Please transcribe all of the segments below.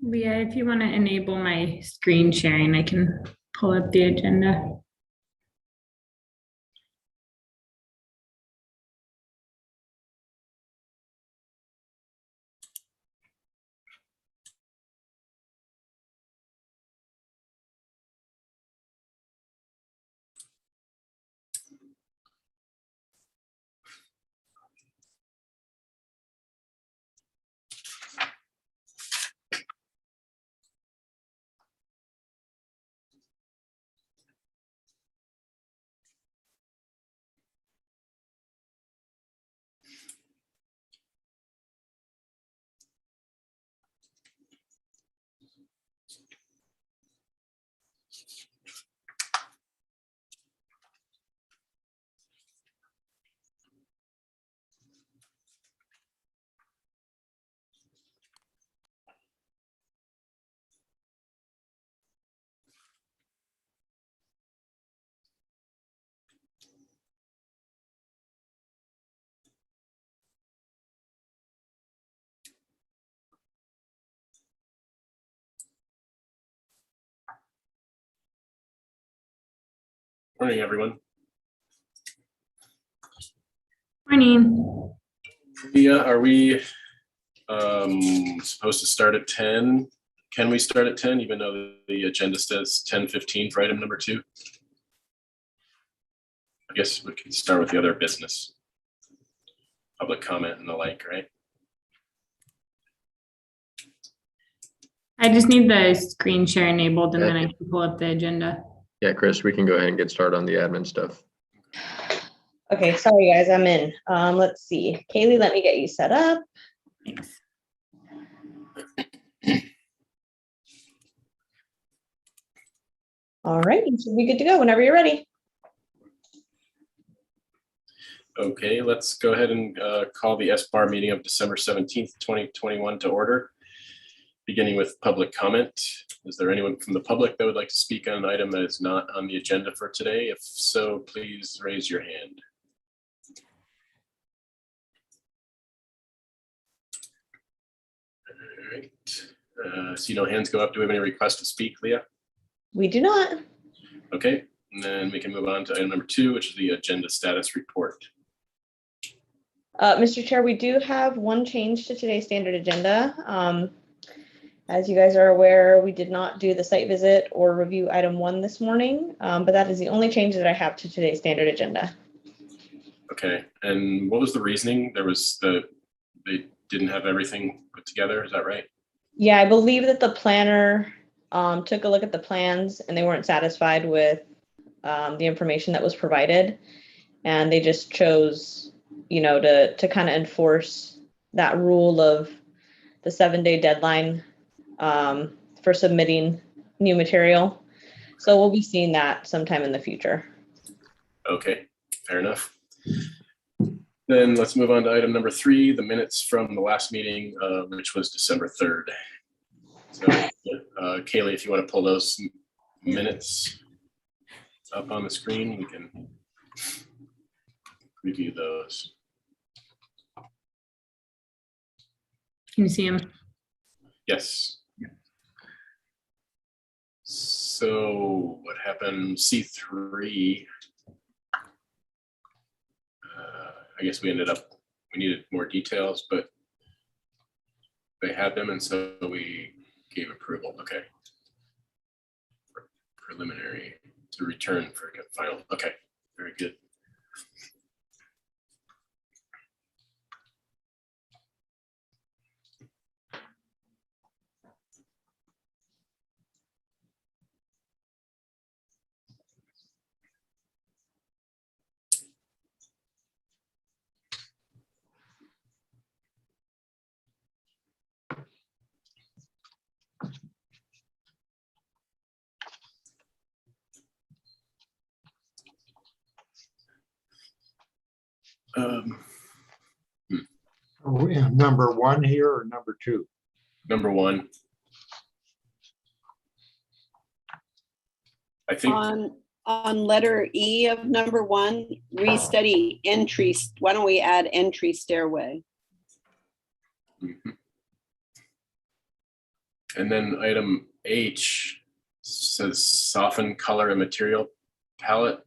Leah, if you want to enable my screen sharing, I can pull up the agenda. Morning, everyone. Morning. Leah, are we supposed to start at 10? Can we start at 10 even though the agenda says 10:15 for item number 2? I guess we could start with the other business. Public comment and the like, right? I just need the screen share enabled and then I can pull up the agenda. Yeah, Chris, we can go ahead and get started on the admin stuff. Okay, sorry guys, I'm in. Let's see. Kaylee, let me get you set up. Thanks. All right, you should be good to go whenever you're ready. Okay, let's go ahead and call the SBAR meeting of December 17th, 2021 to order. Beginning with public comment. Is there anyone from the public that would like to speak on an item that is not on the agenda for today? If so, please raise your hand. All right. See no hands go up. Do we have any requests to speak, Leah? We do not. Okay, and then we can move on to item number 2, which is the agenda status report. Mr. Chair, we do have one change to today's standard agenda. As you guys are aware, we did not do the site visit or review item 1 this morning, but that is the only change that I have to today's standard agenda. Okay, and what was the reasoning? They didn't have everything put together, is that right? Yeah, I believe that the planner took a look at the plans and they weren't satisfied with the information that was provided. And they just chose, to kind of enforce that rule of the 7-day deadline for submitting new material. So we'll be seeing that sometime in the future. Okay, fair enough. Then let's move on to item number 3, the minutes from the last meeting, which was December 3rd. So, Kaylee, if you want to pull those minutes up on the screen, we can review those. Can you see him? Yes. So what happened? C3. I guess we needed more details, but they had them, and so we gave approval. Okay. For preliminary to return for final. Okay, very good. Are we on number 1 here or number 2? Number 1. I think on letter E of number 1, restudy entry. Why don't we add entry stairway? Mhm. And then item H says soften color and material palette.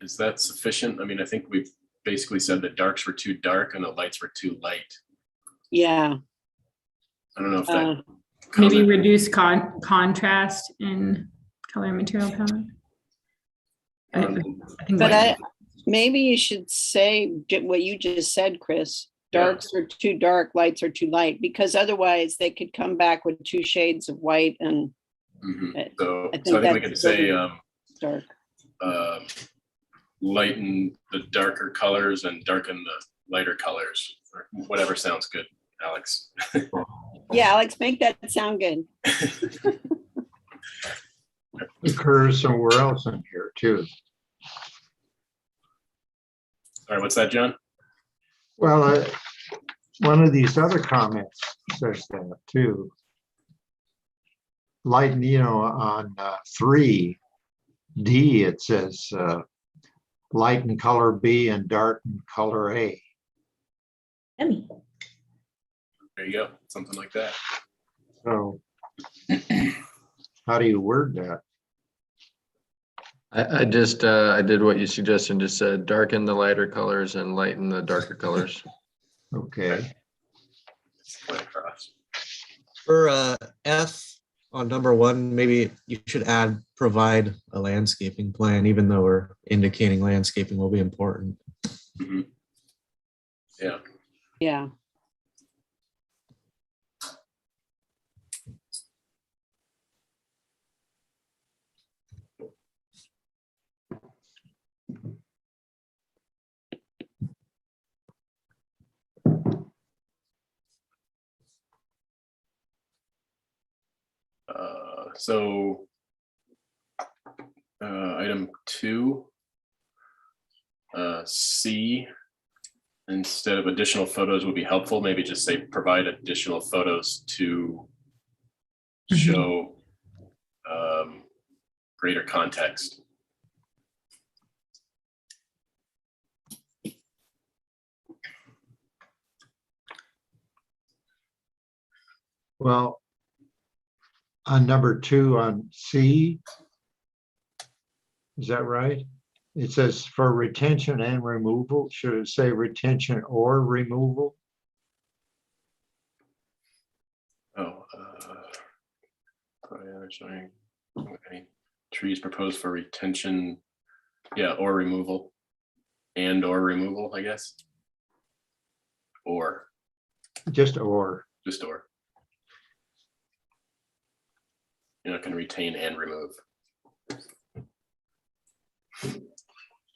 Is that sufficient? I mean, I think we've basically said the darks were too dark and the lights were too light. Yeah. I don't know if Uh, that. Maybe comment- reduce contrast in color and material palette. I think But white- maybe you should say what you just said, Chris. Yeah. Darks are too dark, lights are too light, because otherwise they could come back with 2 shades of white and Mhm. So I I think think we that's could say dark. lighten the darker colors and darken the lighter colors, or whatever sounds good, Alex. Yeah, Alex, make that sound good. Occurs somewhere else in here too. All right, what's that, John? Well, one of these other comments says that too. Lighten, on 3D, it says lighten color B and darken color A. Emmy. There you go, something like that. So how do you word that? I just, I did what you suggested, and just said darken the lighter colors and lighten the darker colors. Okay, Went across. For F on number 1, maybe you should add provide a landscaping plan, even though we're indicating landscaping will be important. Mhm. Yeah, Yeah. so item 2, C, instead of additional photos would be helpful, maybe just say provide additional photos to show greater context. well, on number 2 on C, is that right? It says for retention and removal. Should it say retention or removal? Oh, showing any trees proposed for retention, yeah, or removal, or removal, I guess. Or, Just or. just or. You're not gonna retain and remove.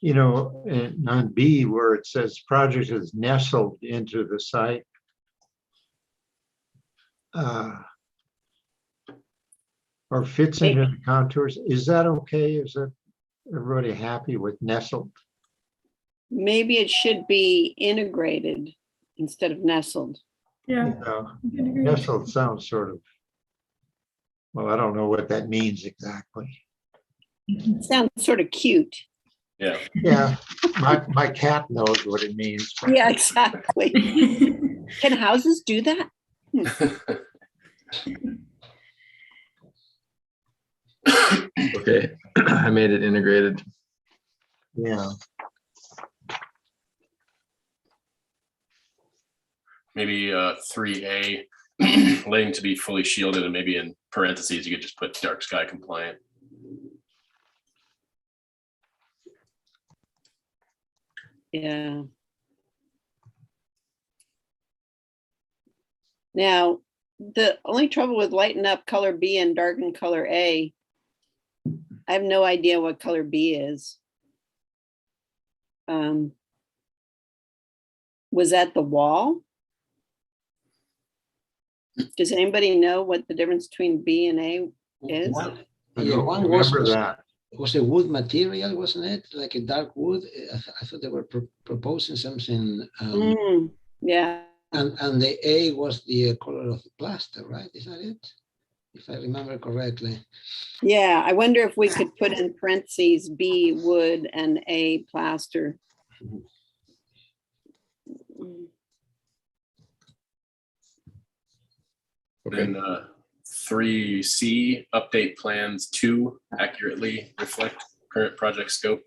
And on B where it says project is nestled into the site. Or fits into the contours, is that okay? Is that everybody happy with nestled? Maybe it should be integrated instead of nestled. Yeah. You know, I can agree. nestled sounds sort of, well, I don't know what that means exactly. Sounds sort of cute. Yeah, Yeah, my cat knows what it means. but- Yeah, exactly. Can houses do that? Okay, I made it integrated. Yeah, maybe 3A, lighting to be fully shielded, and maybe in parentheses, you could just put dark sky compliant. Yeah. Now, the only trouble with lighten up color B and darken color A, I have no idea what color B is. Was that the wall? Does anybody know what the difference between B and A is? I Yeah, don't one was remember that. was a wood material, wasn't it? Like a dark wood. I thought they were proposing something. Yeah, And the A was the color of the plaster, right? Is that it? If I remember correctly. yeah. I wonder if we could put in parentheses B wood and A plaster. Okay, Then 3C, update plans to accurately reflect current project scope.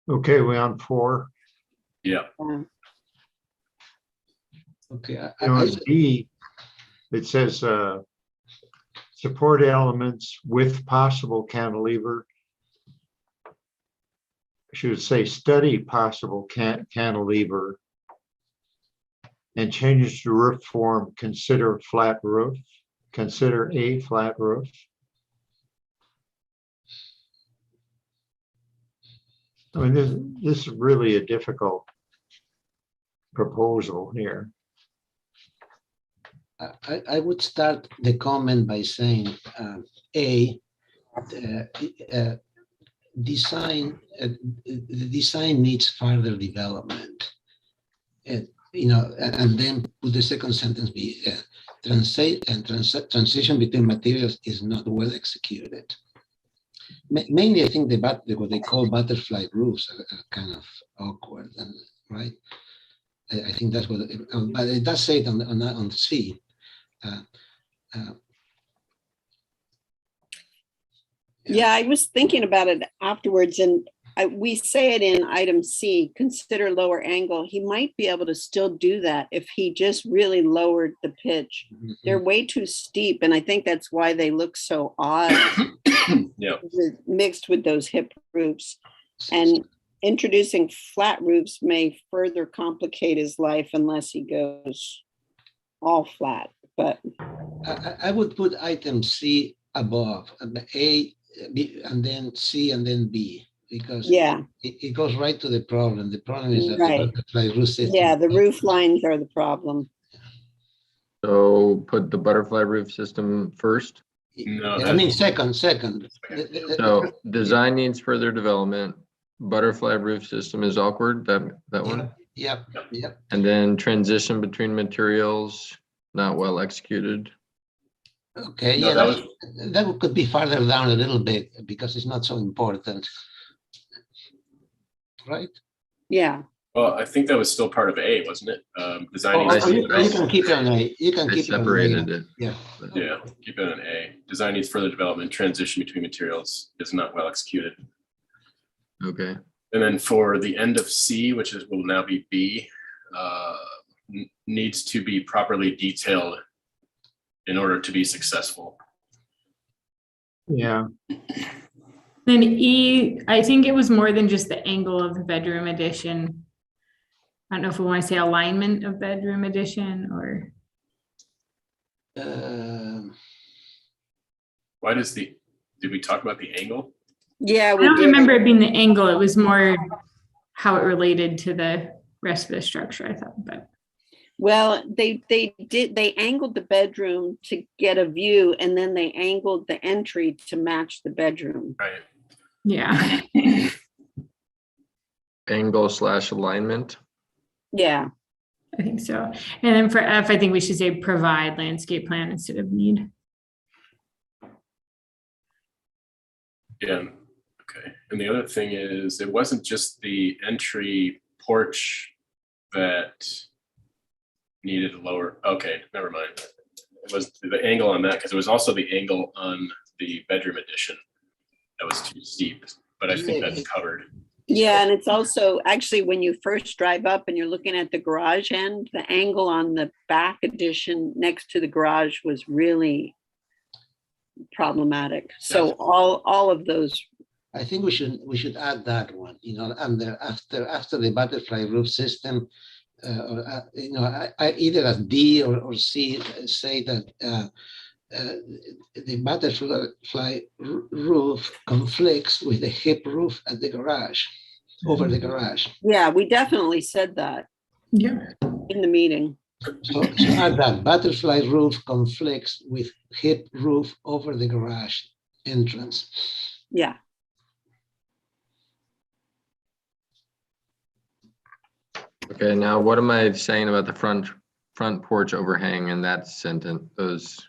Okay, we on 4. Yeah, Okay, You know, in B, it says, support elements with possible cantilever. I should say study possible cantilever. And changes to roof form, consider flat roof, consider a flat roof. I mean, this is really a difficult proposal here. I would start the comment by saying, design, the design needs further development. And then put the second sentence be transition between materials is not well executed. Mainly, I think what they call butterfly roofs are kind of awkward, right? I think that's what, but it does say it on C. Yeah, I was thinking about it afterwards, and we say it in item C, consider lower angle. He might be able to still do that if he just really lowered the pitch. They're way too steep, and I think that's why they look so odd. yeah. Mixed with those hip roofs. And introducing flat roofs may further complicate his life unless he goes all flat. But I would put item C above, A, B, and then C, and then B, because yeah, it goes right to the problem. The problem is that Right. the butterfly roof system. yeah, the roof lines are the problem. So put the butterfly roof system first. No, I mean, second. So design needs further development. Butterfly roof system is awkward, that one. Yep. And then transition between materials, not well executed. Okay, No, yeah, that could be farther down a little bit because it's not so important. Right? Yeah, well, I think that was still part of A, wasn't it? Design Oh, needs you further can keep it on A. You can I keep it on A. separated it. Yeah. Yeah, keep it an A. Design needs further development. Transition between materials is not well executed. Okay. And then for the end of C, which will now be B, needs to be properly detailed in order to be successful. Yeah, Then E, I think it was more than just the angle of the bedroom addition. I don't know if we want to say alignment of bedroom addition or. Why did we talk about the angle? yeah, I we don't did. remember it being the angle. It was more how it related to the rest of the structure, I thought, but. Well, they angled the bedroom to get a view, and then they angled the entry to match the bedroom. Right. Yeah. Angle / alignment. Yeah, I think so. And then for F, I think we should say provide landscape plan instead of need. Yeah. Okay. And the other thing is, it wasn't just the entry porch that needed a lower. Okay, never mind. It was the angle on that, because it was also the angle on the bedroom addition that was too steep. But I think that's covered. yeah, and it's also actually when you first drive up and you're looking at the garage end, the angle on the back addition next to the garage was really problematic. So all of those. I think we should add that one, after the butterfly roof system, I either as D or C say that the butterfly roof conflicts with the hip roof at the garage, over the garage. Yeah, we definitely said that Yeah. in the meeting. So add that butterfly roof conflicts with hip roof over the garage entrance. Yeah, Okay, now what am I saying about the front porch overhang in that sentence? Those,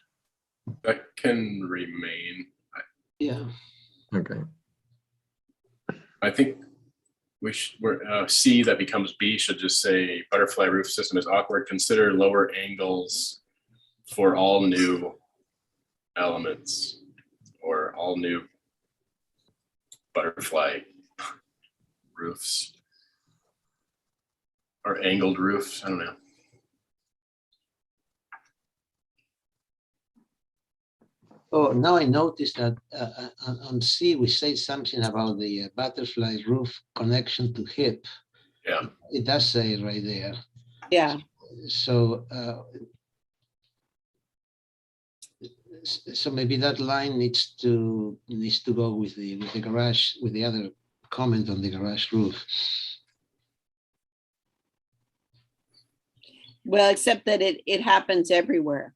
That can remain. Yeah. okay. I think C that becomes B should just say butterfly roof system is awkward. Consider lower angles for all new elements or all new butterfly roofs or angled roofs. I don't know. Oh, now I noticed that on C, we say something about the butterfly roof connection to hip. Yeah. It does say it right there. yeah. So, so maybe that line needs to go with the garage, with the other comment on the garage roof. Well, except that it happens everywhere.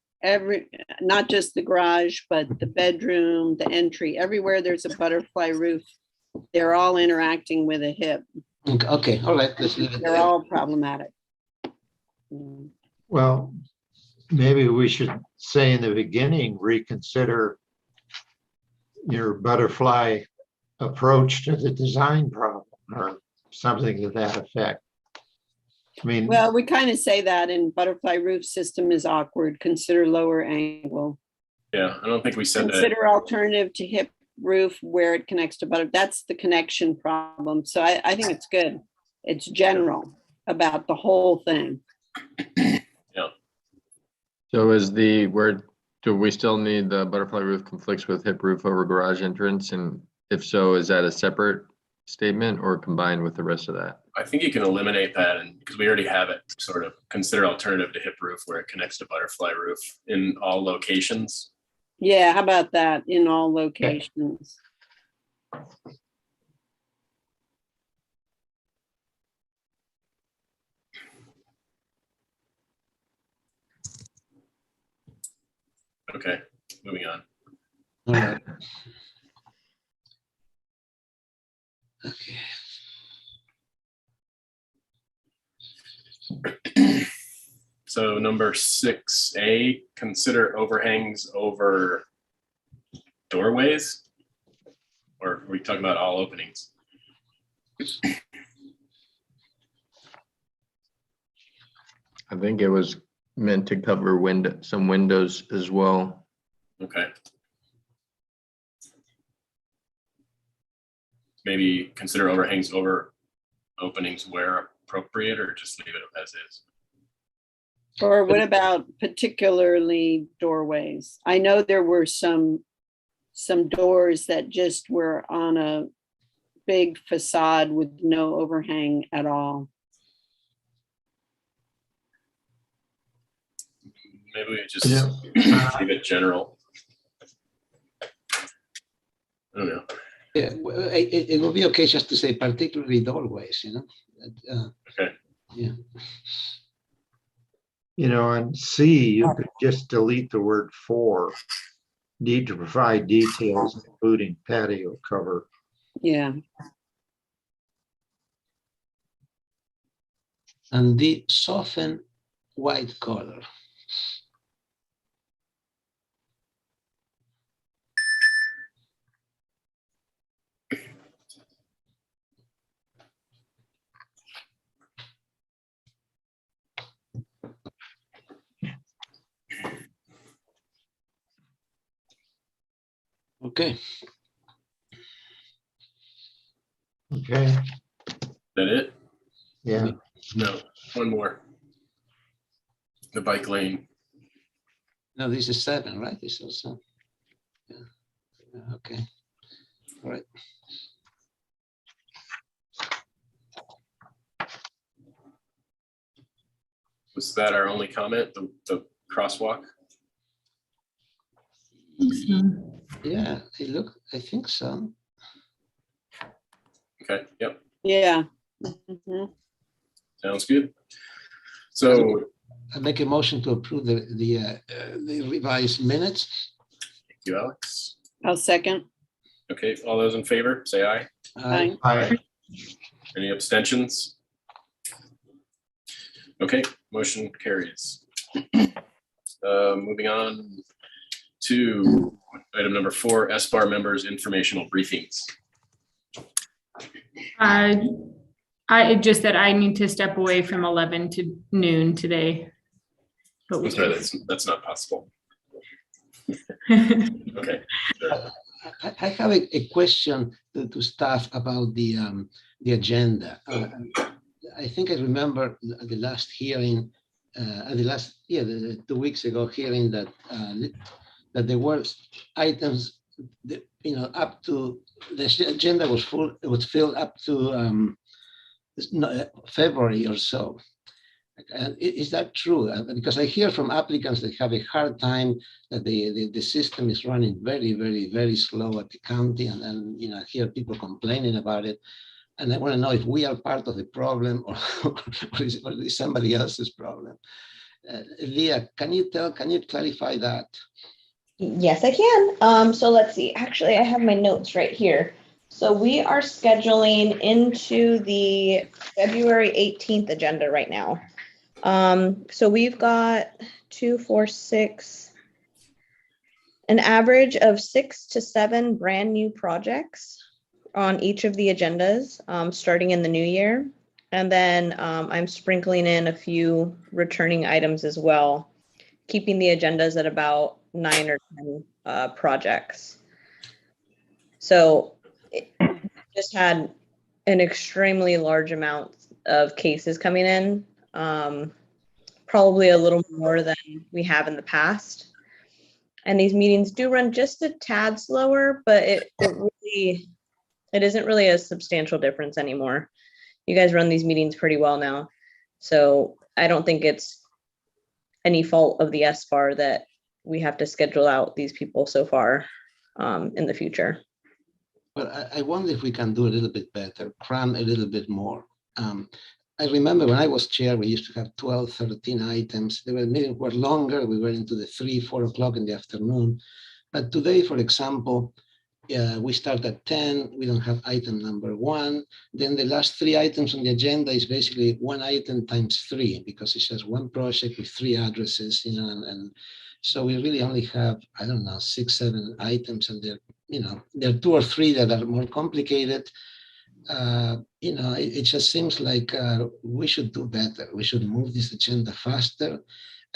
Not just the garage, but the bedroom, the entry, everywhere there's a butterfly roof. They're all interacting with a hip. Okay, all right, let's leave it They're there. all problematic. Mm. Well, maybe we should say in the beginning, reconsider your butterfly approach to the design problem or something to that effect. I mean, Well, we kind of say that in butterfly roof system is awkward. Consider lower angle. Yeah, I don't think we said that. Consider alternative to hip roof where it connects to butter. That's the connection problem. So I think it's good. It's general about the whole thing. So do we still need the butterfly roof conflicts with hip roof over garage entrance? And if so, is that a separate statement or combined with the rest of that? I think you can eliminate that, and because we already have it, sort of consider alternative to hip roof where it connects to butterfly roof in all locations. Yeah, how about that? In all locations. Okay, moving on. All right. Okay. So number 6A, consider overhangs over doorways? Or are we talking about all openings? I think it was meant to cover some windows as well. Okay. Maybe consider overhangs over openings where appropriate, or just leave it as is. Or what about particularly doorways? I know there were some doors that just were on a big facade with no overhang at all. Maybe we just Yeah. leave it general. I don't know. Yeah, well, it will be okay just to say particularly doorways, you know? Okay. Yeah. you know, on C, you could just delete the word for. Need to provide details, including patio cover. Yeah. And the soften white color. Okay. Okay, Is that it? yeah. No, one more. The bike lane. No, this is 7, right? This also. Yeah. Okay. All right. Was that our only comment, the crosswalk? Yeah, I think so. Okay, yep, Yeah. Mhm. sounds good. So I make a motion to approve the revised minutes. Thank you, Alex. I'll second. Okay, all those in favor, say aye. Aye. Aye. Any abstentions? Okay, motion carries. Moving on to item number 4, SBAR members informational briefings. I just that I need to step away from 11 to noon today. But I'm sorry, that's not possible. Okay. Sure. I have a question to staff about the agenda. I think I remember at the last hearing, the 2 weeks ago hearing that there were items that, up to the agenda was full. It was filled up to February or so. Is that true? Because I hear from applicants that have a hard time that the system is running very, very, very slow at the county, and I hear people complaining about it. And I want to know if we are part of the problem or is it somebody else's problem. Leah, can you clarify that? Yes, I can. So let's see. Actually, I have my notes right here. So we are scheduling into the February 18th agenda right now. So we've got 2, 4, 6, an average of 6 to 7 brand new projects on each of the agendas, starting in the new year. And then I'm sprinkling in a few returning items as well, keeping the agendas at about 9 or 10 projects. So it just had an extremely large amount of cases coming in, probably a little more than we have in the past. And these meetings do run just a tad slower, but it isn't really a substantial difference anymore. You guys run these meetings pretty well now. So I don't think it's any fault of the SBAR that we have to schedule out these people so far in the future. But I wonder if we can do a little bit better, cram a little bit more. I remember when I was chair, we used to have 12, 13 items. The meetings were longer. We were into the 3, 4 o'clock in the afternoon. But today, for example, we start at 10. We don't have item number 1. Then the last 3 items on the agenda is basically 1 item times 3, because it's just 1 project with 3 addresses, and so we really only have, I don't know, 6, 7 items, and there are 2 or 3 that are more complicated. It just seems like we should do better. We should move this agenda faster.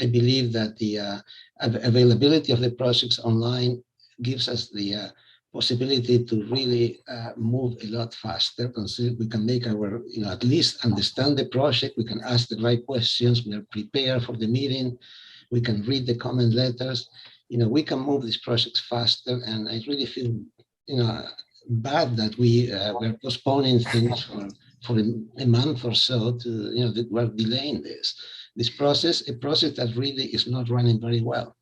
I believe that the availability of the projects online gives us the possibility to really move a lot faster. We can make our, at least understand the project. We can ask the right questions. We are prepared for the meeting. We can read the comment letters. We can move these projects faster. And I really feel, bad that we're postponing things for a month or so to, that we're delaying this process, a process that really is not running very well.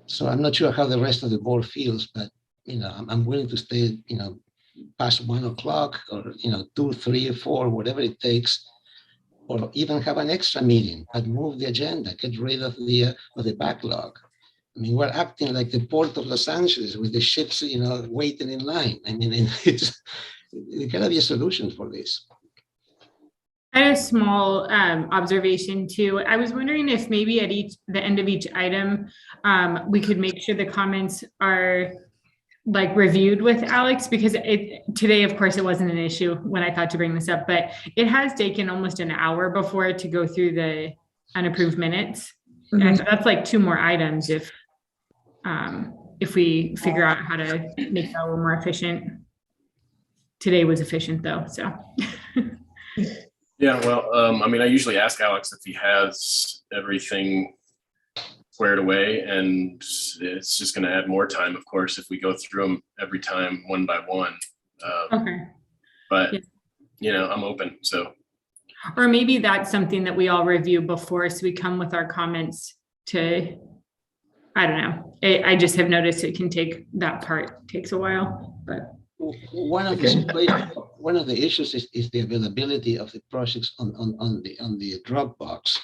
So I'm not sure how the rest of the board feels, but, I'm willing to stay, past 1 o'clock or, 2, 3, 4, whatever it takes, or even have an extra meeting and move the agenda, get rid of the backlog. I mean, we're acting like the port of Los Angeles with the ships, waiting in line. I mean, there gotta be a solution for this. I had a small observation too. I was wondering if maybe at the end of each item, we could make sure the comments are like reviewed with Alex, because today, of course, it wasn't an issue when I thought to bring this up, but it has taken almost an hour before to go through the unapproved minutes. Mm-hmm. And that's like 2 more items if we figure out how to make that a little more efficient. Today was efficient though, so. Yeah, well, I usually ask Alex if he has everything squared away, and it's just going to add more time, of course, if we go through them every time one by one. Okay. But, yeah. I'm open, so. Or maybe that's something that we all review before, so we come with our comments to, I don't know. I just have noticed it can takes a while, but. One of the issues is the availability of the projects on the Dropbox.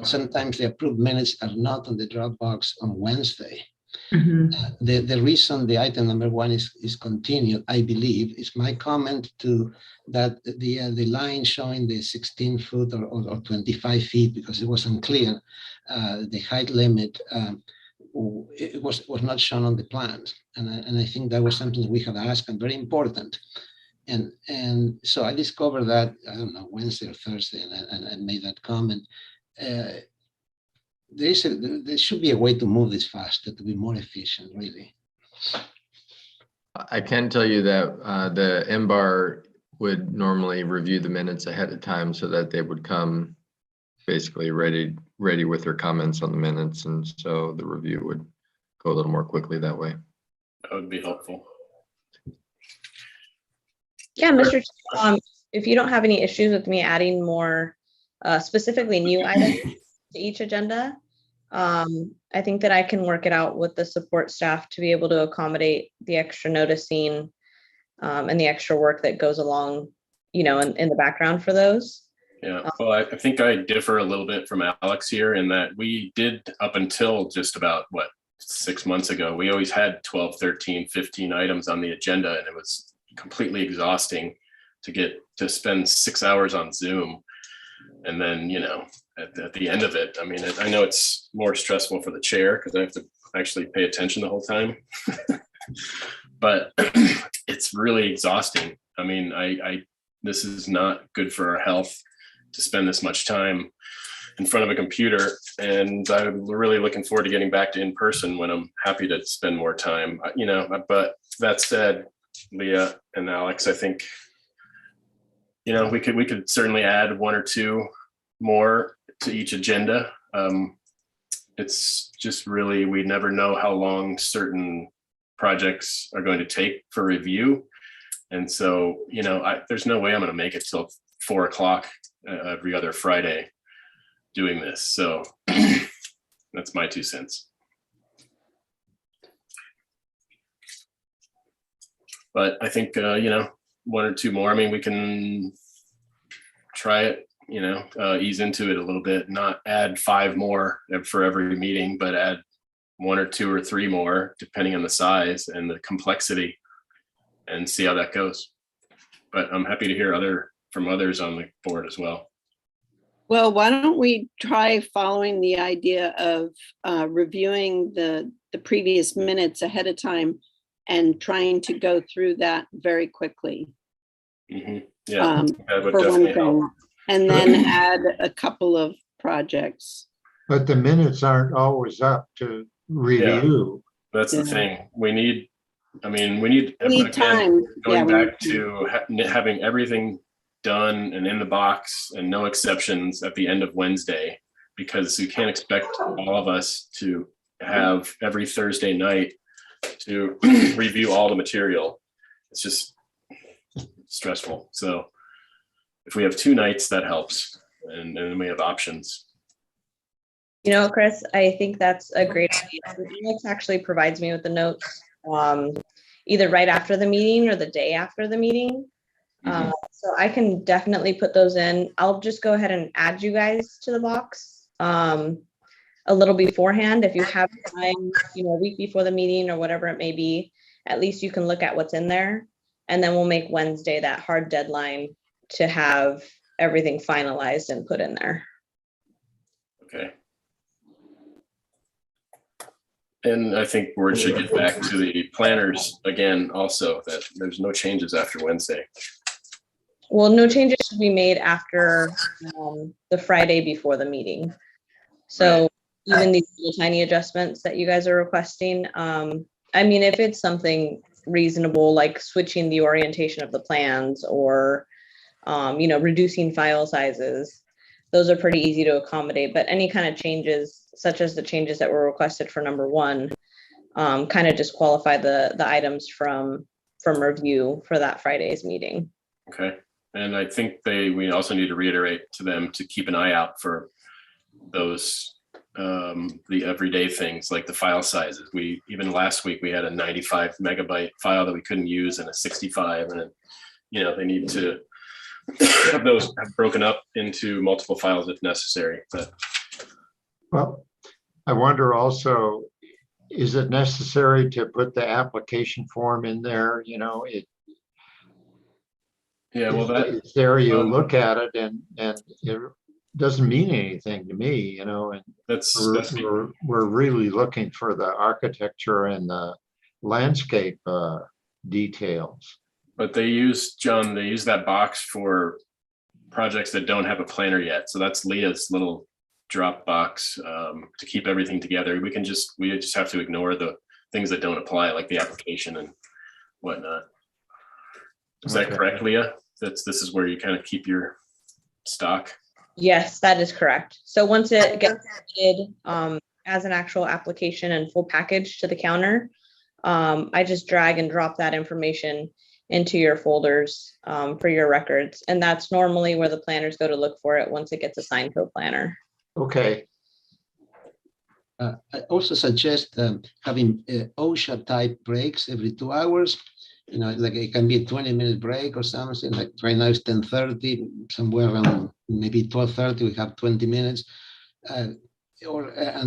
sometimes the approved minutes are not on the Dropbox on Wednesday. Mhm. The reason the item number 1 is continued, I believe, is my comment to that the line showing the 16 foot or 25 feet, because it was unclear, the height limit, it was not shown on the plans. And I think that was something we had asked and very important. And so I discovered that, I don't know, Wednesday or Thursday, and made that comment. There should be a way to move this faster, to be more efficient, really. I can tell you that the MBAR would normally review the minutes ahead of time so that they would come basically ready with their comments on the minutes. And so the review would go a little more quickly that way. That would be helpful. Yeah, Mr. Chair, if you don't have any issues with me adding more specifically new items to each agenda, I think that I can work it out with the support staff to be able to accommodate the extra noticing and the extra work that goes along, in the background for those. Yeah, well, I think I differ a little bit from Alex here in that we did, up until just about 6 months ago, we always had 12, 13, 15 items on the agenda, and it was completely exhausting to spend 6 hours on Zoom. And then, at the end of it, I mean, I know it's more stressful for the chair because I have to actually pay attention the whole time, but it's really exhausting. I mean, this is not good for our health to spend this much time in front of a computer. And I'm really looking forward to getting back to in person when I'm happy to spend more time, but that said, Leah and Alex, I think, we could certainly add 1 or 2 more to each agenda. It's just really, we never know how long certain projects are going to take for review. And so, there's no way I'm going to make it till 4 o'clock every other Friday doing this. So that's my 2 cents. But I think, 1 or 2 more. I mean, we can try it, ease into it a little bit, not add 5 more for every meeting, but add 1 or 2 or 3 more, depending on the size and the complexity, and see how that goes. But I'm happy to hear from others on the board as well. Well, why don't we try following the idea of reviewing the previous minutes ahead of time and trying to go through that very quickly. Mm-hmm. Yeah, that would for definitely one thing, help. and then add a couple of projects. But the minutes aren't always up to review. That's the thing. We need Need time. Going back to having everything done and in the box and no exceptions at the end of Wednesday, because we can't expect all of us to have every Thursday night to review all the material. It's just stressful. So if we have 2 nights, that helps, and then we have options. Chris, I think that's a great idea. Alex actually provides me with the notes either right after the meeting or the day after the meeting. So I can definitely put those in. I'll just go ahead and add you guys to the box a little beforehand. If you have time, a week before the meeting or whatever it may be, at least you can look at what's in there. And then we'll make Wednesday that hard deadline to have everything finalized and put in there. Okay. And I think word should get back to the planners again also, that there's no changes after Wednesday. Well, no changes should be made after the Friday before the meeting. So even these little tiny adjustments that you guys are requesting, if it's something reasonable, like switching the orientation of the plans or, reducing file sizes, those are pretty easy to accommodate. But any kind of changes, such as the changes that were requested for number 1, kind of disqualify the items from review for that Friday's meeting. Okay. And I think we also need to reiterate to them to keep an eye out for those, the everyday things like the file sizes. Even last week, we had a 95 megabyte file that we couldn't use and a 65, and they need to have those broken up into multiple files if necessary. But Well, I wonder also, is it necessary to put the application form in there? You know, Yeah, well, it's there, you um, look at it and it doesn't mean anything to me, you know, and that's, we're really looking for the architecture and the landscape details. but John, they use that box for projects that don't have a planner yet. So that's Leah's little drop box to keep everything together. We just have to ignore the things that don't apply, like the application and whatnot. Is that Okay. correct, Leah? This is where you kind of keep your stock. Yes, that is correct. So once it gets submitted as an actual application and full package to the counter, I just drag and drop that information into your folders for your records. And that's normally where the planners go to look for it once it gets assigned to a planner. Okay, I also suggest having OSHA type breaks every 2 hours. You know, like it can be a 20-minute break or something. Like right now it's 10:30, somewhere around maybe 12:30, we have 20 minutes. And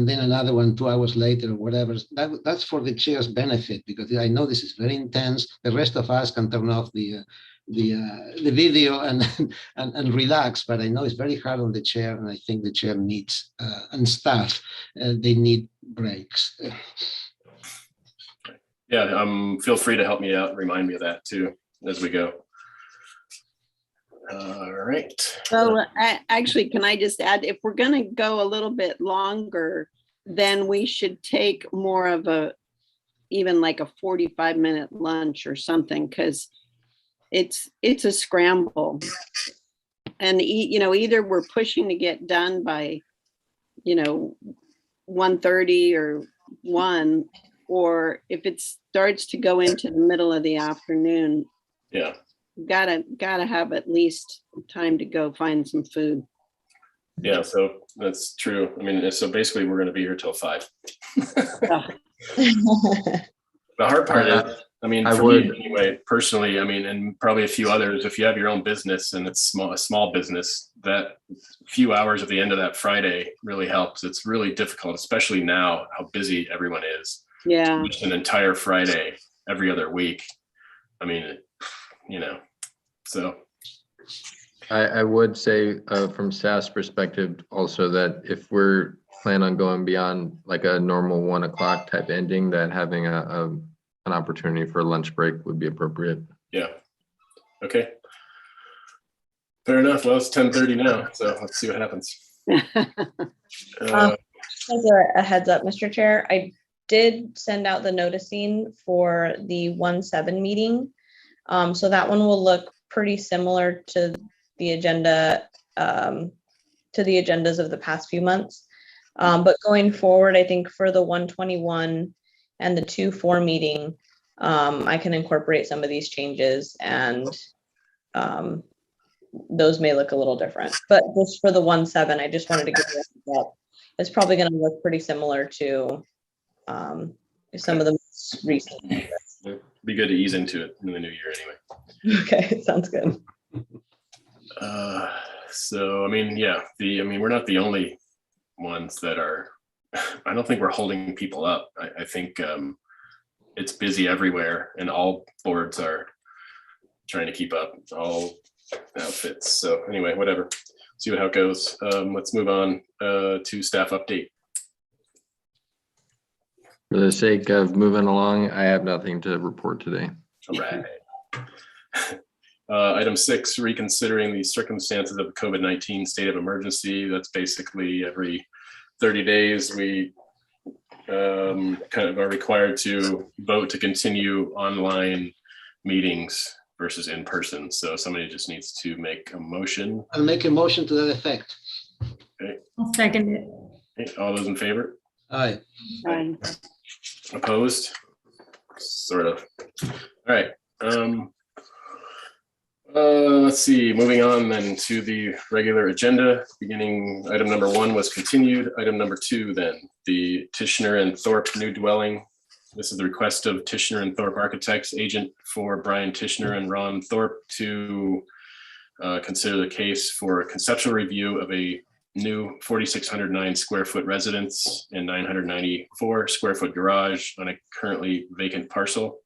then another one 2 hours later or whatever. That's for the chair's benefit, because I know this is very intense. The rest of us can turn off the video and relax, but I know it's very hard on the chair, and I think the chair needs and staff they need breaks. Yeah, feel free to help me out and remind me of that too as we go. All right. So actually, can I just add, if we're going to go a little bit longer, then we should take more of even like a 45-minute lunch or something, because it's a scramble. And, either we're pushing to get done by, 1:30 or 1, or if it starts to go into the middle of the afternoon, Yeah. gotta have at least time to go find some food. Yeah, so that's true. I mean, so basically we're going to be here till 5. The hard part is, I mean, I for would- me anyway, personally, I mean, and probably a few others, if you have your own business and it's a small business, that few hours at the end of that Friday really helps. It's really difficult, especially now how busy everyone is. Yeah. Just an entire Friday every other week. I mean, so. I would say from staff's perspective also that if we're plan on going beyond like a normal 1 o'clock type ending, that having an opportunity for a lunch break would be appropriate. Yeah. Okay. Fair enough. Well, it's 10:30 now, so let's see what happens. As a heads up, Mr. Chair, I did send out the noticing for the 1/7 meeting. So that one will look pretty similar to the agenda, to the agendas of the past few months. But going forward, I think for the 1/21 and the 2/4 meeting, I can incorporate some of these changes, and those may look a little different. But just for the 1/7, I just wanted to give you a heads up. It's probably going to look pretty similar to some of the most recent. It'd be good to ease into it in the new year anyway. Okay, sounds good. So, I mean, yeah, we're not the only ones that are, I don't think we're holding people up. I think it's busy everywhere and all boards are trying to keep up, all outfits. So anyway, whatever, see how it goes. Let's move on to staff update. For the sake of moving along, I have nothing to report today. All right. Item 6, reconsidering the circumstances of the COVID-19 state of emergency. That's basically every 30 days we kind of are required to vote to continue online meetings versus in person. So somebody just needs to make a motion. I'll make a motion to that effect. I'll second it. Okay, all those in favor? Aye. Right. Opposed? Sort of. All right. Let's see, moving on then to the regular agenda. Beginning, item number 1 was continued. Item number 2 then, the Tishner and Thorpe new dwelling. This is the request of Tishner and Thorpe Architects, agent for Brian Tishner and Ron Thorpe, to consider the case for a conceptual review of a new 4,609 square foot residence and 994 square foot garage on a currently vacant parcel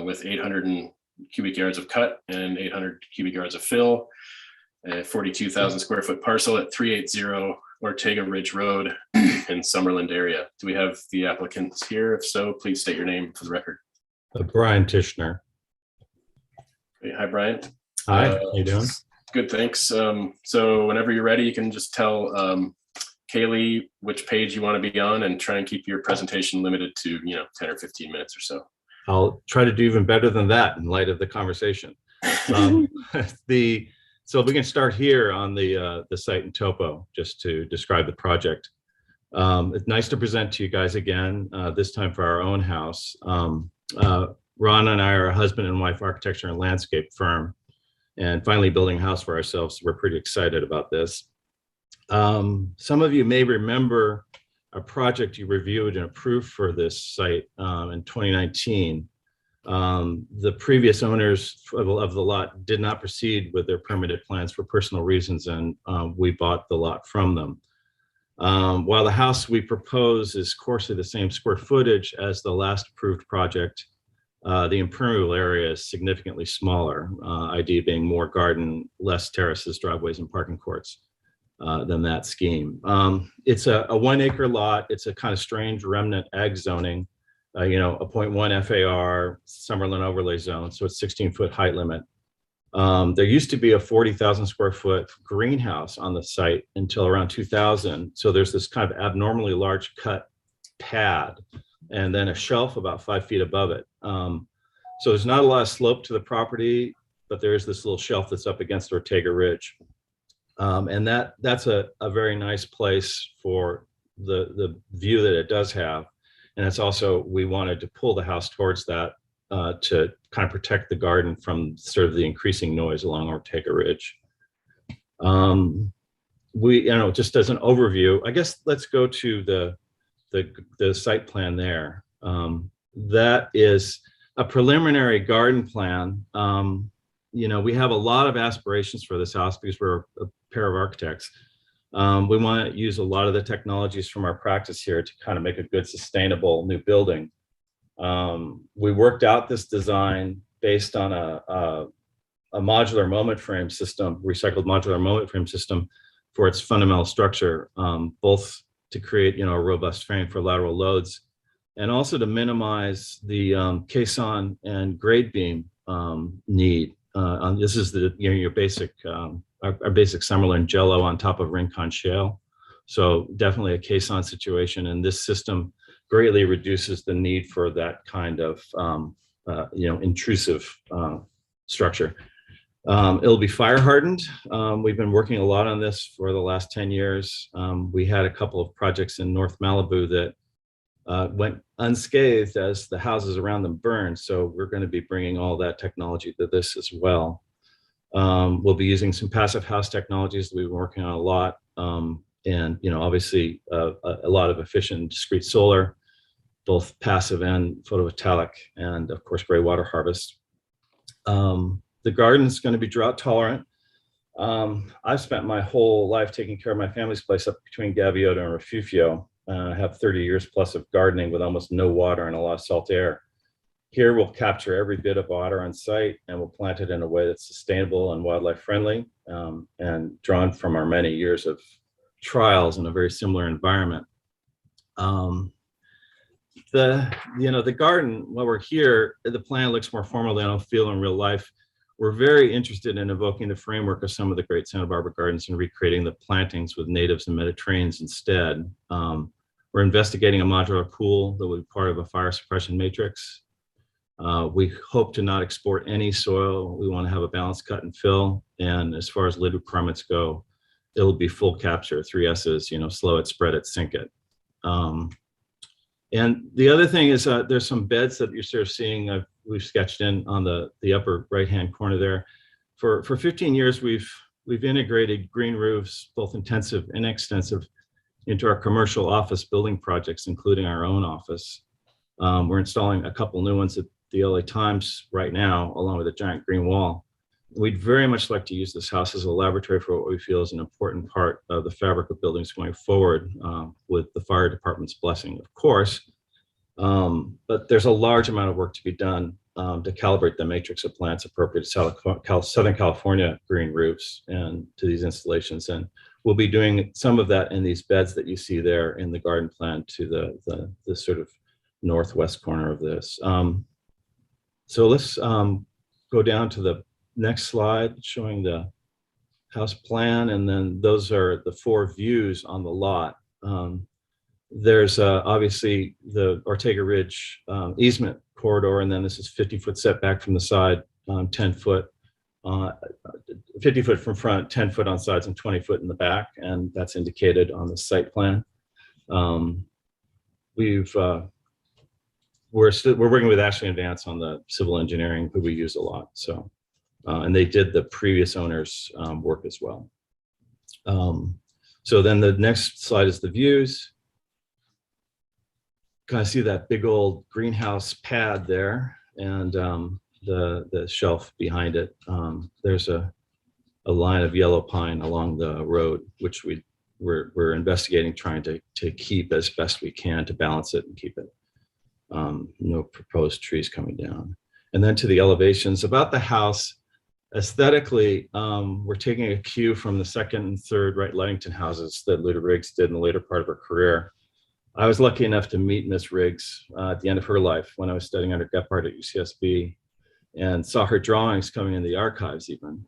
with 800 cubic yards of cut and 800 cubic yards of fill. A 42,000 square foot parcel at 380 Ortega Ridge Road in Summerlin area. Do we have the applicants here? If so, please state your name for the record. Brian Tishner. Okay, hi, Brian. Hi, how you doing? Good, thanks. So whenever you're ready, you can just tell Kaylee which page you want to be on and try and keep your presentation limited to 10 or 15 minutes or so. I'll try to do even better than that in light of the conversation. So we can start here on the site and topo just to describe the project. It's nice to present to you guys again, this time for our own house. Ron and I are a husband and wife architecture and landscape firm, and finally building a house for ourselves. We're pretty excited about this. Some of you may remember a project you reviewed and approved for this site in 2019. The previous owners of the lot did not proceed with their permitted plans for personal reasons, and we bought the lot from them. While the house we propose is coarsely the same square footage as the last approved project, the impermeable area is significantly smaller, idea being more garden, less terraces, driveways, and parking courts than that scheme. It's a 1 acre lot. It's a kind of strange remnant ag zoning, a 0.1 FAR Summerlin overlay zone. So it's 16-foot height limit. There used to be a 40,000 square foot greenhouse on the site until around 2000. So there's this kind of abnormally large cut pad and then a shelf about 5 feet above it. So there's not a lot of slope to the property, but there is this little shelf that's up against Ortega Ridge. And that's a very nice place for the view that it does have. And it's also, we wanted to pull the house towards that to kind of protect the garden from sort of the increasing noise along Ortega Ridge. Just as an overview, I guess let's go to the site plan there. That is a preliminary garden plan. We have a lot of aspirations for this house because we're a pair of architects. We want to use a lot of the technologies from our practice here to kind of make a good, sustainable new building. We worked out this design based on a modular moment frame system, recycled modular moment frame system for its fundamental structure, both to create, a robust frame for lateral loads, and also to minimize the caisson and grade beam need. This is your basic, our basic Summerlin jello on top of Rincon shale. So definitely a caisson situation, and this system greatly reduces the need for that kind of intrusive structure. It'll be fire hardened. We've been working a lot on this for the last 10 years. We had a couple of projects in North Malibu that went unscathed as the houses around them burned. So we're going to be bringing all that technology to this as well. We'll be using some passive house technologies that we've been working on a lot. And obviously a lot of efficient and discrete solar, both passive and photovoltaic, and of course, gray water harvest. The garden is going to be drought tolerant. I've spent my whole life taking care of my family's place up between Gaviota and Refugio. I have 30 years plus of gardening with almost no water and a lot of salt air. Here we'll capture every bit of water on site, and we'll plant it in a way that's sustainable and wildlife friendly, and drawn from our many years of trials in a very similar environment. The garden, while we're here, the plan looks more formal than it'll feel in real life. We're very interested in evoking the framework of some of the great Santa Barbara gardens and recreating the plantings with natives and Mediterraneans instead. We're investigating a modular pool that will be part of a fire suppression matrix. We hope to not export any soil. We want to have a balanced cut and fill. And as far as lid requirements go, it'll be full capture, 3 S's, slow it, spread it, sink it. And the other thing is there's some beds that you're sort of seeing, we've sketched in on the upper right-hand corner there. For 15 years, we've integrated green roofs, both intensive and extensive, into our commercial office building projects, including our own office. We're installing a couple new ones at the LA Times right now, along with a giant green wall. We'd very much like to use this house as a laboratory for what we feel is an important part of the fabric of buildings going forward, with the fire department's blessing, of course. But there's a large amount of work to be done to calibrate the matrix of plants appropriate to Southern California green roofs and to these installations. And we'll be doing some of that in these beds that you see there in the garden plan to the sort of northwest corner of this. So let's go down to the next slide showing the house plan. And then those are the 4 views on the lot. There's obviously the Ortega Ridge easement corridor, and then this is 50-foot setback from the side, 10 foot, 50 foot from front, 10 foot on sides, and 20 foot in the back, and that's indicated on the site plan. We're working with Ashley Advance on the civil engineering, who we use a lot. So, and they did the previous owner's work as well. So then the next slide is the views. Kind of see that big old greenhouse pad there, and the shelf behind it. There's a line of yellow pine along the road, which we're investigating, trying to keep as best we can to balance it and keep it. No proposed trees coming down. And then to the elevations about the house. Aesthetically, we're taking a cue from the second and third Wright Ludington houses that Luda Riggs did in the later part of her career. I was lucky enough to meet Miss Riggs at the end of her life when I was studying under Gephardt at UCSB, and saw her drawings coming in the archives even.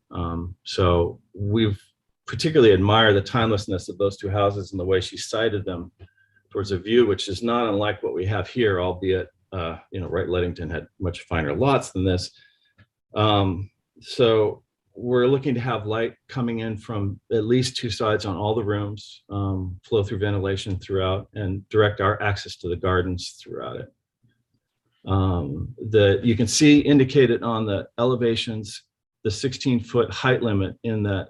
So we've particularly admired the timelessness of those 2 houses and the way she sited them towards a view, which is not unlike what we have here, albeit, Wright Ludington had much finer lots than this. So we're looking to have light coming in from at least 2 sides on all the rooms, flow through ventilation throughout, and direct our access to the gardens throughout it. You can see indicated on the elevations, the 16-foot height limit in the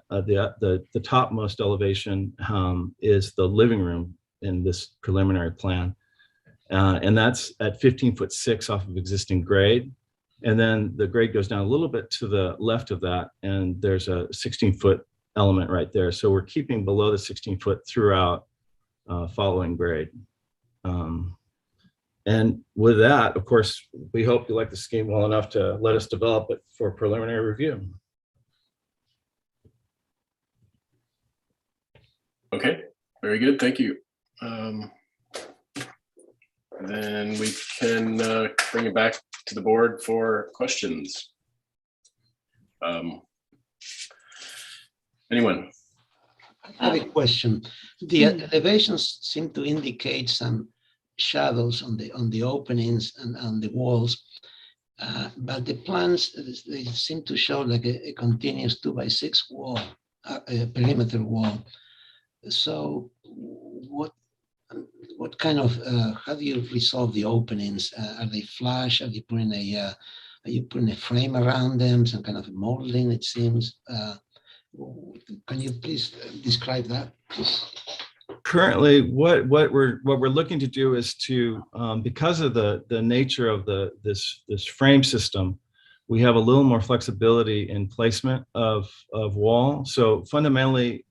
topmost elevation is the living room in this preliminary plan. And that's at 15'6" off of existing grade. And then the grade goes down a little bit to the left of that, and there's a 16-foot element right there. So we're keeping below the 16-foot throughout, following grade. And with that, of course, we hope you like the scheme well enough to let us develop it for preliminary review. Okay, very good, thank you. Then we can bring it back to the board for questions. Anyone? I have a question. The elevations seem to indicate some shadows on the openings and on the walls, but the plans, they seem to show like a continuous 2x6 wall, a perimeter wall. So what kind of how do you resolve the openings? Are they flush? Are you putting a frame around them, some kind of molding? It seems. Can you please describe that? Currently, what we're looking to do is to, because of the nature of this frame system, we have a little more flexibility in placement of wall. So fundamentally,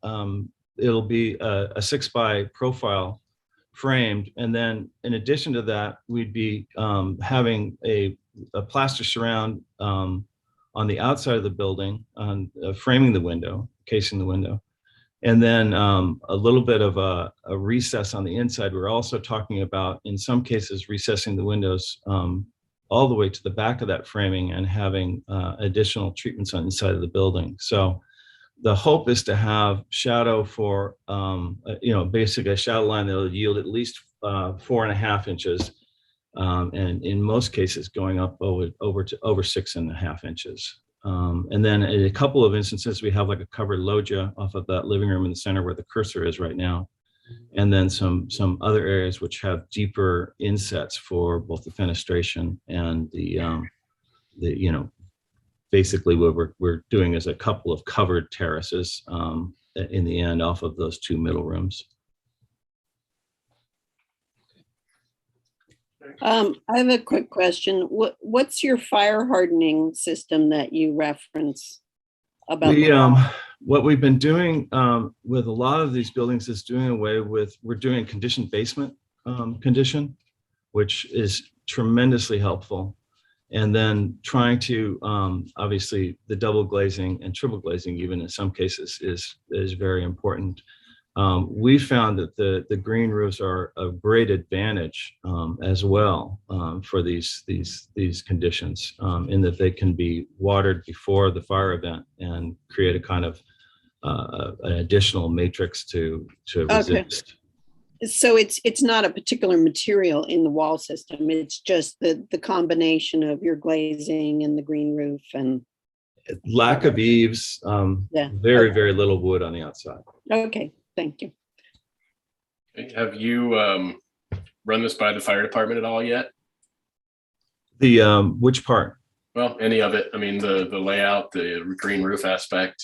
it'll be a 6x profile framed, and then in addition to that, we'd be having a plaster surround on the outside of the building, framing the window, casing the window. And then a little bit of a recess on the inside. We're also talking about, in some cases, recessing the windows all the way to the back of that framing and having additional treatments on the inside of the building. So the hope is to have shadow for, basically a shadow line that will yield at least 4.5 inches. And in most cases, going up over 6.5 inches. And then in a couple of instances, we have like a covered loggia off of that living room in the center where the cursor is right now. And then some other areas which have deeper insets for both the fenestration and basically what we're doing is a couple of covered terraces in the end off of those 2 middle rooms. I have a quick question. What's your fire hardening system that you reference? about? We, what we've been doing with a lot of these buildings is doing away with, we're doing conditioned basement condition, which is tremendously helpful. And then trying to, obviously the double glazing and triple glazing, even in some cases, is very important. We found that the green roofs are a great advantage as well for these conditions, in that they can be watered before the fire event and create a kind of an additional matrix to resist. So it's not a particular material in the wall system. It's just the combination of your glazing and the green roof and Lack of eaves, Yeah. very, very little wood on the outside. okay, thank you. Okay, have you run this by the fire department at all yet? The, which part? Well, any of it. I mean, the layout, the green roof aspect.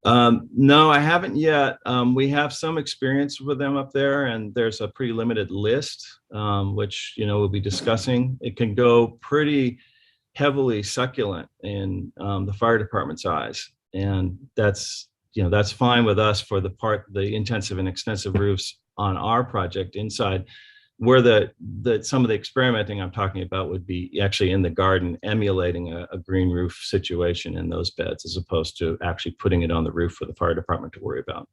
No, I haven't yet. We have some experience with them up there, and there's a pretty limited list, which, we'll be discussing. It can go pretty heavily succulent in the fire department's eyes. And that's fine with us for the intensive and extensive roofs on our project inside. Where some of the experimenting I'm talking about would be actually in the garden, emulating a green roof situation in those beds, as opposed to actually putting it on the roof for the fire department to worry about.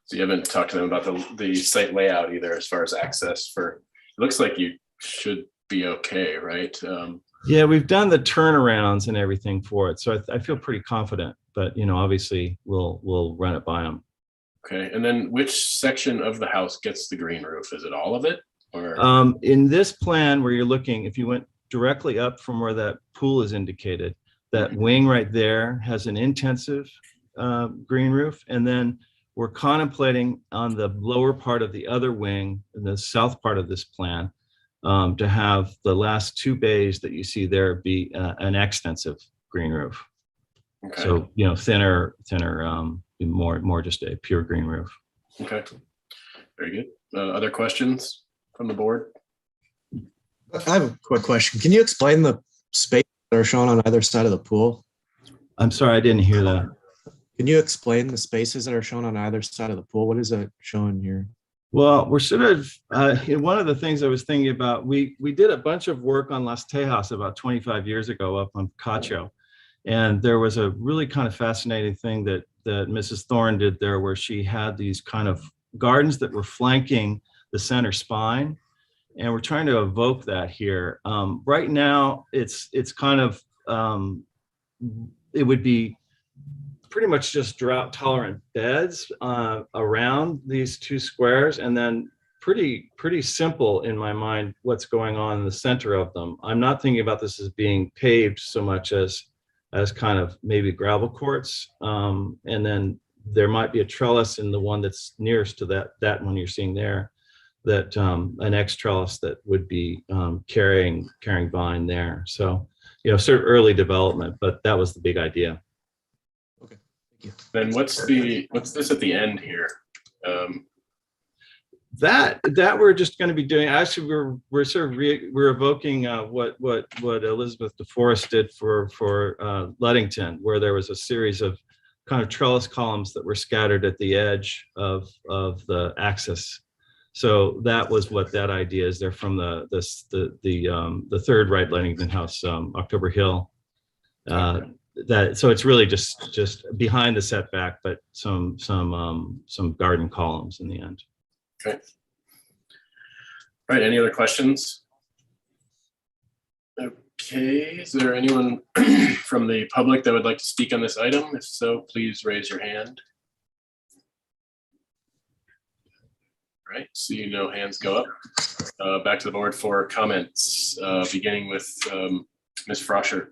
So you haven't talked to them about the site layout either, as far as access for, it looks like you should be okay, right? Yeah, we've done the turnarounds and everything for it. So I feel pretty confident, but obviously we'll run it by them. Okay, and then which section of the house gets the green roof? Is it all of it, or? In this plan where you're looking, if you went directly up from where that pool is indicated, that wing right there has an intensive green roof. And then we're contemplating on the lower part of the other wing, in the south part of this plan, to have the last two bays that you see there be an extensive green roof. Okay. So, thinner, more just a pure green roof. Okay, very good. Other questions from the board? I have a quick question. Can you explain the spaces that are shown on either side of the pool? I'm sorry, I didn't hear that. Can you explain the spaces that are shown on either side of the pool? What is that showing here? Well, we're sort of, one of the things I was thinking about, we did a bunch of work on Las Tejas about 25 years ago up on Cacho. And there was a really kind of fascinating thing that Mrs. Thorne did there, where she had these kind of gardens that were flanking the center spine. And we're trying to evoke that here. Right now, it's kind of, it would be pretty much just drought tolerant beds around these two squares, and then pretty simple in my mind what's going on in the center of them. I'm not thinking about this as being paved so much as kind of maybe gravel courts, and then there might be a trellis in the one that's nearest to that one you're seeing there, that an X trellis that would be carrying vine there. So sort of early development, but that was the big idea. Okay, thank you. Then what's this at the end here? That we're just going to be doing. Actually, we're sort of we're evoking what Elizabeth DeForest did for Ludington, where there was a series of kind of trellis columns that were scattered at the edge of the axis. So that was what that idea is. They're from the third Wright Ludington house, October Hill. So it's really just behind the setback, but some garden columns in the end. Okay. All right, any other questions? Okay, is there anyone from the public that would like to speak on this item? If so, please raise your hand. All right, see no hands go up. Back to the board for comments, beginning with Ms. Froscher.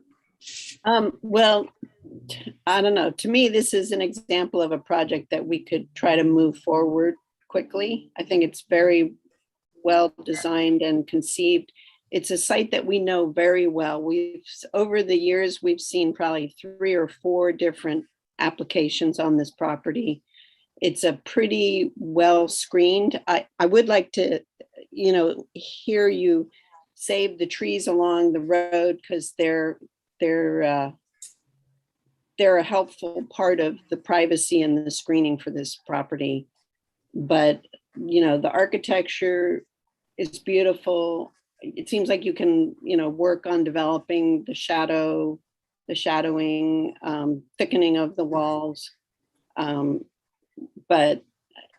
Well, I don't know. To me, this is an example of a project that we could try to move forward quickly. I think it's very well designed and conceived. It's a site that we know very well. Over the years, we've seen probably 3 or 4 different applications on this property. It's a pretty well screened. I would like to, hear you save the trees along the road, because they're they're a helpful part of the privacy and the screening for this property. But, you know, the architecture is beautiful. It seems like you can, you know, work on developing the shadowing, thickening of the walls. But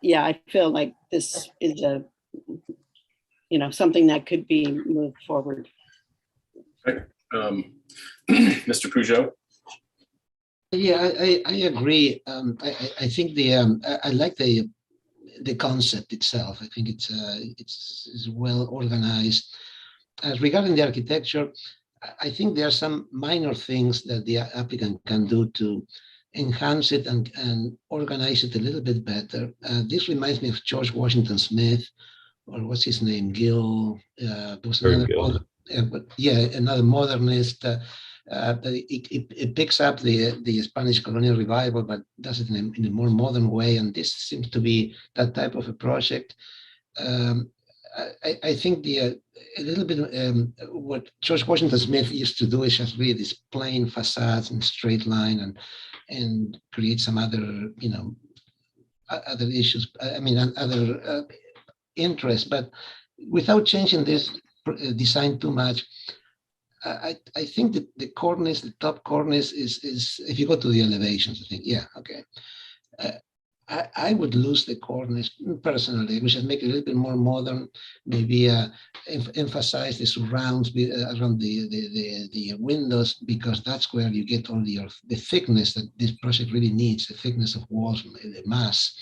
yeah, I feel like this is you know, something that could be moved forward. Mr. Peugeot? Yeah, I agree. I think I like the concept itself. I think it's well organized. Regarding the architecture, I think there are some minor things that the applicant can do to enhance it and organize it a little bit better. This reminds me of George Washington Smith, or what's his name, Gill. There was Very another, another modernist. It picks up the Spanish colonial revival, but does it in a more modern way. And this seems to be that type of a project. I think a little bit what George Washington Smith used to do is just really this plain facades and straight line and create some other, you know, other issues. I mean, other interests, but without changing this design too much. I think that the cornice, the top cornice is if you go to the elevations, I think, yeah, okay. I would lose the cornice personally. We should make it a little bit more modern, maybe emphasize the surrounds around the windows, because that's where you get all the thickness that this project really needs, the thickness of walls, the mass,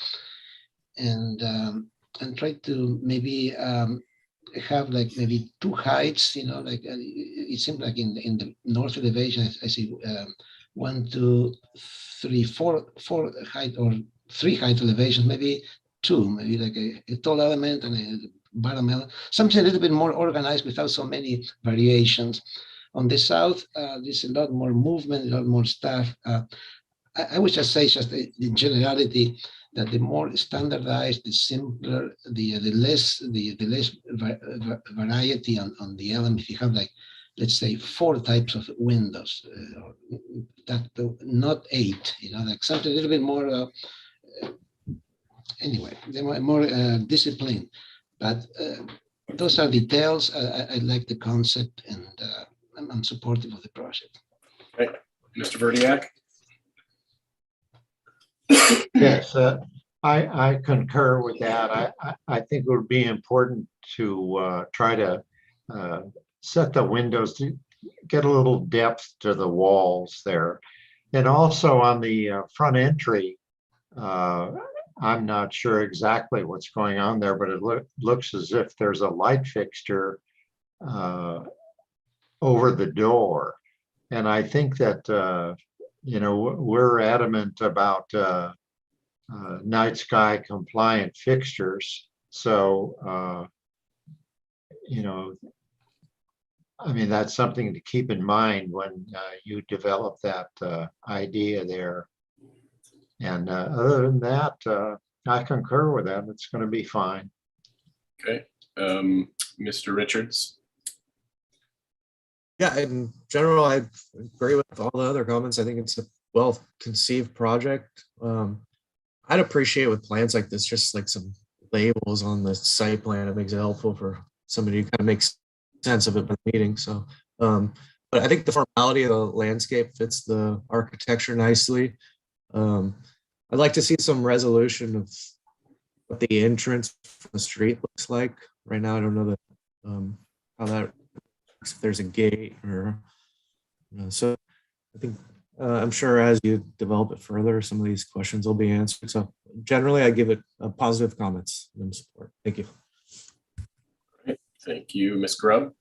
and try to maybe have like maybe two heights, you know, like it seems like in the north elevation, I see 1, 2, 3, 4 height or 3 height elevations, maybe 2, maybe like a tall element and a bottom element, something a little bit more organized without so many variations. On the south, there's a lot more movement, a lot more stuff. I would just say, just in generality, that the more standardized, the simpler, the less variety on the element. If you have like, let's say 4 types of windows, that not 8, you know, like something a little bit more. Anyway, they're more disciplined. But those are details. I like the concept, and I'm supportive of the project. Right. Mr. Verdiak? Yes, I concur with that. I think it would be important to try to set the windows to get a little depth to the walls there. And also on the front entry, I'm not sure exactly what's going on there, but it looks as if there's a light fixture over the door. And I think that, you know, we're adamant about night sky compliant fixtures. So, you know, I mean, that's something to keep in mind when you develop that idea there. And other than that, I concur with that. It's going to be fine. Okay. Mr. Richards? Yeah, in general, I agree with all the other comments. I think it's a well-conceived project. I'd appreciate with plans like this, just like some labels on the site plan. It makes it helpful for somebody to kind of make sense of it by the meeting. So, but I think the formality of the landscape fits the architecture nicely. I'd like to see some resolution of what the entrance from the street looks like. Right now, I don't know how that works, if there's a gate or, so I think I'm sure as you develop it further, some of these questions will be answered. So generally, I give it a positive comments and support. Thank you. Right. Thank you, Ms. Grubb.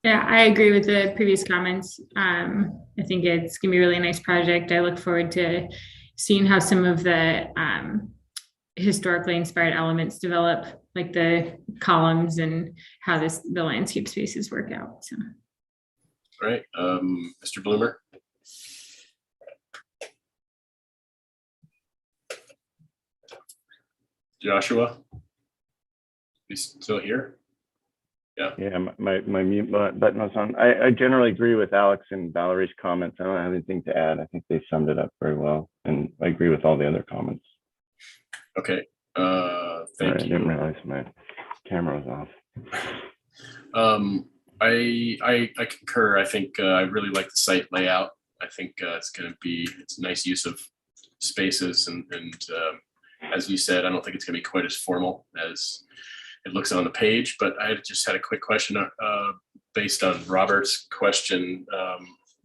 Yeah, I agree with the previous comments. I think it's gonna be a really nice project. I look forward to seeing how some of the historically inspired elements develop, like the columns and how the landscape spaces work out. So. All right, Mr. Bloomer. Joshua, you still here? Yeah, my mute button was on. I generally agree with Alex and Valerie's comments. I don't have anything to add. I think they summed it up very well, and I agree with all the other comments. Okay, Sorry, thank I didn't you. realize my camera was off. I concur. I think I really like the site layout. I think it's a nice use of spaces, and as you said, I don't think it's going to be quite as formal as it looks on the page. But I just had a quick question based on Robert's question.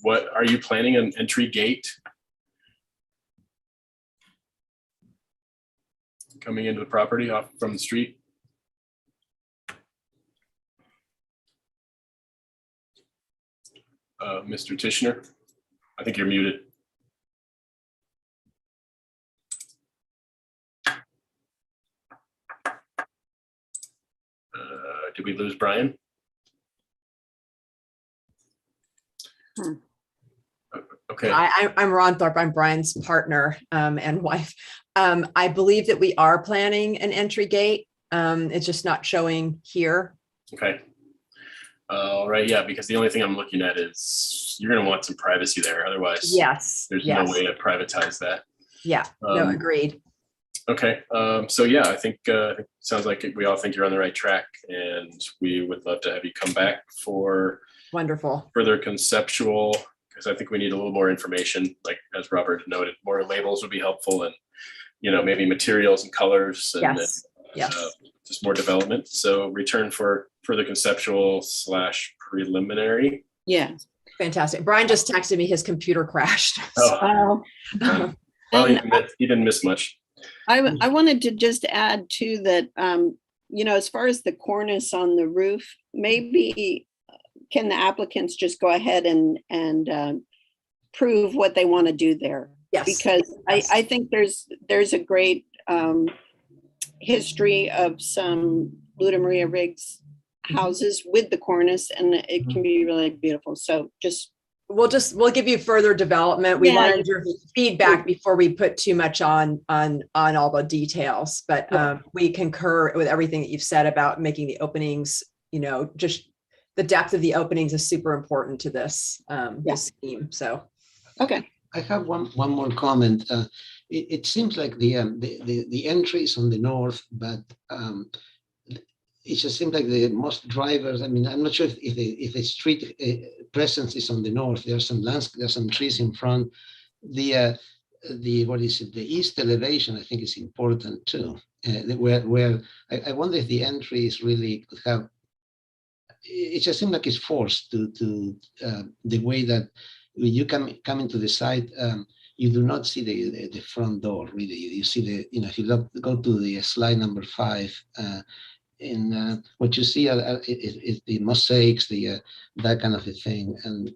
What are you planning an entry gate coming into the property off from the street? Mr. Tishner, I think you're muted. Did we lose Brian? Okay. I'm Ron Thorpe. I'm Brian's partner and wife. I believe that we are planning an entry gate. It's just not showing here. Okay. All right. Yeah, because the only thing I'm looking at is you're going to want some privacy there. Otherwise, Yes. there's yes. no way to privatize that. Yeah. No, agreed. Okay. So yeah, I think it sounds like we all think you're on the right track, and we would love to have you come back for Wonderful. further conceptual, because I think we need a little more information. Like as Robert noted, more labels would be helpful, and maybe materials and colors, and Yes. Yes. just more development. So return for further conceptual / preliminary. Yeah. Fantastic. Brian just texted me his computer crashed. Oh. Um, Well, and he didn't miss much. I wanted to just add too that, as far as the cornice on the roof, maybe can the applicants just go ahead and prove what they want to do there? Yes. Because I think there's a great history of some Luda Maria Riggs houses with the cornice, and it can be really beautiful. So We'll give you further development. We Yeah. wanted your feedback before we put too much on all the details, but we concur with everything that you've said about making the openings, just the depth of the openings is super important to this scheme. So. Okay. I have one more comment. It seems like the entry is on the north, but it just seems like the most drivers. I mean, I'm not sure if the street presence is on the north. There's some trees in front. The east elevation I think is important too. Where I wonder if the entry is really could have. It just seems like it's forced to the way that when you come into the site. You do not see the front door really. You see if you go to the slide number 5. In what you see is the mosaics, that kind of a thing, and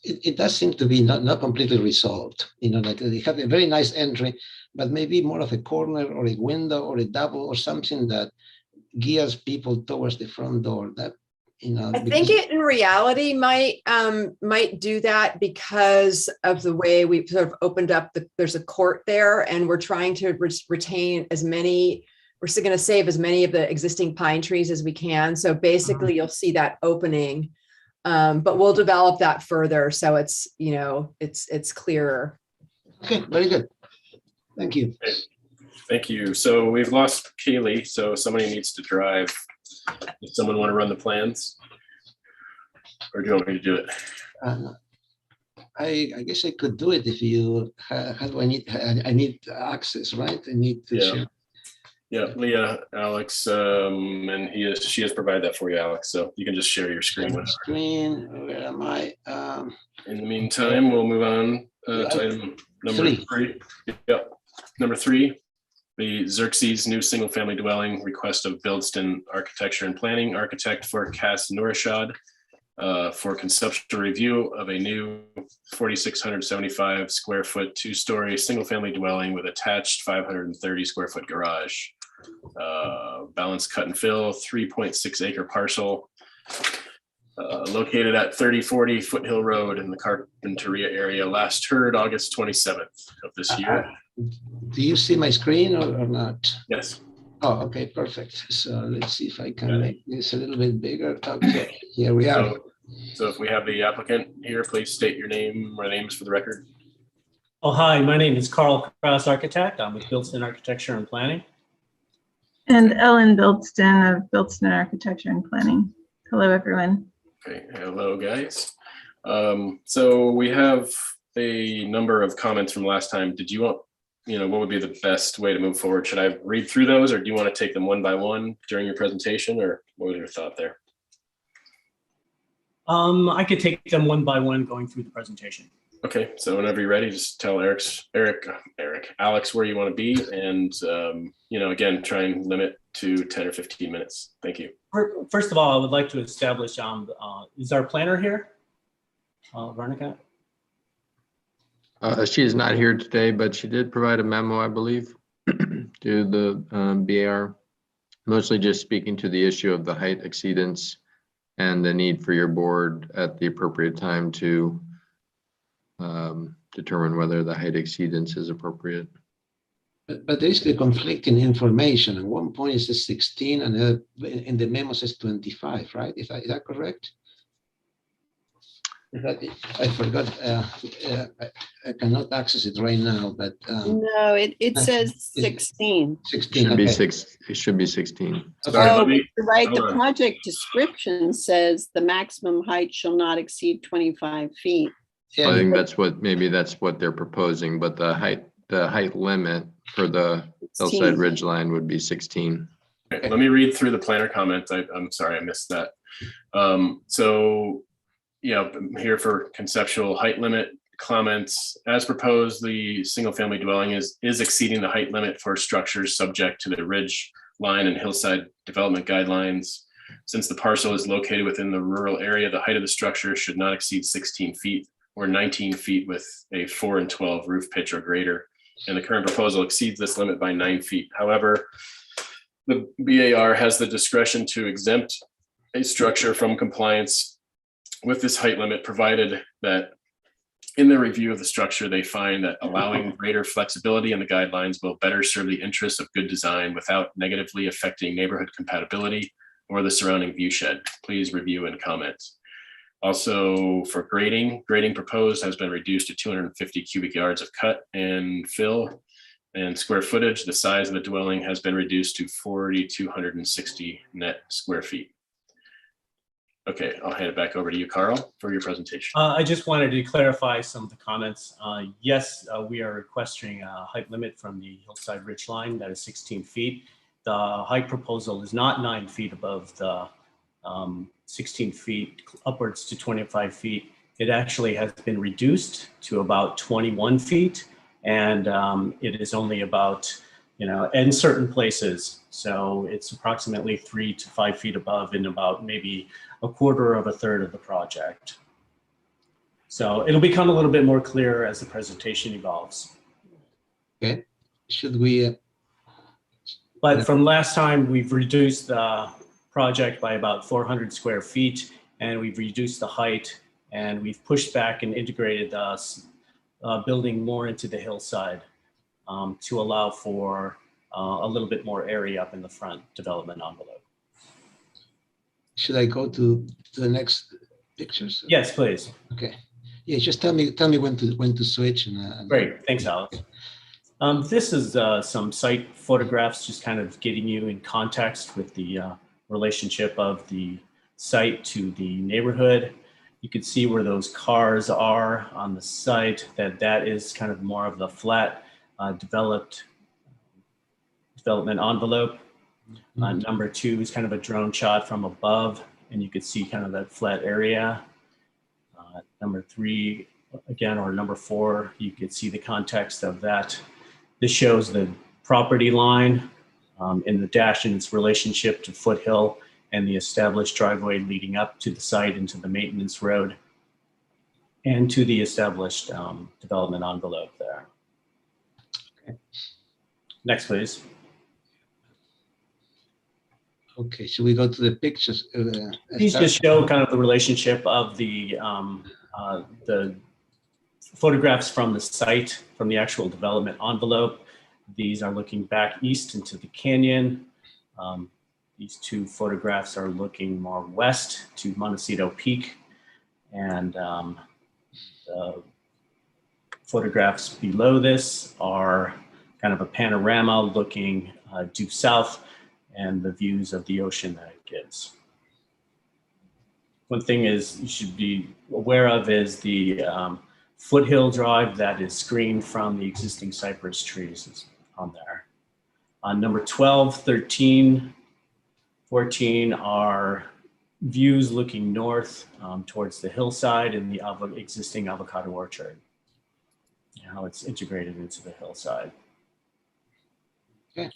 it does seem to be not completely resolved. Like they have a very nice entry, but maybe more of a corner or a window or a double or something that gears people towards the front door. That I think it in reality might do that because of the way we've sort of opened up there's a court there, and we're trying to retain as many. We're still going to save as many of the existing pine trees as we can. So basically you'll see that opening, but we'll develop that further. So it's, it's clearer. Okay, very good. Thank you. Okay. Thank you. So we've lost Kaylee, so somebody needs to drive. Does someone want to run the plans? Or do you want me to do it? I guess I could do it if you, how do I need access, right? I need to share. Yeah, Leah, Alex, and she has provided that for you, Alex. So you can just share your screen. Where am I? In the meantime, we'll move on to item number 3. Yep. Number 3, the Xerxes new single-family dwelling request of Buildston Architecture and Planning architect for Cas Nourishad for conceptual review of a new 4,675 square foot 2-story single-family dwelling with attached 530 square foot garage. Balanced cut and fill, 3.6 acre parcel located at 3040 Foothill Road in the Carpinteria area. Last heard August 27th of this year. Do you see my screen or not? Yes. Oh, okay, perfect. So let's see if I can make this a little bit bigger. Okay, here we are. So if we have the applicant here, please state your name or names for the record. Oh, hi, my name is Carl Kraus, architect. I'm with Bilston Architecture and Planning. And Ellen Bilston of Bilston Architecture and Planning. Hello, everyone. Okay, hello, guys. So we have a number of comments from last time. Did you want, what would be the best way to move forward? Should I read through those, or do you want to take them one by one during your presentation, or what was your thought there? I could take them one by one going through the presentation. Okay, so whenever you're ready, just tell Alex where you want to be, and again, try and limit to 10 or 15 minutes. Thank you. First of all, I would like to establish, is our planner here? Veronica? She is not here today, but she did provide a memo, I believe, to the BAR, mostly just speaking to the issue of the height exceedance and the need for your board at the appropriate time to determine whether the height exceedance is appropriate. But there is the conflicting information. At one point it says 16 and in the memo says 25, right? Is that correct? I forgot. I cannot access it right now, but No, it says 16. 16. Should be Okay. it should be 16. Sorry, Oh, let me- you're right. The hold on. project description says the maximum height shall not exceed 25 feet. I think maybe that's what they're proposing, but the height limit for the hillside 16. ridge line would be 16. Okay, let me read through the planner comments. I'm sorry, I missed that. I'm here for conceptual height limit comments. As proposed, the single family dwelling is exceeding the height limit for structures subject to the ridge line and hillside development guidelines. Since the parcel is located within the rural area, the height of the structure should not exceed 16 feet or 19 feet with a 4 and 12 roof pitch or greater. And the current proposal exceeds this limit by 9 feet. However, the BAR has the discretion to exempt a structure from compliance with this height limit, provided that in their review of the structure, they find that allowing greater flexibility in the guidelines will better serve the interests of good design without negatively affecting neighborhood compatibility or the surrounding view shed. Please review and comment. Also, for grading proposed has been reduced to 250 cubic yards of cut and fill, and square footage. The size of the dwelling has been reduced to 4,260 net square feet. Okay, I'll hand it back over to you, Carl, for your presentation. I just wanted to clarify some of the comments. Yes, we are requesting a height limit from the hillside ridge line that is 16 feet. The height proposal is not 9 feet above the 16 feet upwards to 25 feet. It actually has been reduced to about 21 feet, and it is only about, in certain places. So it's approximately 3 to 5 feet above in about maybe a quarter of a third of the project. So it'll become a little bit more clear as the presentation evolves. Okay. Should we? But from last time, we've reduced the project by about 400 square feet, and we've reduced the height, and we've pushed back and integrated the building more into the hillside to allow for a little bit more area up in the front development envelope. Should I go to the next pictures? Yes, please. Okay. Yeah, just tell me when to switch. Great, thanks, Alex. This is some site photographs, just kind of getting you in context with the relationship of the site to the neighborhood. You can see where those cars are on the site, that is kind of more of the flat development envelope. Number 2 is kind of a drone shot from above, and you could see kind of that flat area. Number 3, again, or number 4, you could see the context of that. This shows the property line in the dash and its relationship to Foothill and the established driveway leading up to the site into the maintenance road and to the established development envelope there. Okay. Next, please. Okay, should we go to the pictures? These just show kind of the relationship of the photographs from the site, from the actual development envelope. These are looking back east into the canyon. These two photographs are looking more west to Montecito Peak, and the photographs below this are kind of a panorama looking due south and the views of the ocean that it gives. One thing is you should be aware of is the foothill drive that is screened from the existing cypress trees is on there. On number 12, 13, 14 are views looking north towards the hillside and the existing avocado orchard, and how it's integrated into the hillside. Okay.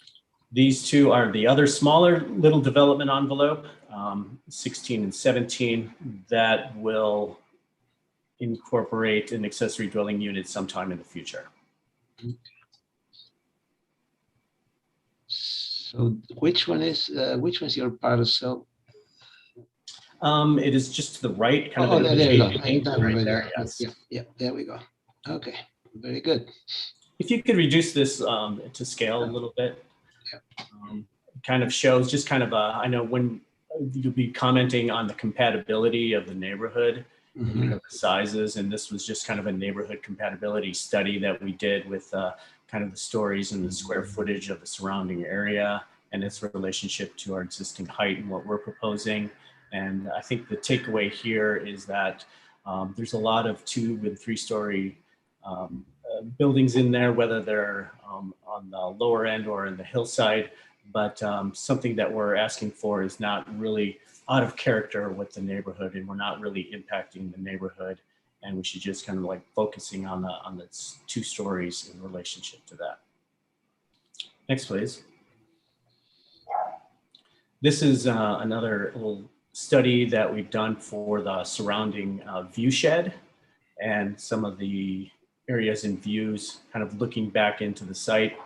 These two are the other smaller little development envelope, 16 and 17, that will incorporate an accessory dwelling unit sometime in the future. So which one's your parcel? It is just to the right, kind Oh, of there you go. pink right there. Yes. Yeah, there we go. Okay, very good. If you could reduce this to scale a little bit, kind of shows just kind of I know when you'll be commenting on the compatibility of the neighborhood, you know, the sizes, and this was just kind of a neighborhood compatibility study that we did with kind of the stories and the square footage of the surrounding area and its relationship to our existing height and what we're proposing. And I think the takeaway here is that there's a lot of 2- and 3-story buildings in there, whether they're on the lower end or in the hillside, but something that we're asking for is not really out of character with the neighborhood, and we're not really impacting the neighborhood, and we should just kind of like focusing on the 2 stories in relationship to that. Next, please. This is another little study that we've done for the surrounding view shed and some of the areas and views, kind of looking back into the site.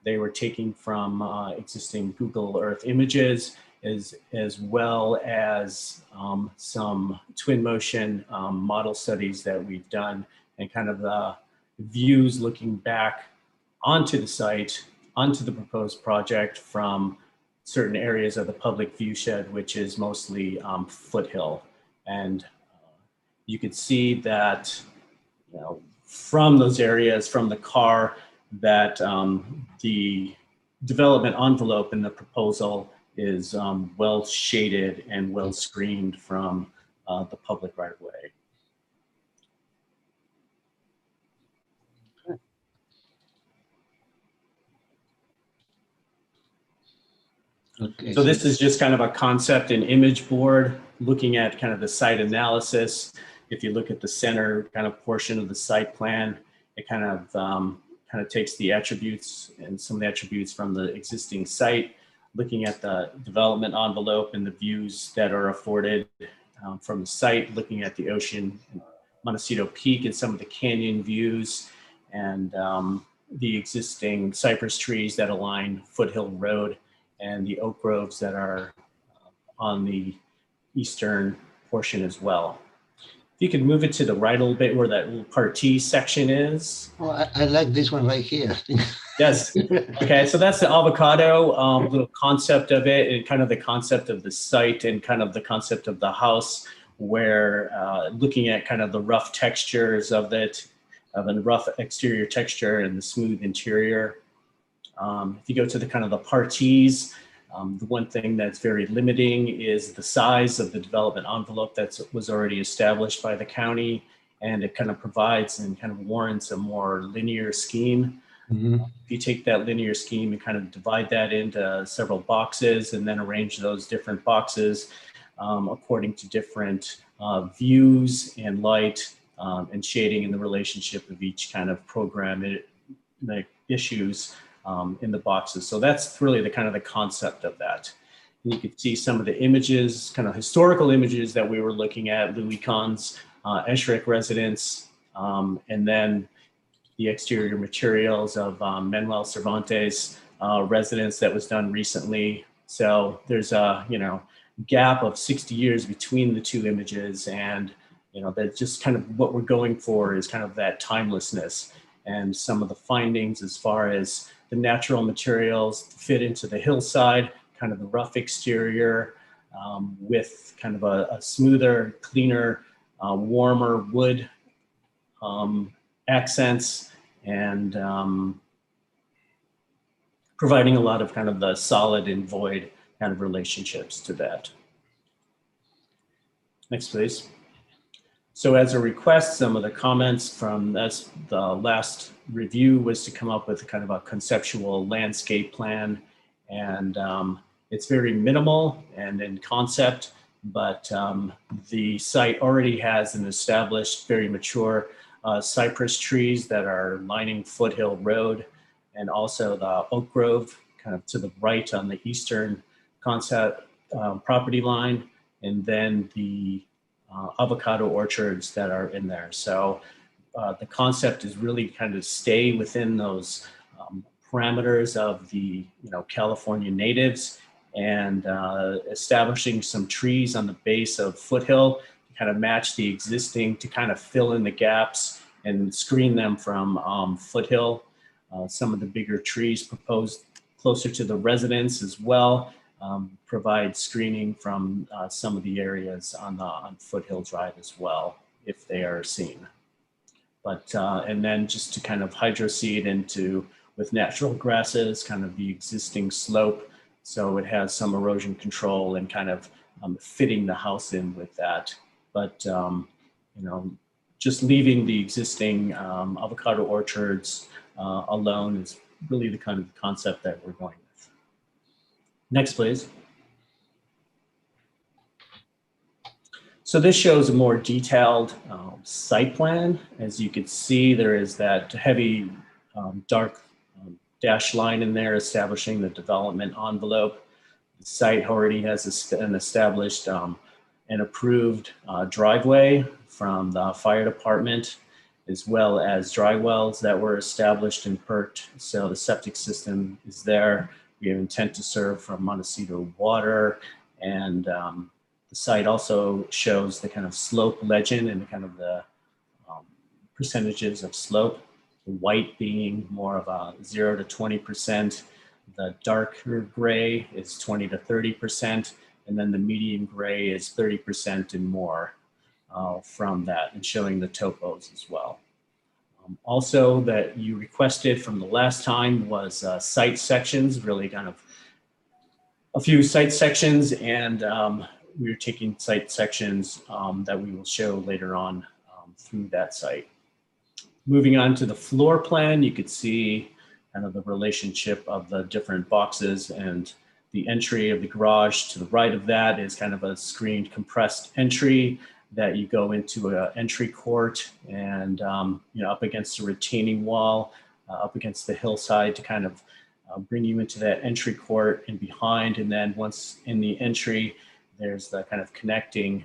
They were taken from existing Google Earth images, as well as some twin motion model studies that we've done, and kind of the views looking back onto the site, onto the proposed project from certain areas of the public view shed, which is mostly foothill. And you could see that, you know, from those areas, from the car, that the development envelope in the proposal is well shaded and well screened from the public right of way. Okay. So this is just kind of a concept and image board looking at kind of the site analysis. If you look at the center kind of portion of the site plan, it kind of takes the attributes and some of the attributes from the existing site, looking at the development envelope and the views that are afforded from the site, looking at the ocean, Montecito Peak, and some of the canyon views, and the existing cypress trees that align Foothill Road, and the oak groves that are on the eastern portion as well. If you could move it to the right a little bit where that little Part T section is. Oh, I like this one right here. Yes. Okay, so that's the avocado, little concept of it, and kind of the concept of the site and kind of the concept of the house, where looking at kind of the rough textures of it, of a rough exterior texture and the smooth interior. If you go to the kind of the parties, the one thing that's very limiting is the size of the development envelope that was already established by the county, and it kind of provides and kind of warrants a more linear scheme. If you take that linear scheme and kind of divide that into several boxes and then arrange those different boxes according to different views and light and shading in the relationship of each kind of program issues in the boxes. So that's really the kind of the concept of that. And you could see some of the images, kind of historical images that we were looking at, Louis Kahn's Esherick residence, and then the exterior materials of Manuel Cervantes residence that was done recently. So there's a, you know, gap of 60 years between the two images, and you know, that's just kind of what we're going for is kind of that timelessness, and some of the findings as far as the natural materials fit into the hillside, kind of the rough exterior with kind of a smoother, cleaner, warmer wood accents, and providing a lot of kind of the solid and void kind of relationships to that. Next, please. So as a request, some of the comments from the last review was to come up with kind of a conceptual landscape plan. And it's very minimal and in concept, but the site already has an established, very mature cypress trees that are lining Foothill Road, and also the oak grove kind of to the right on the eastern concept property line, and then the avocado orchards that are in there. So the concept is really kind of stay within those parameters of the California natives, and establishing some trees on the base of Foothill to kind of match the existing, to kind of fill in the gaps and screen them from Foothill. Some of the bigger trees proposed closer to the residents as well, provide screening from some of the areas on Foothill Drive as well, if they are seen. But, and then just to kind of hydroseed into, with natural grasses, kind of the existing slope. So it has some erosion control and kind of fitting the house in with that. But, just leaving the existing avocado orchards alone is really the kind of concept that we're going with. Next, please. So this shows a more detailed site plan. As you can see, there is that heavy dark dashed line in there establishing the development envelope. The site already has an established and approved driveway from the fire department, as well as dry wells that were established and perked. So the septic system is there. We have intent to serve from Montecito water, and the site also shows the kind of slope legend and kind of the percentages of slope. The white being more of a 0 to 20%. The darker gray is 20 to 30%. And then the medium gray is 30% and more from that, and showing the topos as well. Also that you requested from the last time was site sections, really kind of a few site sections, and we're taking site sections that we will show later on through that site. Moving on to the floor plan, you could see kind of the relationship of the different boxes, and the entry of the garage to the right of that is kind of a screened compressed entry that you go into an entry court, and up against a retaining wall, up against the hillside to kind of bring you into that entry court and behind. And then once in the entry, there's the kind of connecting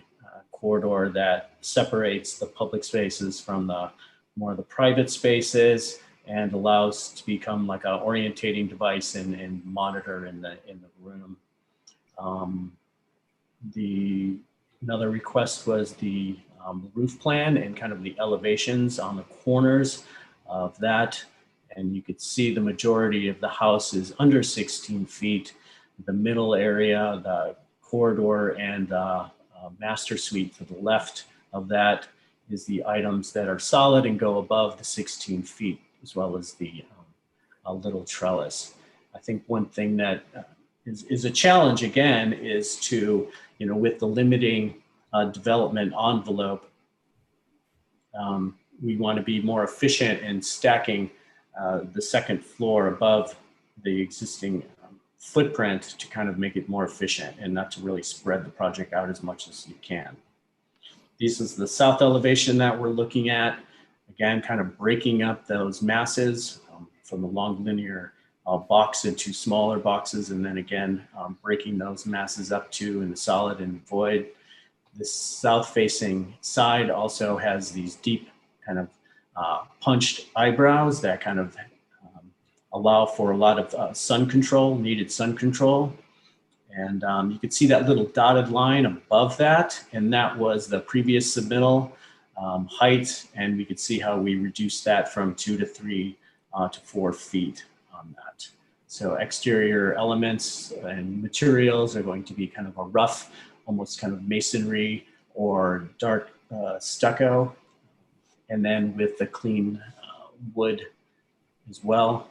corridor that separates the public spaces from the more of the private spaces, and allows to become like a orientating device and monitor in the room. Another request was the roof plan and kind of the elevations on the corners of that. And you could see the majority of the house is under 16 feet. The middle area, the corridor, and the master suite to the left of that is the items that are solid and go above the 16 feet, as well as the little trellis. I think one thing that is a challenge again is to, with the limiting development envelope, we want to be more efficient in stacking the second floor above the existing footprint to kind of make it more efficient and not to really spread the project out as much as you can. This is the south elevation that we're looking at. Again, kind of breaking up those masses from the long linear box into smaller boxes, and then again, breaking those masses up to in the solid and void. The south facing side also has these deep kind of punched eyebrows that kind of allow for a lot of sun control, needed sun control. And you can see that little dotted line above that, and that was the previous submittal height, and we could see how we reduced that from 2 to 3 to 4 feet on that. So exterior elements and materials are going to be kind of a rough, almost kind of masonry or dark stucco. And then with the clean wood as well.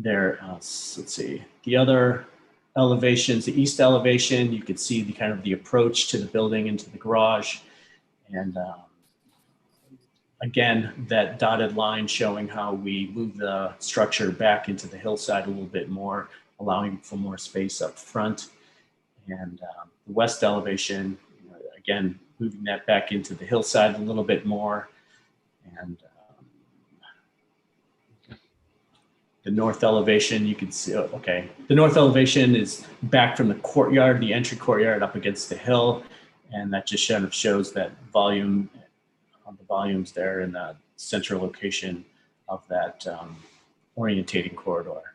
There, let's see, the other elevations, the east elevation, you could see the kind of the approach to the building into the garage. And again, that dotted line showing how we move the structure back into the hillside a little bit more, allowing for more space up front. And the west elevation, again, moving that back into the hillside a little bit more. And the north elevation, you can see, okay, the north elevation is back from the courtyard, the entry courtyard up against the hill. And that just kind of shows that volume, the volumes there in the central location of that orientating corridor.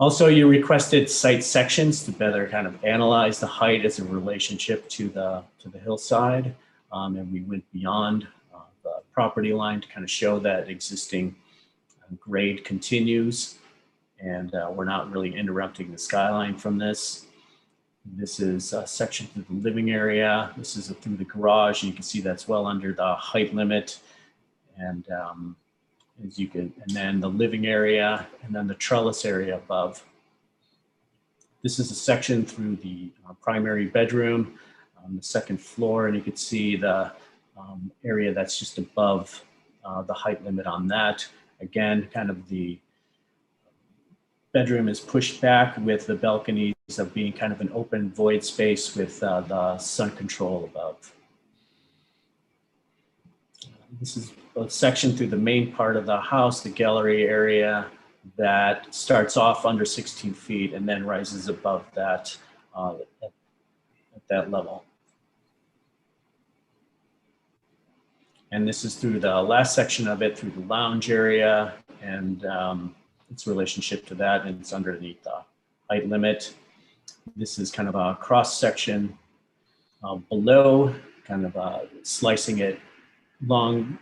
Also, you requested site sections to better kind of analyze the height as a relationship to the hillside. And we went beyond the property line to kind of show that existing grade continues, and we're not really interrupting the skyline from this. This is a section through the living area. This is through the garage. You can see that's well under the height limit. And as you can, and then the living area, and then the trellis area above. This is a section through the primary bedroom on the second floor, and you can see the area that's just above the height limit on that. Again, kind of the bedroom is pushed back with the balconies of being kind of an open void space with the sun control above. This is a section through the main part of the house, the gallery area that starts off under 16 feet and then rises above that at that level. And this is through the last section of it, through the lounge area and its relationship to that, and it's underneath the height limit. This is kind of a cross section below, kind of slicing it long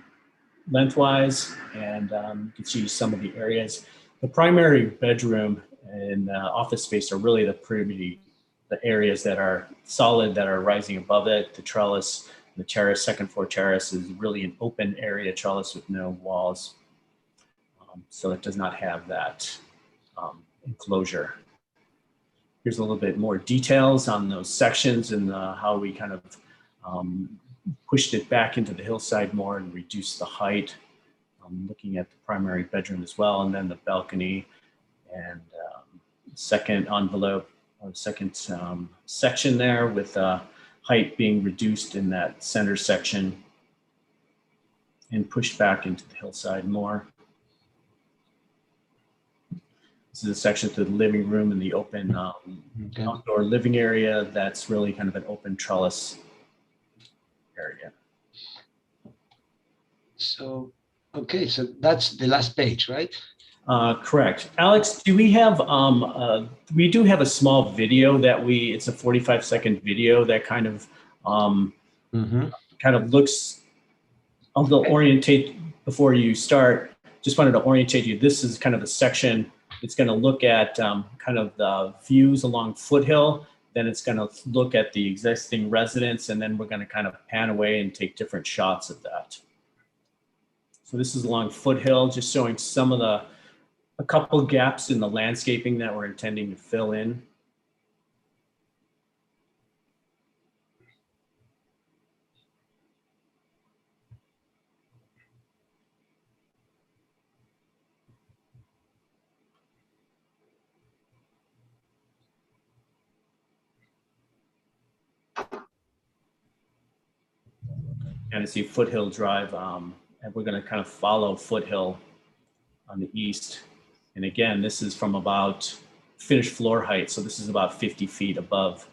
lengthwise, and you can see some of the areas. The primary bedroom and office space are really the areas that are solid, that are rising above it. The trellis, the terrace, second floor terrace is really an open area trellis with no walls. So it does not have that enclosure. Here's a little bit more details on those sections and how we kind of pushed it back into the hillside more and reduced the height. Looking at the primary bedroom as well, and then the balcony and second envelope or second section there with height being reduced in that center section and pushed back into the hillside more. This is a section to the living room and the open outdoor living area. That's really kind of an open trellis area. So, okay, so that's the last page, right? Correct. Alex, do we have, we do have a small video that it's a 45-second video that kind of, kind of looks, I'll orientate before you start, just wanted to orientate you. This is kind of a section. It's going to look at kind of the views along Foothill. Then it's going to look at the existing residents, and then we're going to kind of pan away and take different shots of that. So this is along Foothill, just showing some of a couple gaps in the landscaping that we're intending to fill in. And I see Foothill Drive, and we're going to kind of follow Foothill on the east. And again, this is from about finished floor height. So this is about 50 feet above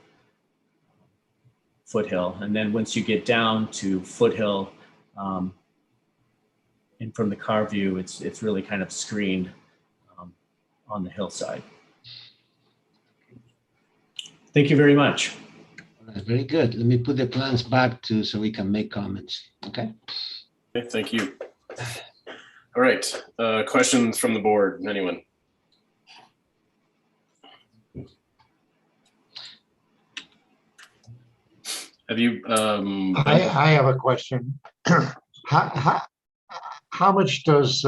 Foothill. And then once you get down to Foothill, and from the car view, it's really kind of screened on the hillside. Thank you very much. Very good. Let me put the plans back so we can make comments. Okay. Okay, thank you. All right. Questions from the board? Anyone? Have you, I have a question. How much does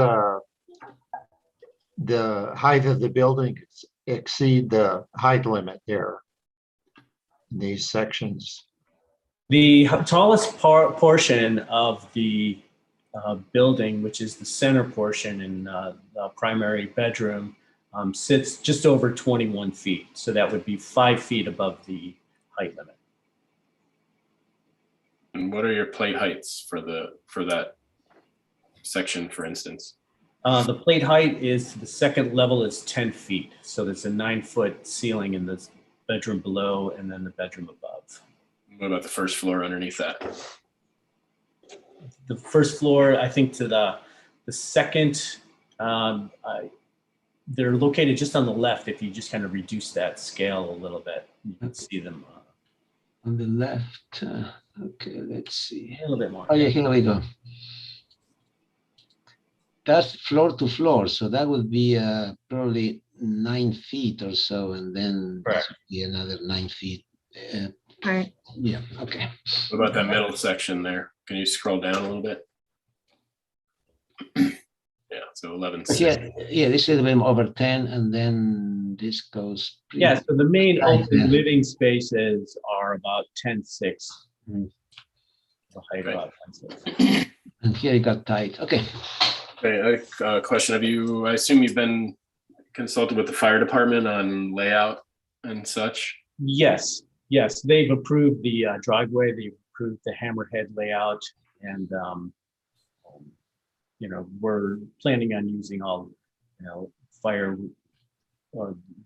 the height of the building exceed the height limit there in these sections? The tallest portion of the building, which is the center portion in the primary bedroom, sits just over 21 feet. So that would be 5 feet above the height limit. and what are your plate heights for that section, for instance? The plate height is, the second level is 10 feet. So there's a 9-foot ceiling in the bedroom below and then the bedroom above. What about the first floor underneath that? The first floor, I think to the second, they're located just on the left. If you just kind of reduce that scale a little bit, you can see them On the left, okay, let's see. a little bit more. Oh yeah, here we go. That's floor to floor, so that would be probably 9 feet or so, and then this would be another 9 feet. Right. Yeah, okay. What about that middle section there? Can you scroll down a little bit? Yeah, so 11. Yeah, this is a bit over 10, and then this goes. Yeah, so the main Right, open yeah. living spaces are about 10.6. Mm. The height about 10.6. And here it got tight. Okay. Okay, a question. I assume you've been consulted with the fire department on layout and such? Yes, they've approved the driveway, they've approved the hammerhead layout, and we're planning on using all fire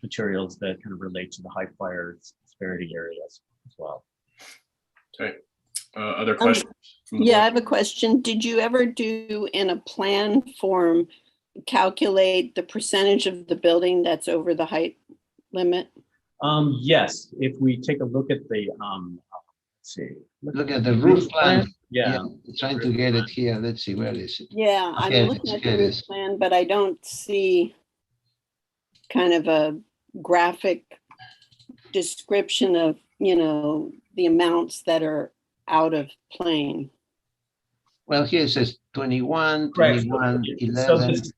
materials that kind of relate to the high fire severity areas as well. Okay. Other questions? from the Yeah, I board? have a question. Did you ever do in a plan form, calculate the percentage of the building that's over the height limit? Yes, if we take a look at the, let's see. Look at the roof plan. Yeah. Trying to get it here. Let's see, where is it? Yeah, I'm Here it looking is, at here the it roof is. plan, but I don't see kind of a graphic description of, the amounts that are out of plane. Well, here it says 21, Correct. 21, So 11. this,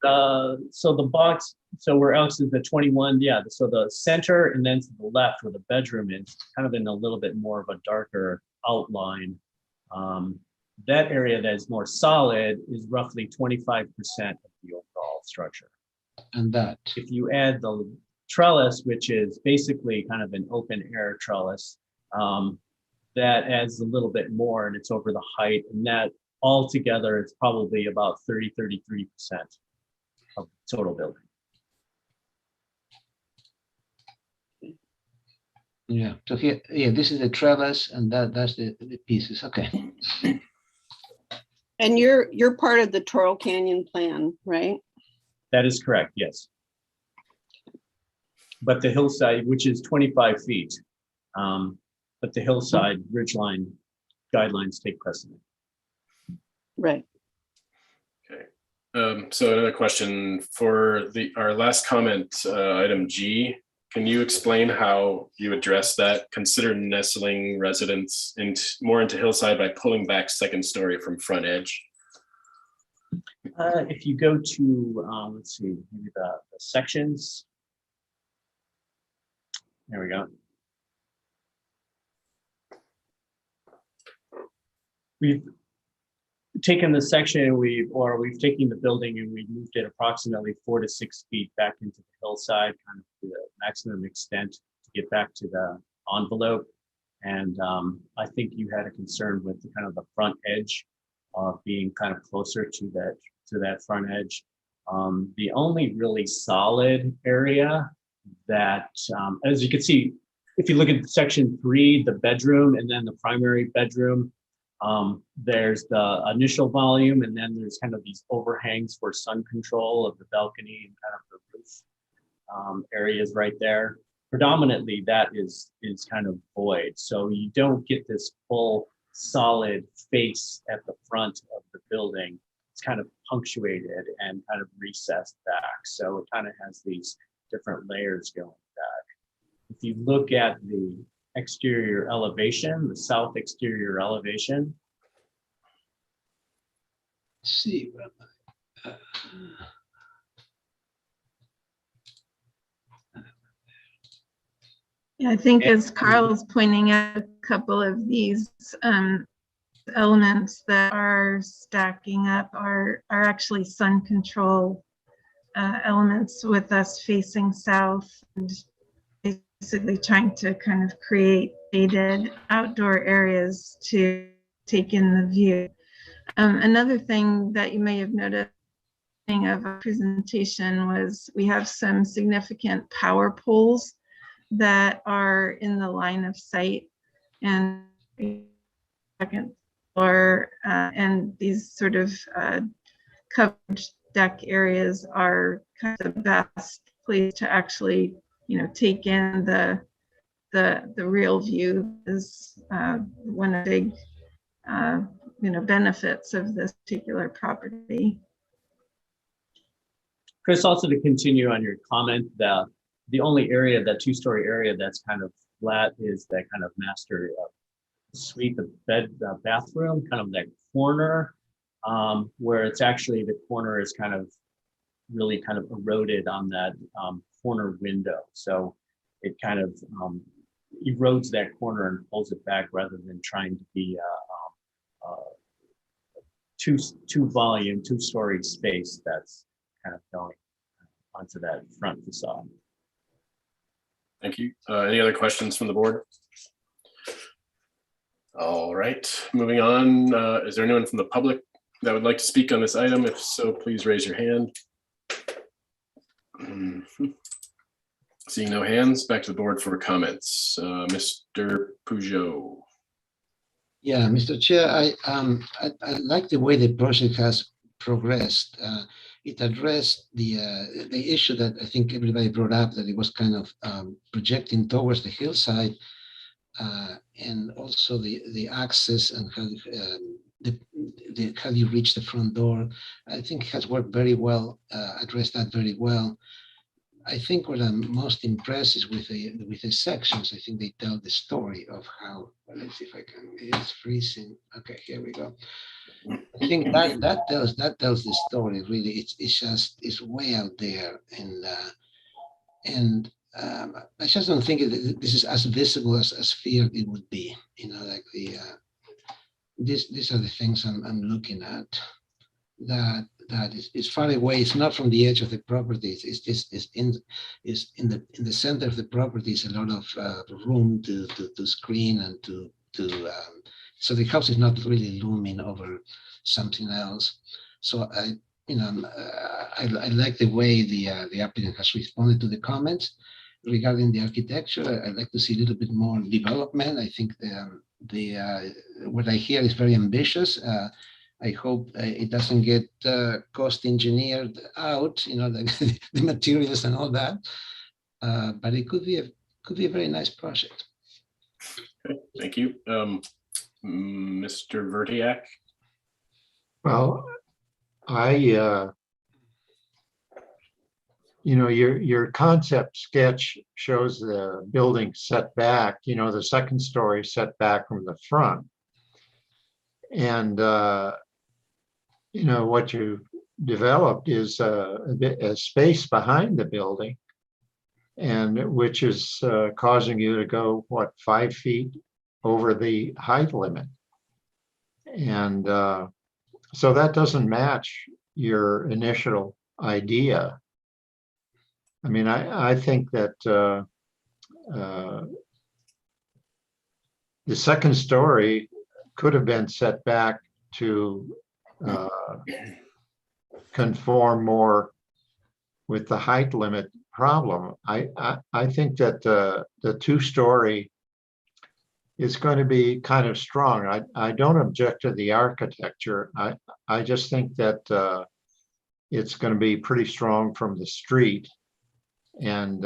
so the box, so where Alex is the 21, yeah, so the center and then to the left where the bedroom is kind of in a little bit more of a darker outline. That area that is more solid is roughly 25% of the overall structure. And that. If you add the trellis, which is basically kind of an open air trellis, that adds a little bit more and it's over the height, and that altogether it's probably about 33% of the total building. Yeah, so here, yeah, this is the trellis and that's the pieces. Okay. And you're part of the Toro Canyon plan, right? That is correct, yes. But the hillside, which is 25 feet, but the hillside ridgeline guidelines take precedent. Right. Okay. So another question for our last comment, item G. Can you explain how you address that? Consider nestling residents more into hillside by pulling back second story from front edge. If you go to, let's see, maybe the sections. There we go. We've taken the section, we've taken the building and we've moved it approximately 4 to 6 feet back into the hillside, kind of to the maximum extent to get back to the envelope. And I think you had a concern with the kind of the front edge being kind of closer to that front edge. The only really solid area that, as you can see, if you look at section 3, the bedroom and then the primary bedroom, there's the initial volume, and then there's kind of these overhangs for sun control of the balcony and kind of the roof areas right there. Predominantly, that is kind of void. So you don't get this full solid face at the front of the building. It's kind of punctuated and kind of recessed back. So it kind of has these different layers going back. If you look at the exterior elevation, the south exterior elevation. Let's see. Yeah, I think as Carl is pointing out, a couple of these elements that are stacking up are actually sun control elements, with us facing south and basically trying to kind of create shaded outdoor areas to take in the view. Another thing that you may have noticed of our presentation was we have some significant power poles that are in the line of sight, and second floor, and these sort of covered deck areas are kind of the best place to actually, take in the real view. Is one of the big benefits of this particular property. Chris, also to continue on your comment, the only area, that two-story area that's kind of flat, is that kind of master suite, the bathroom, kind of that corner, where it's actually, the corner is kind of really kind of eroded on that corner window. So it kind of erodes that corner and pulls it back, rather than trying to be two-story space that's kind of going onto that front facade. Thank you. Any other questions from the board? All right, moving on. Is there anyone from the public that would like to speak on this item? If so, please raise your hand. Seeing no hands, back to the board for comments. Mr. Peugeot. Yeah, Mr. Chair, I like the way the project has progressed. It addressed the issue that I think everybody brought up, that it was kind of projecting towards the hillside, and also the access and how you reach the front door. I think it has worked very well, addressed that very well. I think what I'm most impressed is with the sections. I think they tell the story of how. Well, let's see if I can. It's freezing. Okay, here we go. I think that tells the story. Really, it's way out there, and I just don't think this is as visible as feared it would be. Like these are the things I'm looking at. That is far away. It's not from the edge of the property. It's in the center of the property. Is a lot of room to screen and to so the house is not really looming over something else. So I like the way the applicant has responded to the comments regarding the architecture. I'd like to see a little bit more development. I think what I hear is very ambitious. I hope it doesn't get cost engineered out, the materials and all that. But it could be a very nice project. Okay, thank you. Mr. Vertiak. Well, your concept sketch shows the building set back, the second story set back from the front. And, what you developed is a space behind the building, and which is causing you to go, 5 feet over the height limit. And so that doesn't match your initial idea. I mean, I think that the second story could have been set back to conform more with the height limit problem. I think that the two-story is going to be kind of strong. I don't object to the architecture. I just think that it's going to be pretty strong from the street, and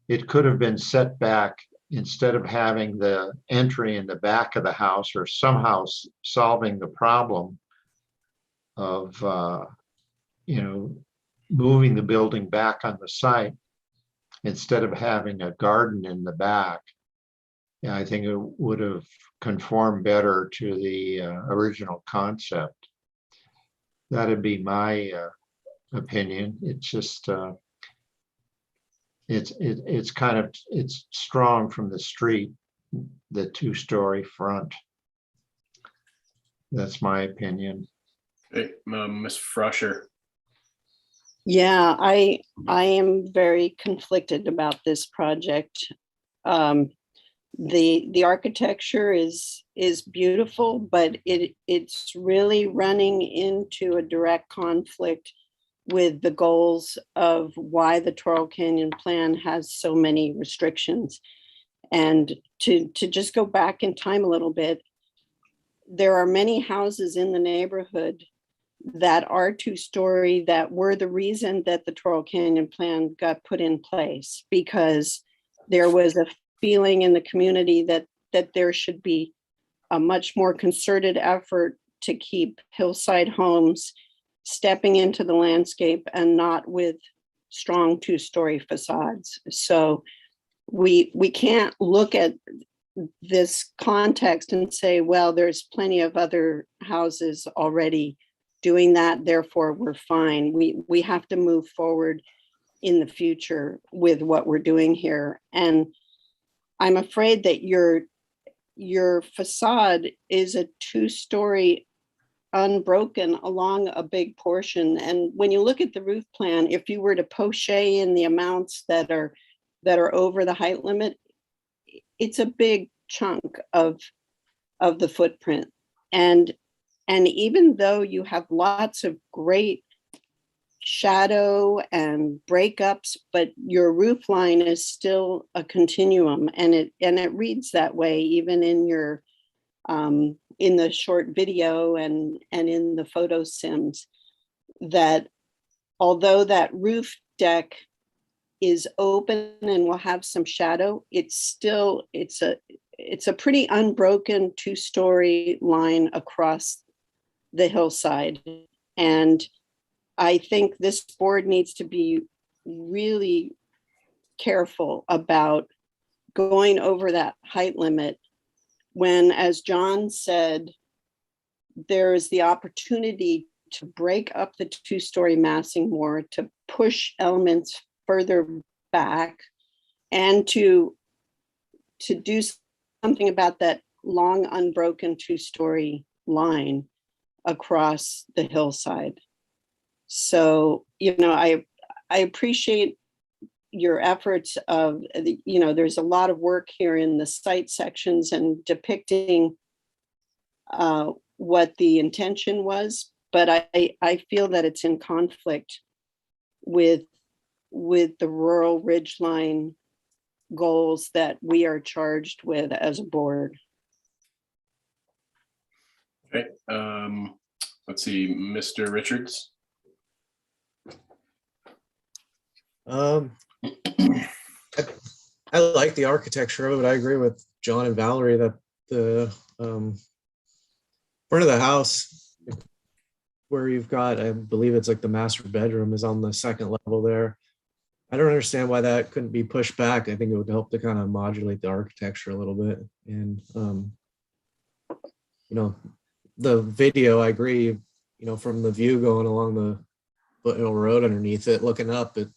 it could have been set back instead of having the entry in the back of the house, or somehow solving the problem of moving the building back on the site. instead of having a garden in the back, yeah, I think it would have conformed better to the original concept. That'd be my opinion. It's just it's kind of, it's strong from the street, the two-story front. That's my opinion. Okay, Ms. Frusher. Yeah, I am very conflicted about this project. The architecture is beautiful, but it's really running into a direct conflict with the goals of why the Toro Canyon plan has so many restrictions. And to just go back in time a little bit, there are many houses in the neighborhood that are two-story that were the reason that the Toro Canyon plan got put in place, because there was a feeling in the community that there should be a much more concerted effort to keep hillside homes stepping into the landscape and not with strong two-story facades. So we can't look at this context and say, well, there's plenty of other houses already doing that, therefore we're fine. We have to move forward in the future with what we're doing here. And I'm afraid that your facade is a two-story unbroken along a big portion. And when you look at the roof plan, if you were to poche in the amounts that are over the height limit, it's a big chunk of the footprint. And even though you have lots of great shadow and breakups, but your roof line is still a continuum, and it reads that way even in your in the short video and in the photo sims, that although that roof deck is open and will have some shadow, it's a pretty unbroken two-story line across the hillside. And I think this board needs to be really careful about going over that height limit when, as John said, there is the opportunity to break up the two-story massing more, to push elements further back, and to do something about that long unbroken two-story line across the hillside. So, I appreciate your efforts of, there's a lot of work here in the site sections and depicting what the intention was, but I feel that it's in conflict with the rural ridgeline goals that we are charged with as a board. Okay, let's see, Mr. Richards. I like the architecture of it. I agree with John and Valerie that the front of the house, where you've got, I believe it's like the master bedroom, is on the second level there. I don't understand why that couldn't be pushed back. I think it would help to kind of modulate the architecture a little bit. And the video, I agree, from the view going along the Foothill Road underneath it, looking up, it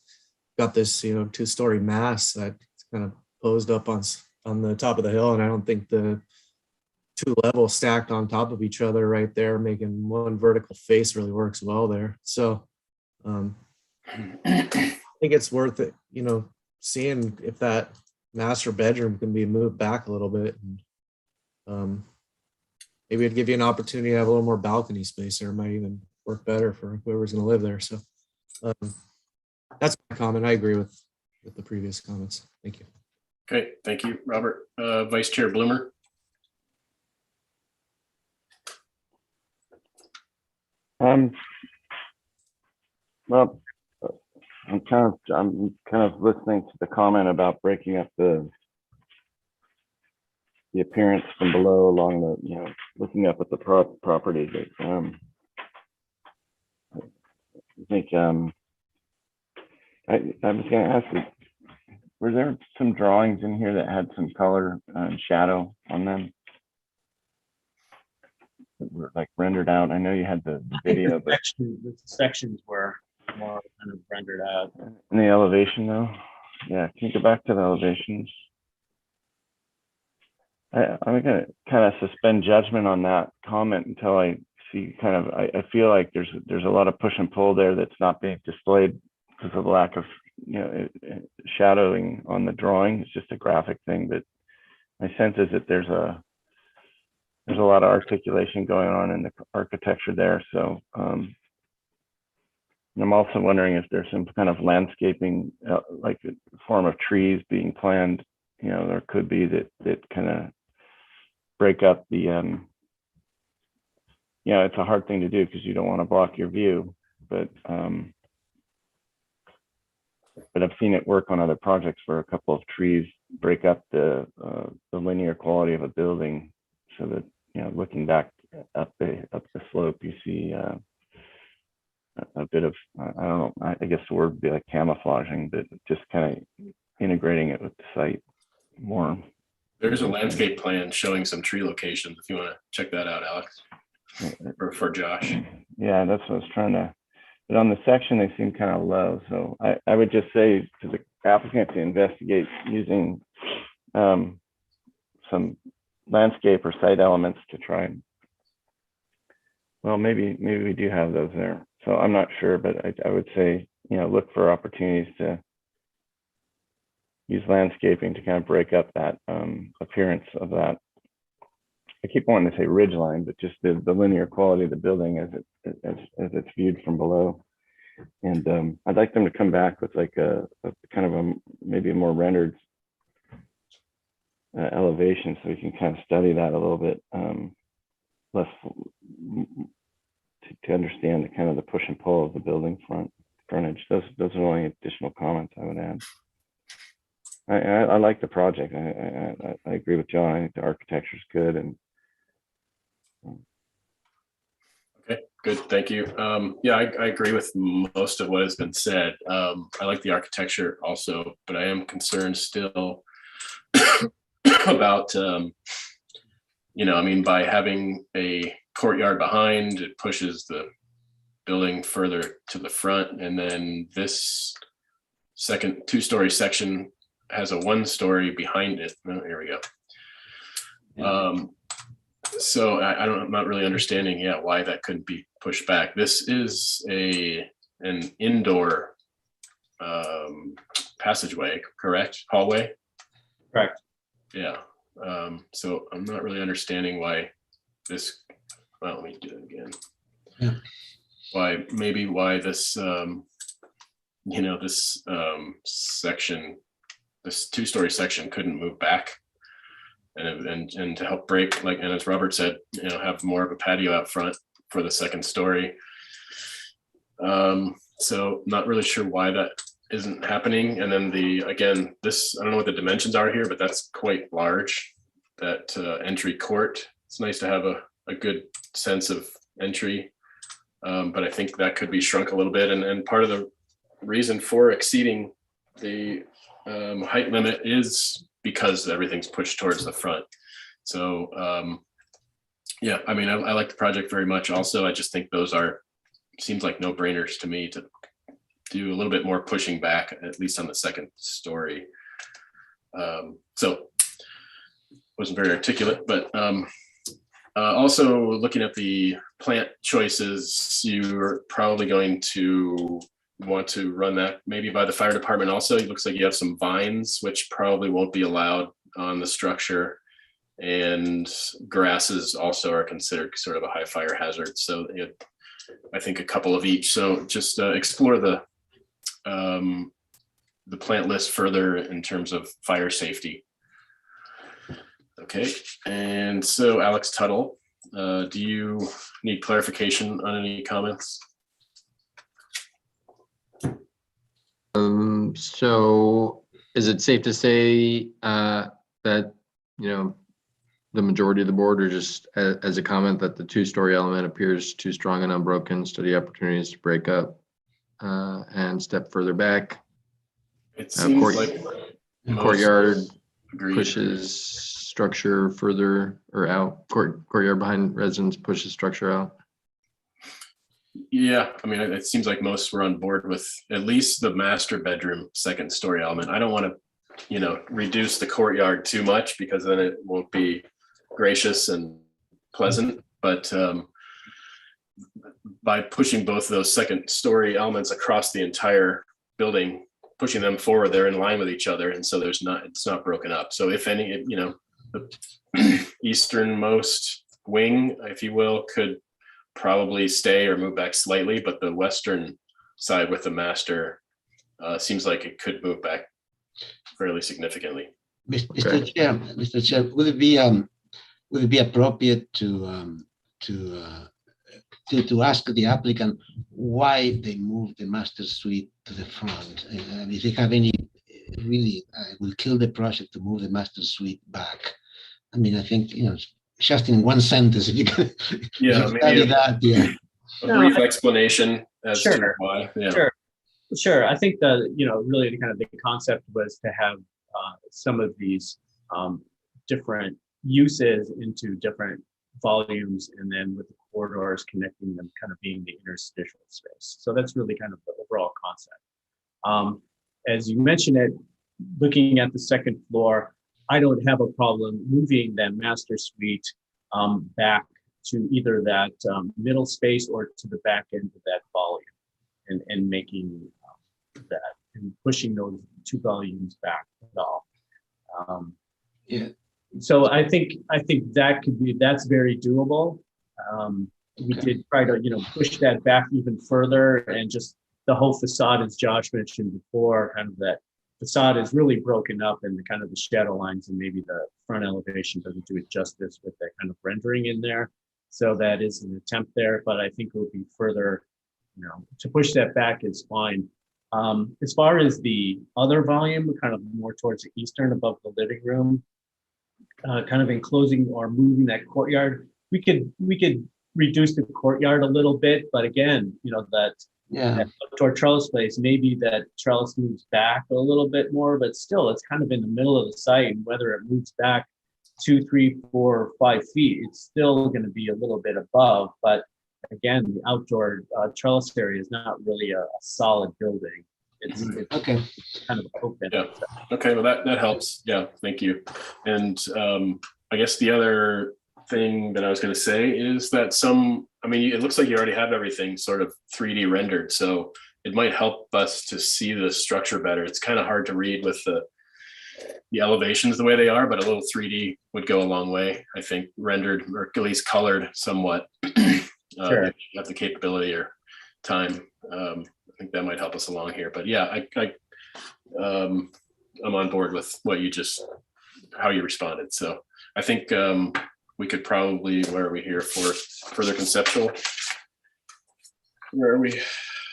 got this, two-story mass that's kind of posed up on the top of the hill. And I don't think the two levels stacked on top of each other right there, making one vertical face, really works well there. So I think it's worth it, seeing if that master bedroom can be moved back a little bit. And maybe it'd give you an opportunity to have a little more balcony space there. It might even work better for whoever's going to live there. So that's my comment. I agree with the previous comments. Thank you. Okay, thank you, Robert. Vice Chair Bloomer. Well, I'm kind of listening to the comment about breaking up the appearance from below along the, looking up at the property. But, I think I was going to ask you, were there some drawings in here that had some color and shadow on them? That were like rendered out. I know you had the video, but The sections were more kind of rendered out. in the elevation though, yeah. Can you go back to the elevations? I'm gonna kind of suspend judgment on that comment until I see kind of. I feel like there's a lot of push and pull there that's not being displayed because of the lack of shadowing on the drawing. It's just a graphic thing, but my sense is that there's a lot of articulation going on in the architecture there. So and I'm also wondering if there's some kind of landscaping, like a form of trees being planned. There could be that kind of break up the, it's a hard thing to do because you don't want to block your view, but I've seen it work on other projects where a couple of trees break up the linear quality of a building, so that looking back up the slope, you see a bit of, I don't know, I guess the word would be like camouflaging, but just kind of integrating it with the site more. There's a landscape plan showing some tree locations if you want to check that out, Alex, or for Josh. Yeah, that's what I was trying to, but on the section, they seem kind of low. So I would just say to the applicant to investigate using some landscape or site elements to try and, well, maybe we do have those there. So I'm not sure, but I would say, look for opportunities to use landscaping to kind of break up that appearance of that. I keep wanting to say ridgeline, but just the linear quality of the building as it's viewed from below. And I'd like them to come back with like a kind of maybe a more rendered elevation, so we can kind of study that a little bit less to understand the kind of the push and pull of the building frontage. Those are the only additional comments I would add. I like the project. I agree with John. I think the architecture is good. And Okay, good. Thank you. Yeah, I agree with most of what has been said. I like the architecture also, but I am concerned still about, by having a courtyard behind, it pushes the building further to the front. And then this second 2-story section has a 1-story behind it. Oh, here we go. So I'm not really understanding yet why that couldn't be pushed back. This is an indoor passageway, correct? Hallway? Correct. Yeah. So I'm not really understanding why this, well, let me do it again. Yeah. Why this, this section, this 2-story section couldn't move back and to help break, like, and as Robert said, have more of a patio out front for the 2nd story. So not really sure why that isn't happening. And then again, this, I don't know what the dimensions are here, but that's quite large, that entry court. It's nice to have a good sense of entry, but I think that could be shrunk a little bit. And part of the reason for exceeding the height limit is because everything's pushed towards the front. So yeah, I like the project very much also. I just think those seems like no-brainers to me to do a little bit more pushing back, at least on the 2nd story. So wasn't very articulate, but also looking at the plant choices, you're probably going to want to run that maybe by the fire department also. It looks like you have some vines, which probably won't be allowed on the structure, and grasses also are considered sort of a high fire hazard. So I think a couple of each. So just explore the plant list further in terms of fire safety. Okay, and so Alex Tuttle, do you need clarification on any comments? So is it safe to say that, the majority of the board, or just as a comment, that the 2-story element appears too strong and unbroken, study opportunities to break up and step further back? It seems like Most Courtyard agreed. pushes structure further or out. Courtyard behind residence pushes structure out. Yeah, I mean, it seems like most were on board with at least the master bedroom second story element. I don't want to, reduce the courtyard too much because then it won't be gracious and pleasant. But by pushing both of those second story elements across the entire building, pushing them forward, they're in line with each other, and so it's not broken up. So if any, the easternmost wing, if you will, could probably stay or move back slightly, but the western side with the master seems like it could move back fairly significantly. Mr. Chair, would it be appropriate to ask the applicant why they moved the master suite to the front? And if they have any, really, will kill the project to move the master suite back. I mean, I think, just in one sentence, if you can study that, yeah. A brief explanation as to why. Yeah. Sure. I think really the kind of the concept was to have some of these different uses into different volumes, and then with the corridors connecting them kind of being the interstitial space. So that's really kind of the overall concept. As you mentioned it, looking at the second floor, I don't have a problem moving that master suite back to either that middle space or to the back end of that volume, and making that and pushing those two volumes back at all. So I think that's very doable. We did try to push that back even further, and just the whole facade, as Josh mentioned before, kind of that facade is really broken up, and the kind of the shadow lines and maybe the front elevation doesn't do it justice with that kind of rendering in there. So that is an attempt there, but I think it would be further, to push that back is fine. As far as the other volume, kind of more towards the eastern above the living room, kind of enclosing or moving that courtyard, we could reduce the courtyard a little bit, but again, that outdoor trellis place, maybe that trellis moves back a little bit more, but still it's kind of in the middle of the site, and whether it moves back 2, 3, 4, 5 feet, it's still going to be a little bit above. But again, the outdoor trellis area is not really a solid building. It's okay. Kind of open. Yeah. Okay. Well, that helps. Yeah. Thank you. And I guess the other thing that I was going to say is that it looks like you already have everything sort of 3D rendered, so it might help us to see the structure better. It's kind of hard to read with the elevations the way they are, but a little 3D would go a long way, I think, rendered or at least colored somewhat. Sure. If you have the capability or time. I think that might help us along here. But yeah, I'm on board with how you responded. So I think we could probably, where are we here for further conceptual? Where are we?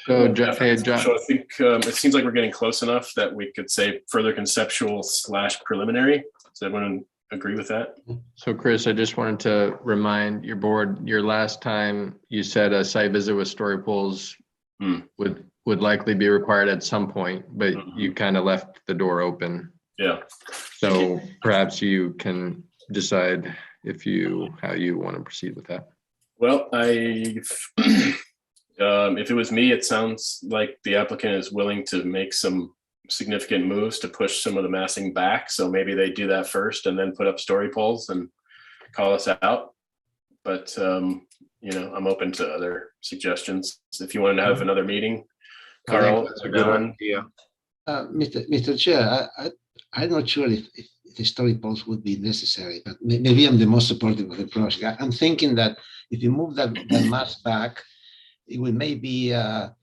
So, hey, John. So I think it seems like we're getting close enough that we could say further conceptual / preliminary. Does everyone agree with that? So Chris, I just wanted to remind your board, your last time you said a site visit with story poles would likely be required at some point, but you kind of left the door open. Yeah. So perhaps you can decide how you want to proceed with that. Well, if it was me, it sounds like the applicant is willing to make some significant moves to push some of the massing back. So maybe they do that first and then put up story poles and call us out. But, I'm open to other suggestions. If you want to have another meeting, Carl, that's a good idea. Mr. Chair, I'm not sure if the story poles would be necessary, but maybe I'm the most supportive of the project. I'm thinking that if you move that mass back, it will maybe at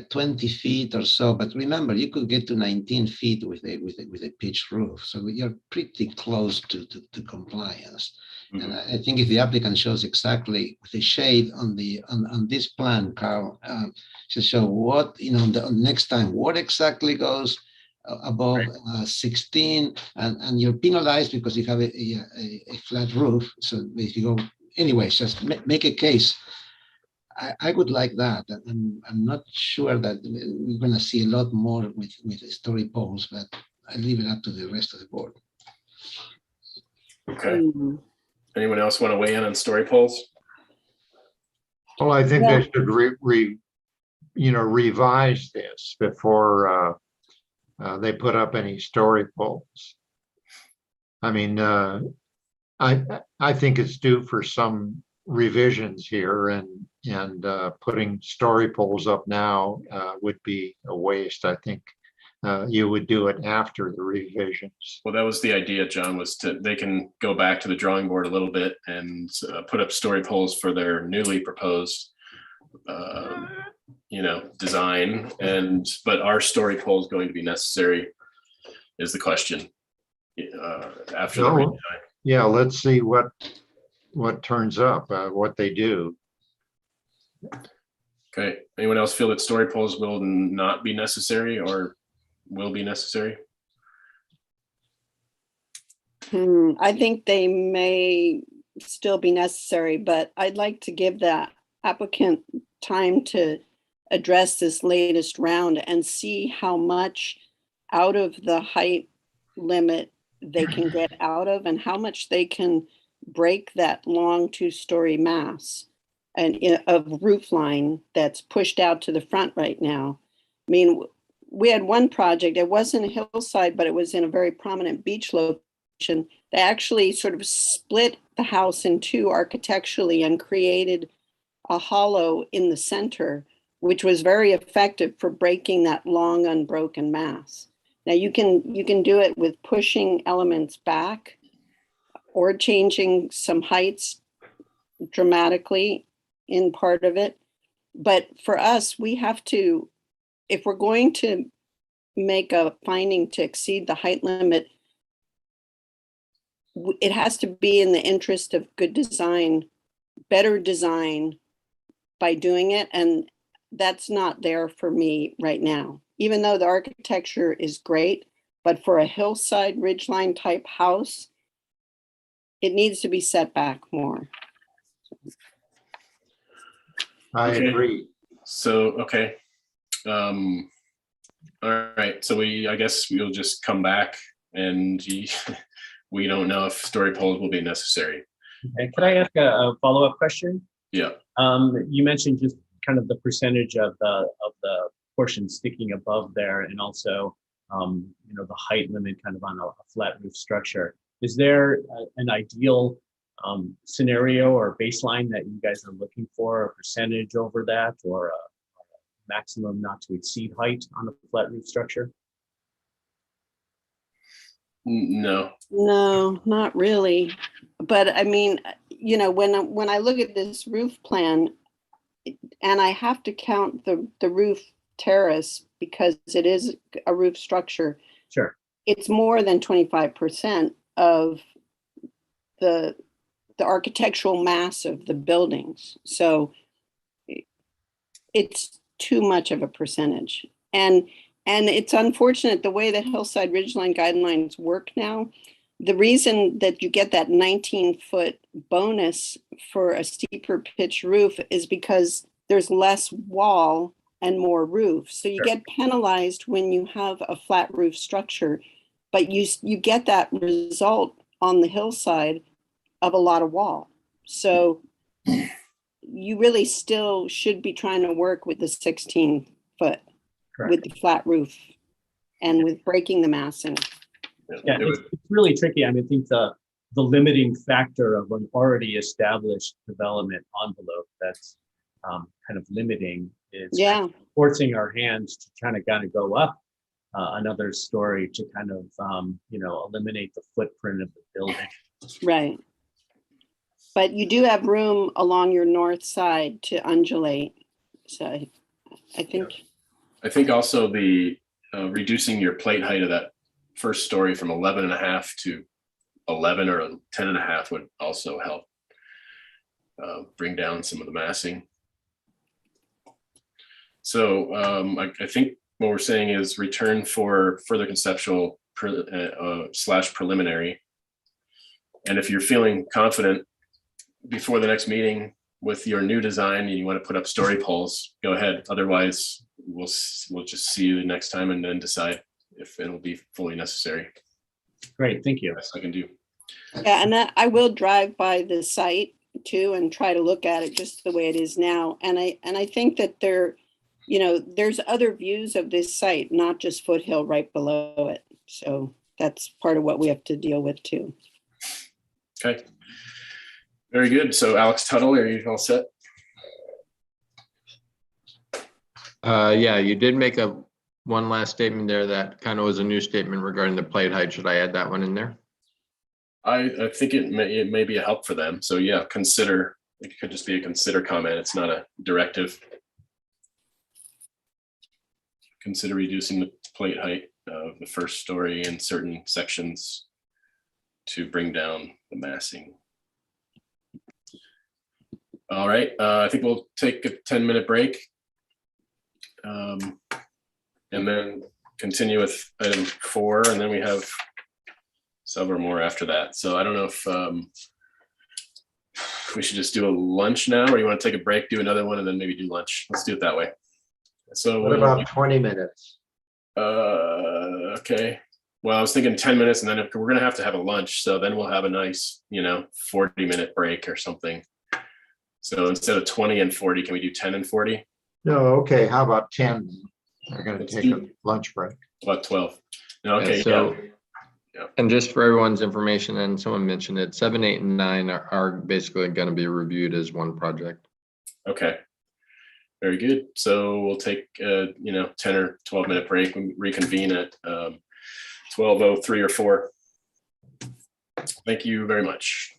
20 feet or so. But remember, you could get to 19 feet with a pitched roof, so you're pretty close to compliance. Mm-hmm. And I think if the applicant shows exactly with the shade on this plan, Carl, to show what next time what exactly goes above 16, and you're penalized because you have a flat roof. So if you go anyways, just make a case. I would like that. I'm not sure that we're going to see a lot more with story poles, but I leave it up to the rest of the board. Okay. Anyone else want to weigh in on story polls? Well, I think they should revise this before they put up any story polls. I mean, I think it's due for some revisions here, and putting story polls up now would be a waste. I think you would do it after the revisions. Well, that was the idea, John, was they can go back to the drawing board a little bit and put up story polls for their newly proposed, design. But are story polls going to be necessary is the question after the redesign. Yeah, let's see what turns up, what they do. Okay. Anyone else feel that story polls will not be necessary or will be necessary? I think they may still be necessary, but I'd like to give the applicant time to address this latest round and see how much out of the height limit they can get out of and how much they can break that long 2-story mass and of roof line that's pushed out to the front right now. I mean, we had one project, it wasn't a hillside, but it was in a very prominent beach location. They actually sort of split the house in two architecturally and created a hollow in the center, which was very effective for breaking that long unbroken mass. Now you can do it with pushing elements back or changing some heights dramatically in part of it. But for us, we have to, if we're going to make a finding to exceed the height limit, it has to be in the interest of good design, better design by doing it. And that's not there for me right now, even though the architecture is great, but for a hillside ridgeline type house, it needs to be set back more. I agree. So, okay. All right. So I guess we'll just come back and we don't know if story polls will be necessary. Okay. Can I ask a follow-up question? Yeah. You mentioned just kind of the percentage of the portion sticking above there, and also the height limit kind of on a flat roof structure. Is there an ideal scenario or baseline that you guys are looking for, a percentage over that, or a maximum not to exceed height on a flat roof structure? No. No, not really. But I mean, when I look at this roof plan, and I have to count the roof terrace because it is a roof structure. Sure. It's more than 25% of the architectural mass of the buildings. So it's too much of a percentage. And it's unfortunate the way that Hillside Ridgeline guidelines work now. The reason that you get that 19-foot bonus for a steeper pitch roof is because there's less wall and more roof. So you get penalized when you have a flat roof structure, but you get that result on the hillside of a lot of wall. So you really still should be trying to work with the 16-foot with the flat roof and with breaking the massing. Yeah, it's really tricky. I mean, I think the limiting factor of an already established development envelope that's kind of limiting is forcing our hands to kind of go up another story to kind of eliminate the footprint of the building. Right. But you do have room along your north side to undulate. So I think. I think also the reducing your plate height of that first story from 11.5 to 11 or 10.5 would also help bring down some of the massing. So I think what we're saying is return for further conceptual / preliminary. And if you're feeling confident before the next meeting with your new design and you want to put up story polls, go ahead. Otherwise, we'll just see you next time and then decide if it'll be fully necessary. Great, thank you. Best I can do. Yeah, and I will drive by the site too and try to look at it just the way it is now. And I think that there's other views of this site, not just Foothill right below it. So that's part of what we have to deal with too. Okay. Very good. So Alex Tuttle, are you all set? Yeah, you did make one last statement there that kind of was a new statement regarding the plate height. Should I add that one in there? I think it may be a help for them. So yeah, consider, it could just be a consider comment. It's not a directive. Consider reducing the plate height of the first story in certain sections to bring down the massing. All right, I think we'll take a 10-minute break. And then continue with item 4, and then we have several more after that. So I don't know if we should just do a lunch now, or you want to take a break, do another one, and then maybe do lunch. Let's do it that way. So What about 20 minutes? Okay. Well, I was thinking 10 minutes, and then we're going to have a lunch. So then we'll have a nice, 40-minute break or something. So instead of 20 and 40, can we do 10 and 40? No, okay, how about 10? We're gonna Let's take do- a lunch break. About 12. No, okay. Yeah, so, yeah. and just for everyone's information, and someone mentioned it, 7, 8, and 9 are basically going to be reviewed as one project. Okay. Very good. So we'll take 10 or 12-minute break and reconvene at 12:03 or 4. Thank you very much.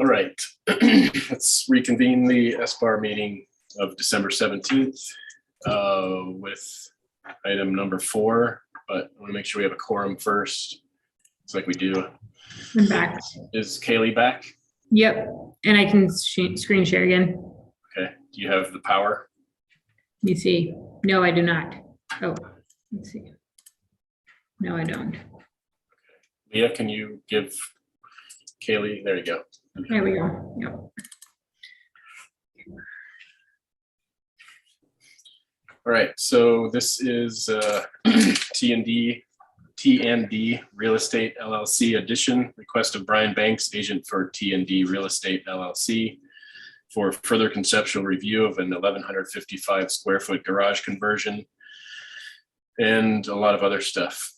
All right, let's reconvene the SBAR meeting of December 17th with item number 4, but I want to make sure we have a quorum first. It's like we do. I'm back. Is Kaylee back? Yep. And I can screen share again. Okay, do you have the power? Let me see. No, I do not. Oh, let's see. No, I don't. Leah, can you give Kaylee, there you go. There we go. Yep. All right, so this is TND Real Estate LLC addition, request of Brian Banks, agent for TND Real Estate LLC, for further conceptual review of an 1,155 square foot garage conversion and a lot of other stuff.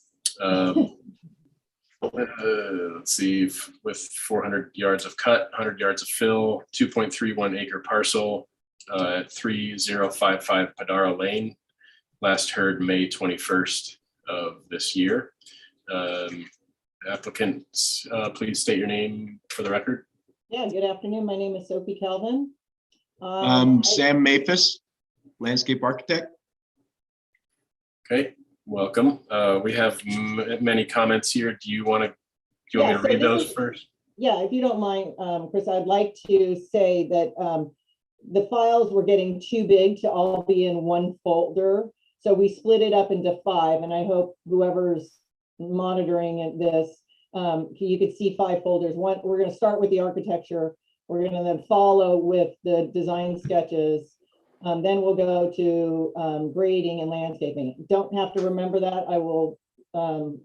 Let's see, with 400 yards of cut, 100 yards of fill, 2.31 acre parcel at 3055 Padara Lane. Last heard May 21st of this year. Applicants, please state your name for the record. Yeah, good afternoon. My name is Sophie Kelvin. Sam Maphis, landscape architect. Okay, welcome. We have many comments here. Do you want me to read those first? Yeah, if you don't mind, Chris, I'd like to say that the files were getting too big to all be in one folder. So we split it up into 5, and I hope whoever's monitoring this, you could see 5 folders. One, we're going to start with the architecture. We're going to then follow with the design sketches. Then we'll go to grading and landscaping. Don't have to remember that. I will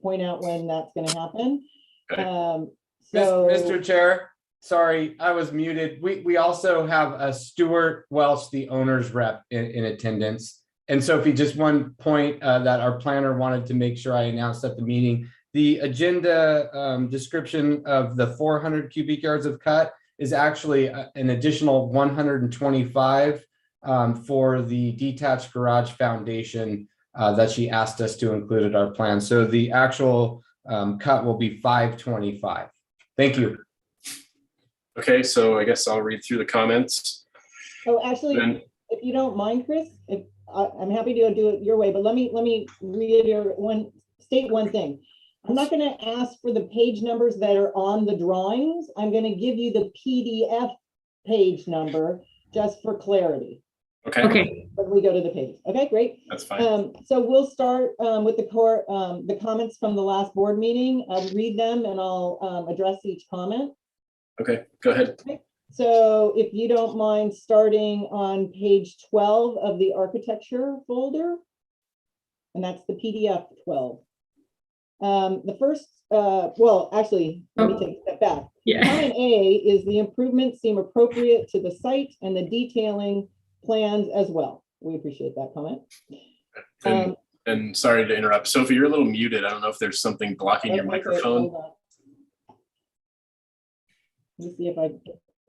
point out when that's going to happen. Okay. Mr. Chair, sorry, I was muted. We also have Stuart Welch, the owner's rep, in attendance. And Sophie, just one point that our planner wanted to make sure I announced at the meeting. The agenda description of the 400 cubic yards of cut is actually an additional 125 for the detached garage foundation that she asked us to include at our plan. So the actual cut will be 525. Thank you. Okay, so I guess I'll read through the comments. Oh, actually, if you don't mind, Chris, I'm happy to do it your way, but let me state one thing. I'm not going to ask for the page numbers that are on the drawings. I'm going to give you the PDF page number just for clarity. Okay. Okay. When we go to the page. Okay, great. That's fine. So we'll start with the comments from the last board meeting. I'll read them and I'll address each comment. Okay, go ahead. Okay. So if you don't mind starting on page 12 of the architecture folder, and that's the PDF 12. The first, well, actually, let me take a step back. Yeah. Comment A is the improvements seem appropriate to the site and the detailing plans as well. We appreciate that comment. And sorry to interrupt. Sophie, you're a little muted. I don't know if there's something blocking your microphone. Let me see if I,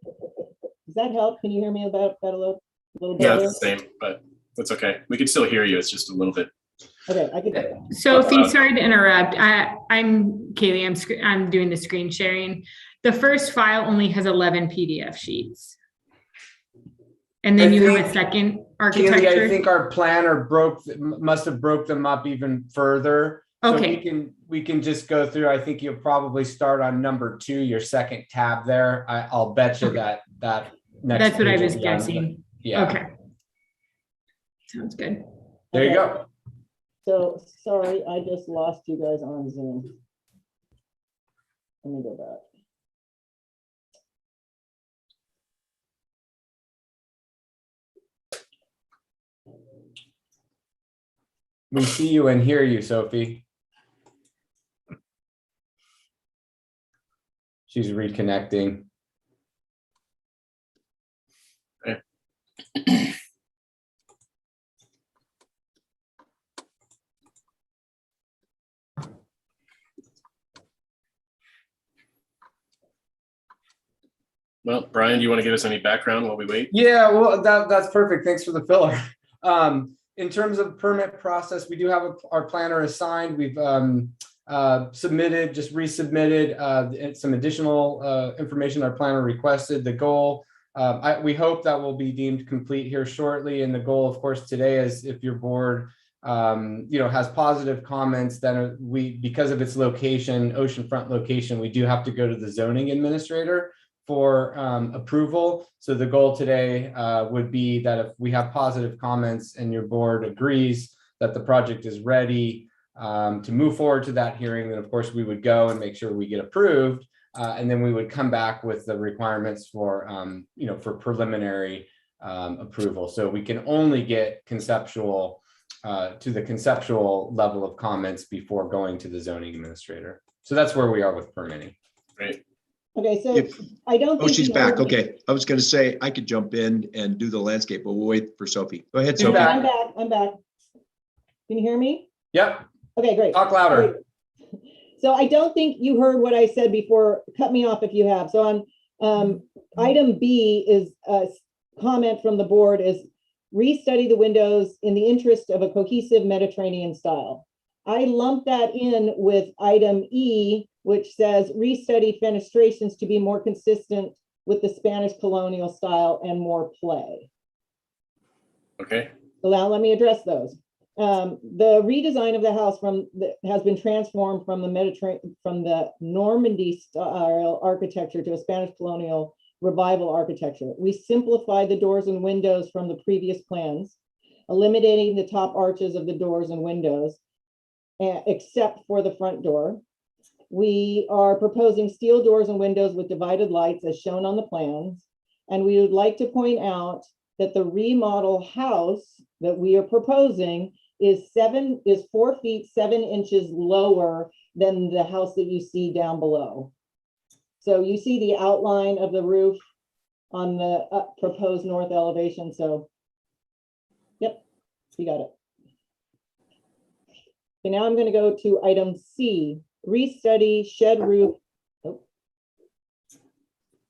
does that help? Can you hear me about that a little better? Yeah, it's the same, but that's okay. We can still hear you. It's just a little bit. Okay, I can. Sophie, sorry to interrupt. I'm Kaylee. I'm doing the screen sharing. The first file only has 11 PDF sheets. And then you have a second architecture. Kaylee, I think our planner must have broke them up even further. Okay. So we can just go through. I think you'll probably start on number 2, your second tab there. I'll bet you that next. That's what I page was will be on guessing. Yeah. Okay. Sounds good. There you go. So sorry, I just lost you guys on Zoom. Let me go back. We see you and hear you, Sophie. She's reconnecting. Okay. Well, Brian, do you want to give us any background while we wait? Yeah, well, that's perfect. Thanks for the filler. In terms of permit process, we do have our planner assigned. We've submitted, just resubmitted and some additional information our planner requested. The goal, we hope that will be deemed complete here shortly. And the goal, of course, today is if your board has positive comments, then because of its location, oceanfront location, we do have to go to the zoning administrator for approval. So the goal today would be that if we have positive comments and your board agrees that the project is ready to move forward to that hearing, then of course we would go and make sure we get approved. And then we would come back with the requirements for, for preliminary approval. So we can only get conceptual to the conceptual level of comments before going to the zoning administrator. So that's where we are with permitting. Great. Okay, so If- I don't Oh, think. she's you back. heard me. Okay. I was going to say I could jump in and do the landscape, but we'll wait for Sophie. Go ahead, She's Sophie. back. I'm back. Can you hear me? Yep. Okay, great. Talk louder. So I don't think you heard what I said before. Cut me off if you have. So on item B is a comment from the board is restudy the windows in the interest of a cohesive Mediterranean style. I lumped that in with item E, which says restudy fenestrations to be more consistent with the Spanish colonial style and more play. Okay. So now let me address those. The redesign of the house has been transformed from the Normandy style architecture to a Spanish colonial revival architecture. We simplified the doors and windows from the previous plans, eliminating the top arches of the doors and windows, except for the front door. We are proposing steel doors and windows with divided lights as shown on the plans. And we would like to point out that the remodel house that we are proposing is 4 feet 7 inches lower than the house that you see down below. So you see the outline of the roof on the proposed north elevation. So, yep, you got it. Okay, now I'm going to go to item C, restudy shed roof. Oh,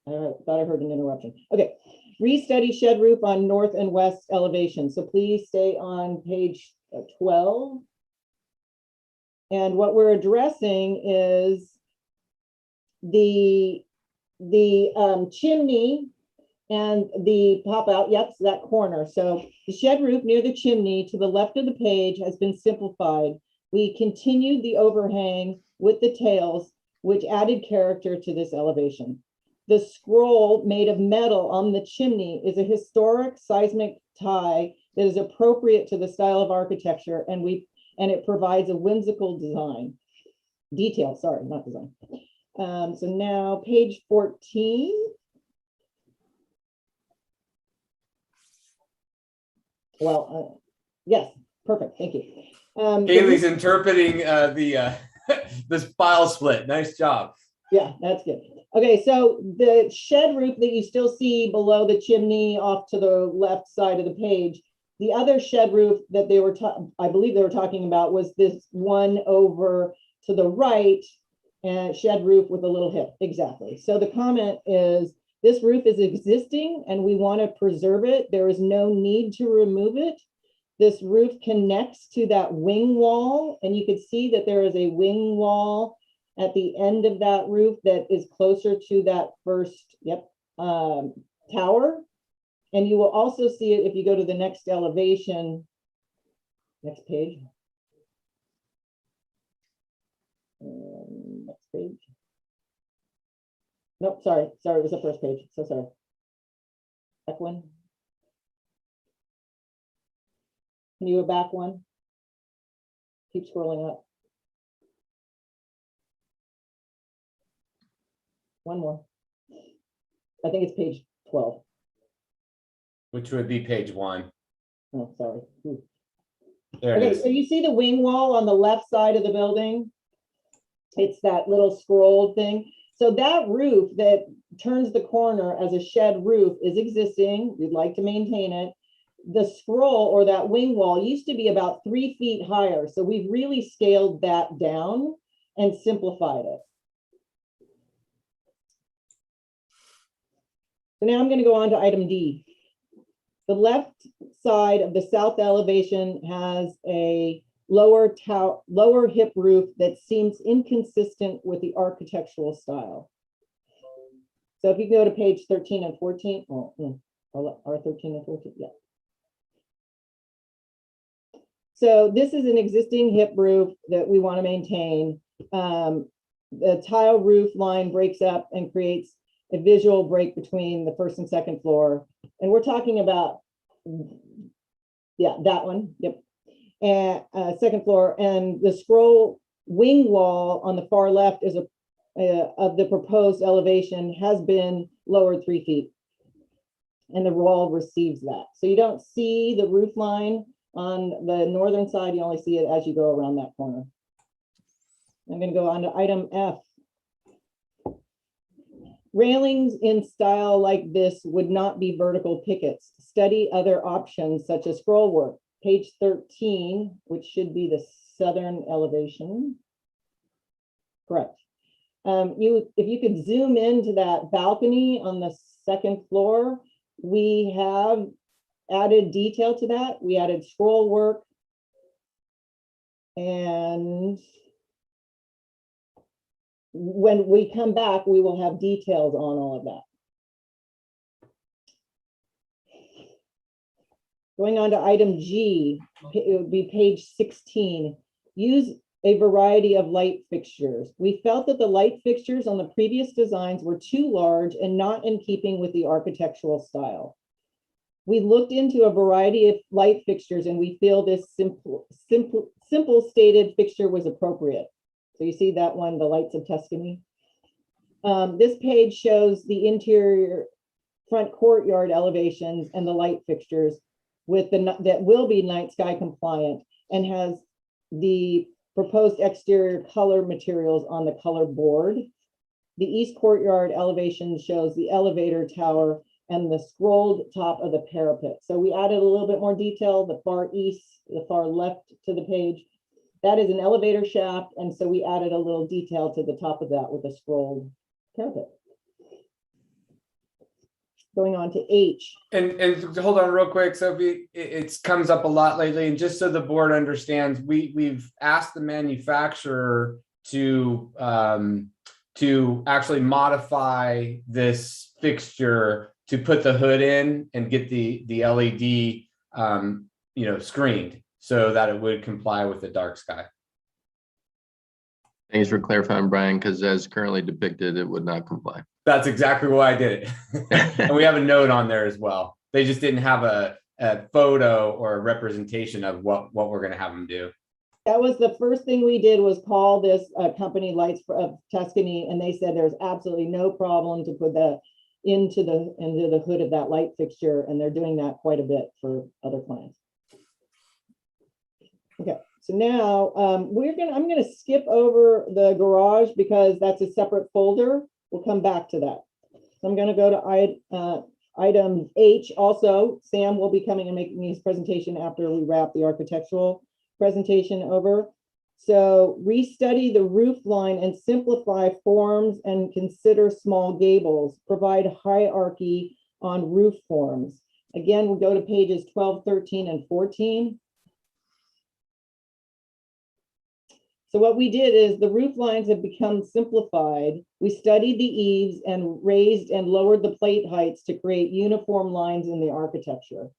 I thought I heard an interruption. Okay, restudy shed roof on north and west elevation. So please stay on page 12. And what we're addressing is the chimney and the pop out. Yep, so that corner. So the shed roof near the chimney to the left of the page has been simplified. We continued the overhang with the tails, which added character to this elevation. The scroll made of metal on the chimney is a historic seismic tie that is appropriate to the style of architecture, and it provides a whimsical detail, sorry, not design. So now page 14. Well, yes, perfect, thank you. Kaylee's interpreting this file split. Nice job. Yeah, that's good. Okay, so the shed roof that you still see below the chimney off to the left side of the page, the other shed roof that they were, I believe they were talking about was this one over to the right, and shed roof with a little hip. Exactly. So the comment is this roof is existing and we want to preserve it. There is no need to remove it. This roof connects to that wing wall, and you can see that there is a wing wall at the end of that roof that is closer to that first, tower. And you will also see it if you go to the next elevation, next page. Next page. Nope, sorry, it was the first page, so sorry. Back one. Can you go back one? Keep scrolling up. One more. I think it's page 12. Which would be page 1. Oh, sorry. Ooh. There it Okay, is. so you see the wing wall on the left side of the building? It's that little scrolled thing. So that roof that turns the corner as a shed roof is existing. We'd like to maintain it. The scroll or that wing wall used to be about 3 feet higher. So we've really scaled that down and simplified it. So now I'm going to go on to item D. The left side of the south elevation has a lower hip roof that seems inconsistent with the architectural style. So if you can go to page 13 and 14, or 13 and 14, yeah. So this is an existing hip roof that we want to maintain. The tile roof line breaks up and creates a visual break between the first and second floor. And we're talking about, yeah, that one, yep. And second floor, and the scroll wing wall on the far left is of the proposed elevation has been lowered 3 feet. And the wall receives that. So you don't see the roof line on the northern side, you only see it as you go around that corner. I'm going to go on to item F. Railings in style like this would not be vertical pickets. Study other options such as scroll work. Page 13, which should be the southern elevation. Correct. If you could zoom into that balcony on the second floor, we have added detail to that. We added scroll work, and when we come back, we will have details on all of that. Going on to item G, it would be page 16. Use a variety of light fixtures. We felt that the light fixtures on the previous designs were too large and not in keeping with the architectural style. We looked into a variety of light fixtures and we feel this simple stated fixture was appropriate. So you see that one, the Lights of Tuscany. This page shows the interior front courtyard elevations and the light fixtures with that will be night sky compliant and has the proposed exterior color materials on the color board. The east courtyard elevation shows the elevator tower and the scrolled top of the parapet. So we added a little bit more detail, the far east, the far left to the page. That is an elevator shaft, and so we added a little detail to the top of that with a scrolled parapet. Going on to H. And hold on real quick, Sophie, it comes up a lot lately, and just so the board understands, we've asked the manufacturer to actually modify this fixture to put the hood in and get the LED screened so that it would comply with the dark sky. Thanks for clarifying, Brian, because as currently depicted, it would not comply. That's exactly why I did it. And we have a note on there as well. They just didn't have a photo or a representation of what we're going to have them do. That was the first thing we did, was call this company Lights of Tuscany, and they said there's absolutely no problem to put that into the hood of that light fixture, and they're doing that quite a bit for other clients. Okay, so now I'm gonna skip over the garage because that's a separate folder. We'll come back to that. So I'm gonna go to item H. Also, Sam will be coming and making his presentation after we wrap the architectural presentation over. So restudy the roof line and simplify forms and consider small gables. Provide hierarchy on roof forms. Again, we'll go to pages 12, 13, and 14. So what we did is the roof lines have become simplified. We studied the eaves and raised and lowered the plate heights to create uniform lines in the architecture.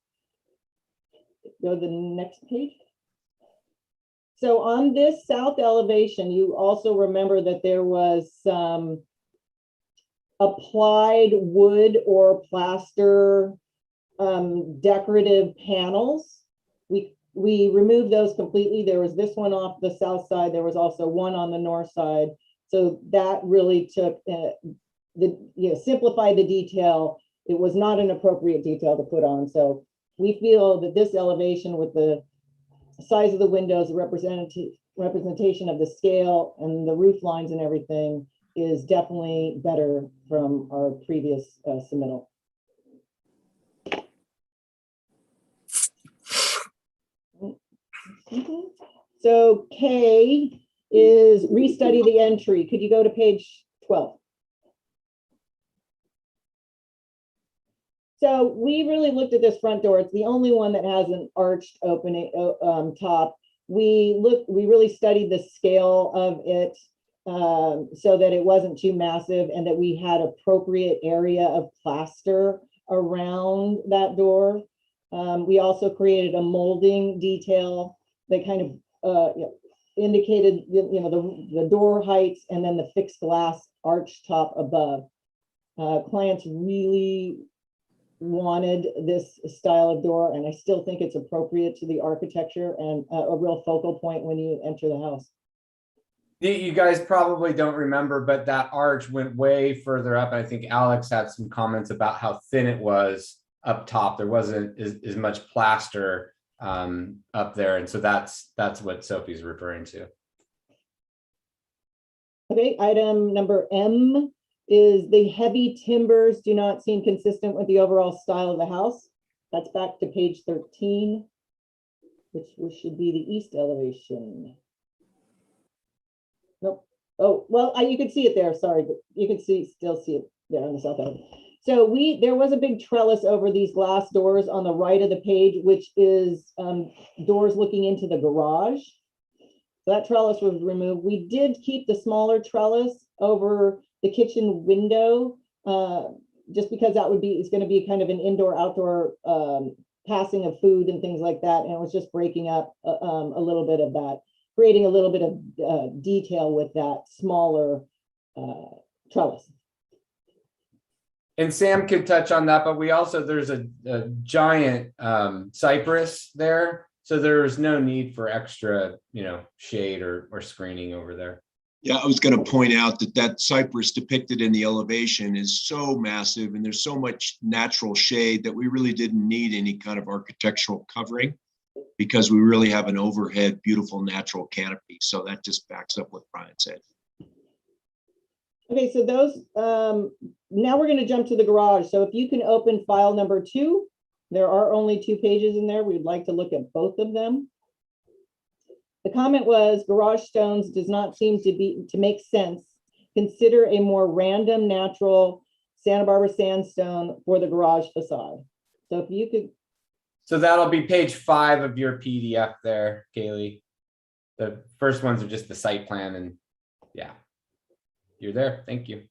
Go to the next page. So on this south elevation, you also remember that there was some applied wood or plaster decorative panels. We removed those completely. There was this one off the south side. There was also one on the north side. So that really took simplified the detail. It was not an appropriate detail to put on. So we feel that this elevation with the size of the windows, the representation of the scale and the roof lines and everything is definitely better from our previous submittal. So K is restudy the entry. Could you go to page 12? So we really looked at this front door. It's the only one that has an arched opening top. we really studied the scale of it so that it wasn't too massive and that we had appropriate area of plaster around that door. We also created a molding detail that kind of indicated the door heights and then the fixed glass arch top above. Clients really wanted this style of door, and I still think it's appropriate to the architecture and a real focal point when you enter the house. You guys probably don't remember, but that arch went way further up. I think Alex had some comments about how thin it was up top. There wasn't as much plaster up there, and so that's what Sophie's referring to. Okay, item number M is the heavy timbers do not seem consistent with the overall style of the house. That's back to page 13, which should be the east elevation. Nope. Oh, well, you can see it there. Sorry, but you can still see it there on the south end. So there was a big trellis over these glass doors on the right of the page, which is doors looking into the garage. So that trellis was removed. We did keep the smaller trellis over the kitchen window, just because it's going to be kind of an indoor-outdoor passing of food and things like that. And it was just breaking up a little bit of that, creating a little bit of detail with that smaller trellis. And Sam could touch on that, but there's a giant cypress there. So there's no need for extra, shade or screening over there. Yeah, I was going to point out that cypress depicted in the elevation is so massive and there's so much natural shade that we really didn't need any kind of architectural covering because we really have an overhead, beautiful natural canopy. So that just backs up what Brian said. Okay, so those, now we're going to jump to the garage. So if you can open file number 2, there are only 2 pages in there. We'd like to look at both of them. The comment was garage stones does not seem to make sense. Consider a more random natural Santa Barbara sandstone for the garage facade. So if you could. So that'll be page 5 of your PDF there, Kaylee. The first ones are just the site plan, and yeah, you're there. Thank you.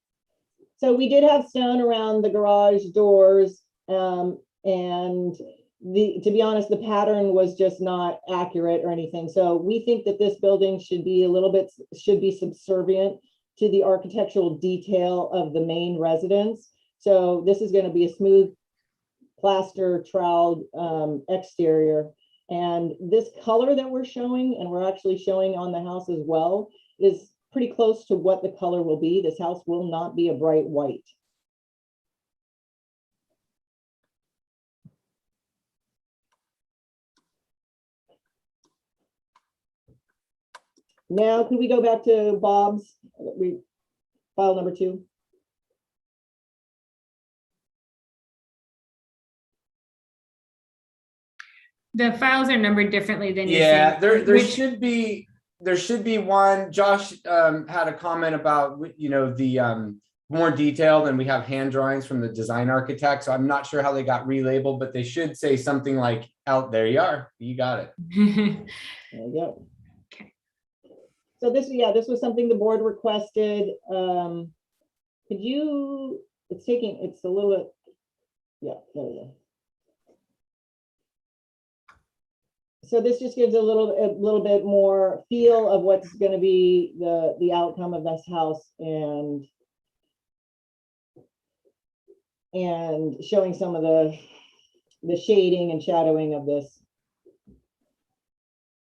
So we did have stone around the garage doors, and to be honest, the pattern was just not accurate or anything. So we think that this building should be subservient to the architectural detail of the main residence. So this is going to be a smooth plaster troweled exterior. And this color that we're showing, and we're actually showing on the house as well, is pretty close to what the color will be. This house will not be a bright white. Now, could we go back to Bob's file number 2? The files are numbered differently than you Yeah, said. there should be one. Josh had a comment about the more detailed, and we have hand drawings from the design architect. So I'm not sure how they got relabeled, but they should say something like, "Out there you are, you got it." There you go. So this was something the board requested. It's a little bit, yeah, there we go. So this just gives a little bit more feel of what's going to be the outcome of this house, and showing some of the shading and shadowing of this.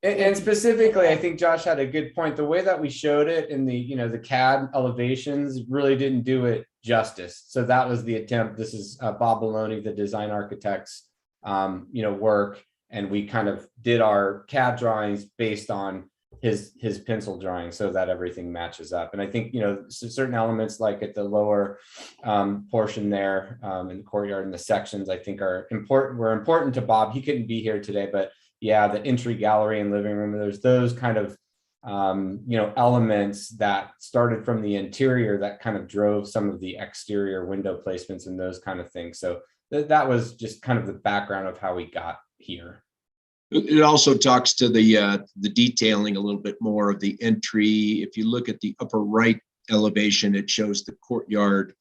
And specifically, I think Josh had a good point. The way that we showed it in the CAD elevations really didn't do it justice. So that was the attempt. This is Bob Maloney, the design architect's work, and we kind of did our CAD drawings based on his pencil drawing so that everything matches up. And I think certain elements like at the lower portion there in the courtyard and the sections, I think were important to Bob. He couldn't be here today, but yeah, the entry gallery and living room, there's those kind of, elements that started from the interior that kind of drove some of the exterior window placements and those kind of things. So that was just kind of the background of how we got here. It also talks to the detailing a little bit more of the entry. If you look at the upper right elevation, it shows the courtyard,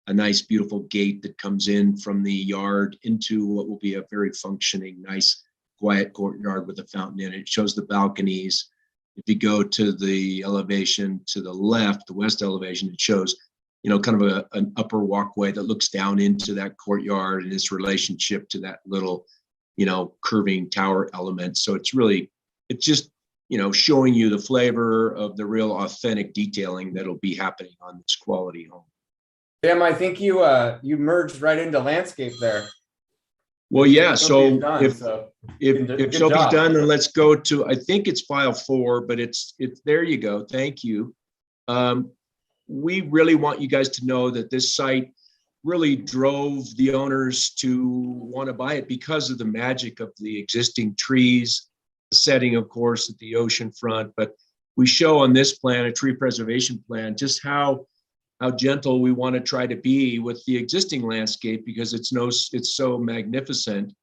a nice beautiful gate that comes in from the yard into what will be a very functioning, nice, quiet courtyard with a fountain in it. It shows the balconies. If you go to the elevation to the left, the west elevation, it shows, you know, kind of an upper walkway that looks down into that courtyard and its relationship to that little, you know, curving tower element. So it's just, you know, showing you the flavor of the real authentic detailing that'll be happening on this quality home. Tim, I think you merged right into landscape there. Well, yeah, Sophie's so done, if good Sophie's job. done, then let's go to, I think it's file 4, but it's there you go. Thank you. We really want you guys to know that this site really drove the owners to want to buy it because of the magic of the existing trees, the setting, of course, at the ocean front. But we show on this plan, a tree preservation plan, just how gentle we want to try to be with the existing landscape because it's so magnificent.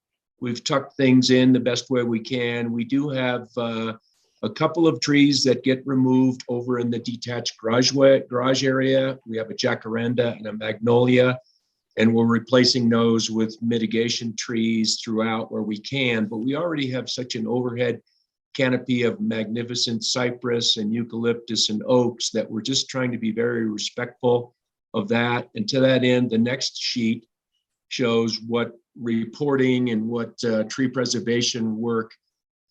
We've tucked things in the best way we can. We do have a couple of trees that get removed over in the detached garage area. We have a jacaranda and a magnolia, and we're replacing those with mitigation trees throughout where we can. But we already have such an overhead canopy of magnificent cypress and eucalyptus and oaks that we're just trying to be very respectful of that. And to that end, the next sheet shows what reporting and what tree preservation work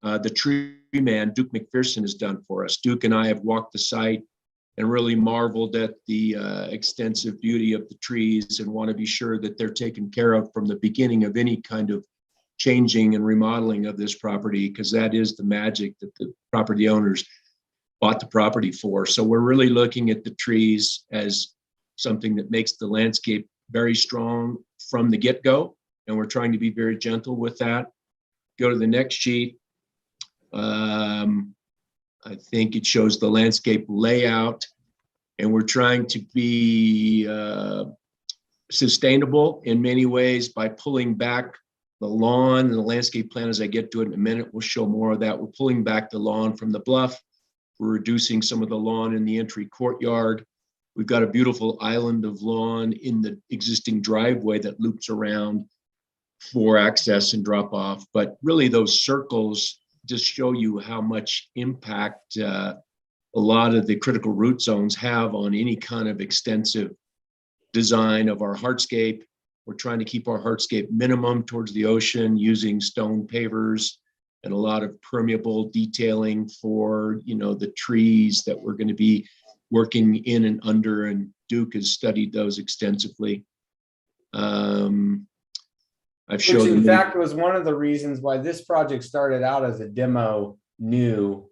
the tree man, Duke McPherson, has done for us. Duke and I have walked the site and really marveled at the extensive beauty of the trees and want to be sure that they're taken care of from the beginning of any kind of changing and remodeling of this property, because that is the magic that the property owners bought the property for. So we're really looking at the trees as something that makes the landscape very strong from the get-go, and we're trying to be very gentle with that. Go to the next sheet. I think it shows the landscape layout, and we're trying to be sustainable in many ways by pulling back the lawn and the landscape plan. As I get to it in a minute, we'll show more of that. We're pulling back the lawn from the bluff. We're reducing some of the lawn in the entry courtyard. We've got a beautiful island of lawn in the existing driveway that loops around for access and drop off. But really those circles just show you how much impact a lot of the critical root zones have on any kind of extensive design of our hardscape. We're trying to keep our hardscape minimum towards the ocean using stone pavers and a lot of permeable detailing for, you know, the trees that we're going to be working in and under, and Duke has studied those extensively. I've Which shown in them. fact was one of the reasons why this project started out as a demo new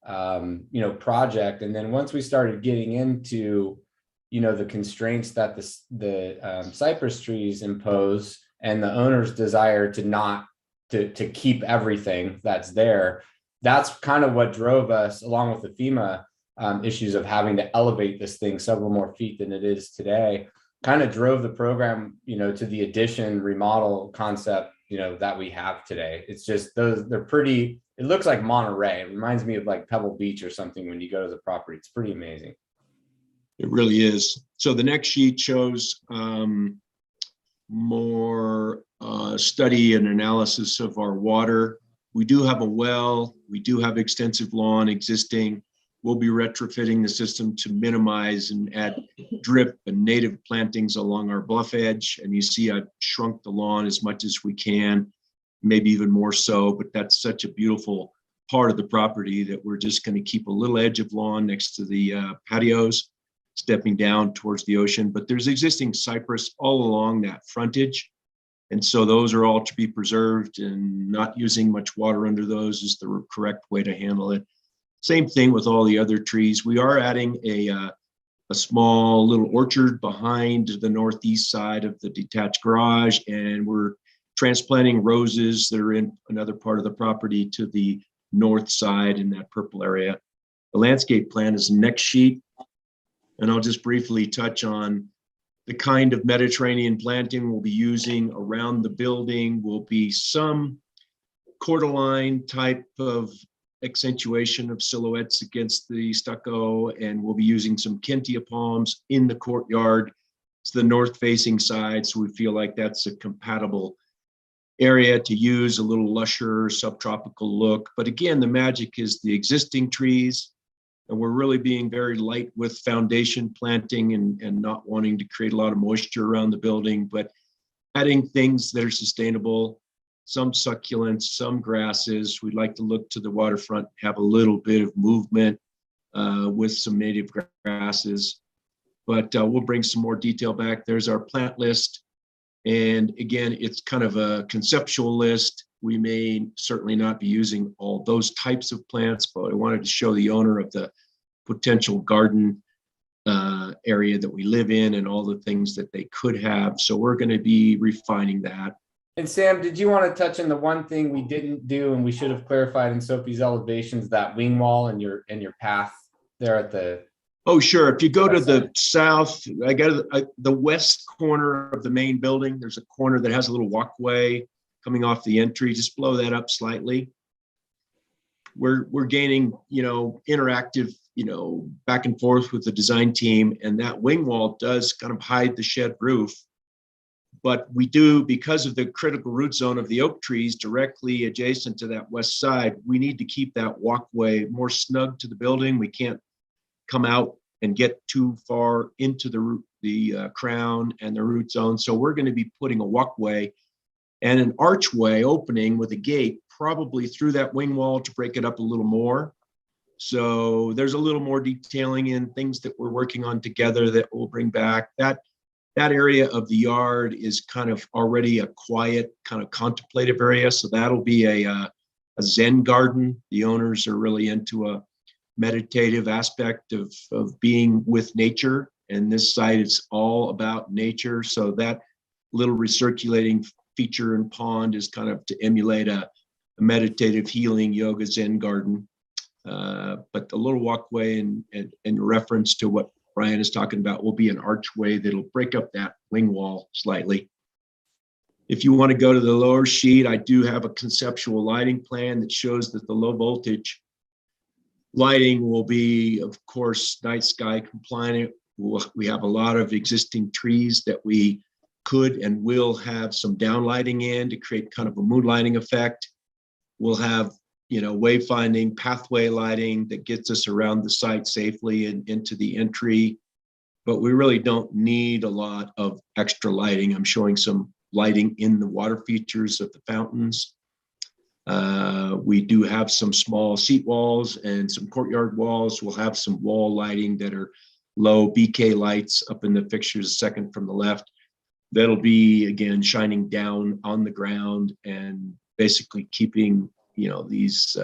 project. And then once we started getting into, you know, the constraints that the cypress trees impose and the owner's desire to not to keep everything that's there, that's kind of what drove us, along with the FEMA issues of having to elevate this thing several more feet than it is today, kind of drove the program, you know, to the addition remodel concept, you know, that we have today. It's just they're pretty, it looks like Monterey. It reminds me of like Pebble Beach or something when you go to the property. It's pretty amazing. It really is. So the next sheet shows more study and analysis of our water. We do have a well. We do have extensive lawn existing. We'll be retrofitting the system to minimize and add drip and native plantings along our bluff edge. And you see I've shrunk the lawn as much as we can, maybe even more so, but that's such a beautiful part of the property that we're just going to keep a little edge of lawn next to the patios, stepping down towards the ocean. But there's existing cypress all along that frontage. And so those are all to be preserved, and not using much water under those is the correct way to handle it. Same thing with all the other trees. We are adding a small little orchard behind the northeast side of the detached garage, and we're transplanting roses that are in another part of the property to the north side in that purple area. The landscape plan is the next sheet, and I'll just briefly touch on the kind of Mediterranean planting we'll be using around the building. Will be some cordyline type of accentuation of silhouettes against the stucco, and we'll be using some Kentia palms in the courtyard. It's the north facing side, so we feel like that's a compatible area to use, a little lusher subtropical look. But again, the magic is the existing trees, and we're really being very light with foundation planting and not wanting to create a lot of moisture around the building, but adding things that are sustainable, some succulents, some grasses. We'd like to look to the waterfront, have a little bit of movement with some native grasses, but we'll bring some more detail back. There's our plant list. And again, it's kind of a conceptual list. We may certainly not be using all those types of plants, but I wanted to show the owner of the potential garden area that we live in and all the things that they could have. So we're going to be refining that. And Sam, did you want to touch on the one thing we didn't do and we should have clarified in Sophie's elevations, that wing wall and your path there at the... Oh, sure. If you go to the south, I got the west corner of the main building. There's a corner that has a little walkway coming off the entry. Just blow that up slightly. We're gaining, interactive, back and forth with the design team, and that wing wall does kind of hide the shed roof. But we do, because of the critical root zone of the oak trees directly adjacent to that west side, we need to keep that walkway more snug to the building. We can't come out and get too far into the crown and the root zone. So we're going to be putting a walkway and an archway opening with a gate probably through that wing wall to break it up a little more. So there's a little more detailing and things that we're working on together that we'll bring back. That area of the yard is kind of already a quiet, kind of contemplative area. So that'll be a Zen garden. The owners are really into a meditative aspect of being with nature, and this site is all about nature. So that little recirculating feature and pond is kind of to emulate a meditative healing yoga Zen garden. But the little walkway in reference to what Brian is talking about will be an archway that'll break up that wing wall slightly. If you want to go to the lower sheet, I do have a conceptual lighting plan that shows that the low voltage lighting will be, of course, night sky compliant. We have a lot of existing trees that we could and will have some downlighting in to create kind of a moonlighting effect. We'll have, wayfinding pathway lighting that gets us around the site safely and into the entry. But we really don't need a lot of extra lighting. I'm showing some lighting in the water features of the fountains. We do have some small seat walls and some courtyard walls. We'll have some wall lighting that are low BK lights up in the fixtures, second from the left. That'll be, again, shining down on the ground and basically keeping, these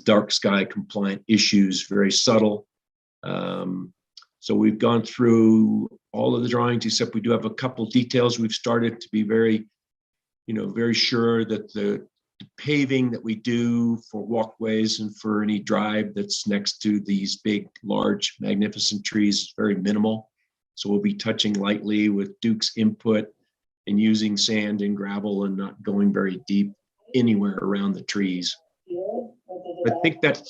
dark sky compliant issues very subtle. So we've gone through all of the drawings, except we do have a couple details. We've started to be very, very sure that the paving that we do for walkways and for any drive that's next to these big, large, magnificent trees is very minimal. So we'll be touching lightly with Duke's input and using sand and gravel and not going very deep anywhere around the trees. I think that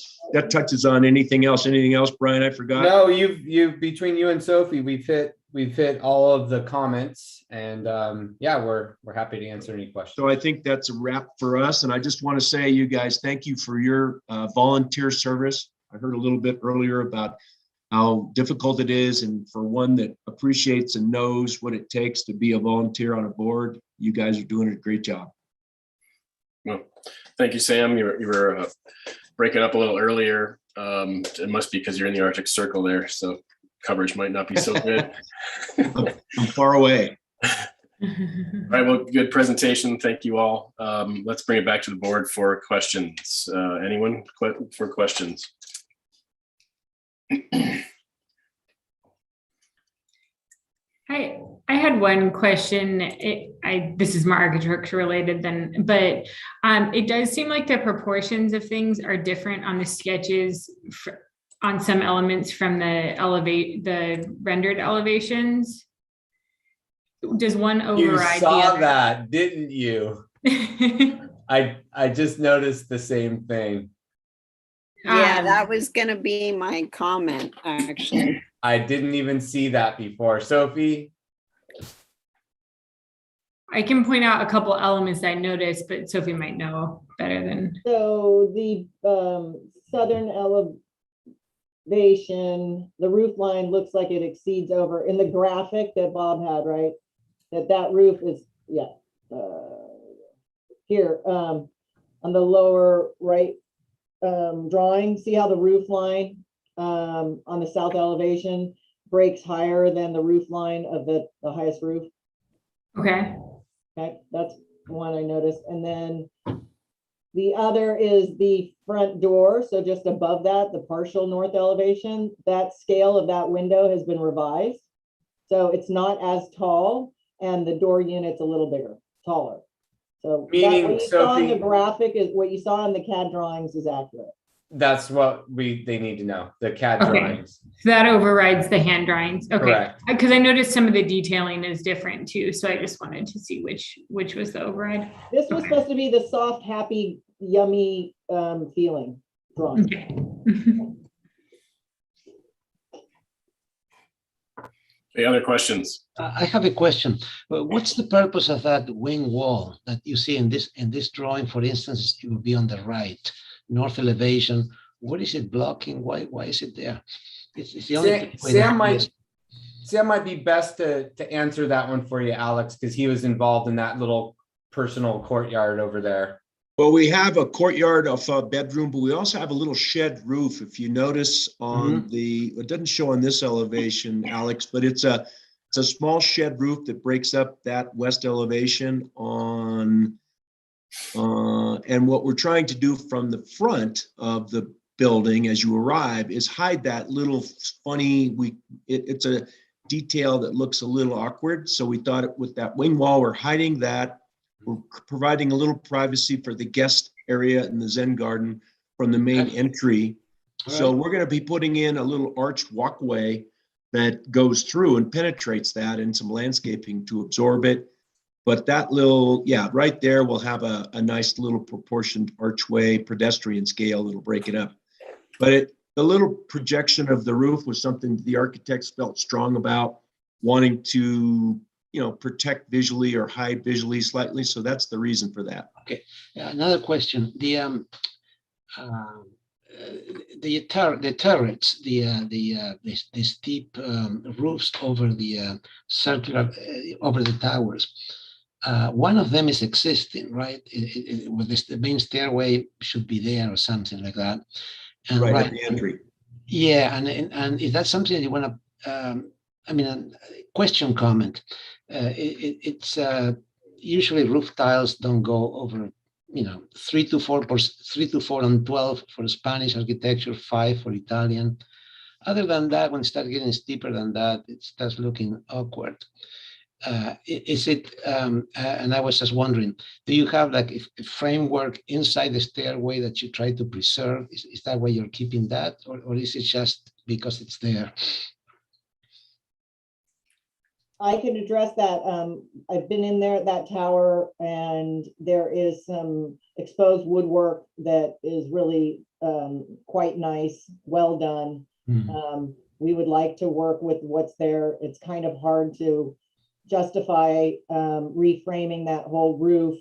touches on anything else. Anything else, Brian, I forgot? No, you've between you and Sophie, we've hit all of the comments, and we're happy to answer any questions. So I think that's a wrap for us. And I just want to say, you guys, thank you for your volunteer service. I heard a little bit earlier about how difficult it is, and for one that appreciates and knows what it takes to be a volunteer on a board, you guys are doing a great job. Well, thank you, Sam. You were breaking up a little earlier. It must be because you're in the Arctic Circle there, so coverage might not be so good. I'm far away. All right, well, good presentation. Thank you all. Let's bring it back to the board for questions. Anyone for questions? I had one question. This is more architecture related but it does seem like the proportions of things are different on the sketches on some elements from the rendered elevations. Does one override you saw the other? that, didn't you? I just noticed the same thing. Yeah, that was gonna be my comment, actually. I didn't even see that before. Sophie? I can point out a couple elements I noticed, but Sophie might know better than. So the southern elevation, the roof line looks like it exceeds over in the graphic that Bob had, right? That roof is, yeah. Here, on the lower right drawing, see how the roof line on the south elevation breaks higher than the roof line of the highest roof? Okay. Okay, that's one I noticed. And then the other is the front door. So just above that, the partial north elevation, that scale of that window has been revised. So it's not as tall and the door unit's a little bigger, taller. So Meaning, what you saw in the Sophie- graphic is what you saw in the CAD drawings is accurate. That's what they need to know, the CAD Okay. drawings. So that overrides the hand drawings. Okay. Correct. Because I noticed some of the detailing is different too. So I just wanted to see which was the override. This was supposed to be the soft, happy, yummy feeling drawing. Okay. Any other questions? I have a question. What's the purpose of that wing wall that you see in this drawing? For instance, it would be on the right, north elevation. What is it blocking? Why is it there? It's the only Sam might be best to answer that one for you, Alex, because he was involved in that little personal courtyard over there. Well, we have a courtyard of a bedroom, but we also have a little shed roof. If you notice on it doesn't show on this elevation, Alex, but it's a small shed roof that breaks up that west elevation on, and what we're trying to do from the front of the building as you arrive is hide that little funny, it's a detail that looks a little awkward. So we thought with that wing wall, we're hiding that. We're providing a little privacy for the guest area in the Zen garden from the main entry. So we're going to be putting in a little arched walkway that goes through and penetrates that and some landscaping to absorb it. But that little, right there, we'll have a nice little proportioned archway, pedestrian scale that'll break it up. But the little projection of the roof was something the architects felt strong about, wanting to protect visually or hide visually slightly. So that's the reason for that. Okay. Another question. The turrets, the steep roofs over the circular over the towers. One of them is existing, right? With this, the main stairway should be there or something like that. And right at the entry. Yeah, and is that something that you want to? Question comment. It's usually roof tiles don't go over 3 to 4 and 12 for Spanish architecture, 5 for Italian. Other than that, when it starts getting steeper than that, it starts looking awkward. Is it? And I was just wondering, do you have like a framework inside the stairway that you try to preserve? Is that why you're keeping that, or is it just because it's there? I can address that. I've been in there at that tower and there is some exposed woodwork that is really quite nice, well done. We would like to work with what's there. It's kind of hard to justify reframing that whole roof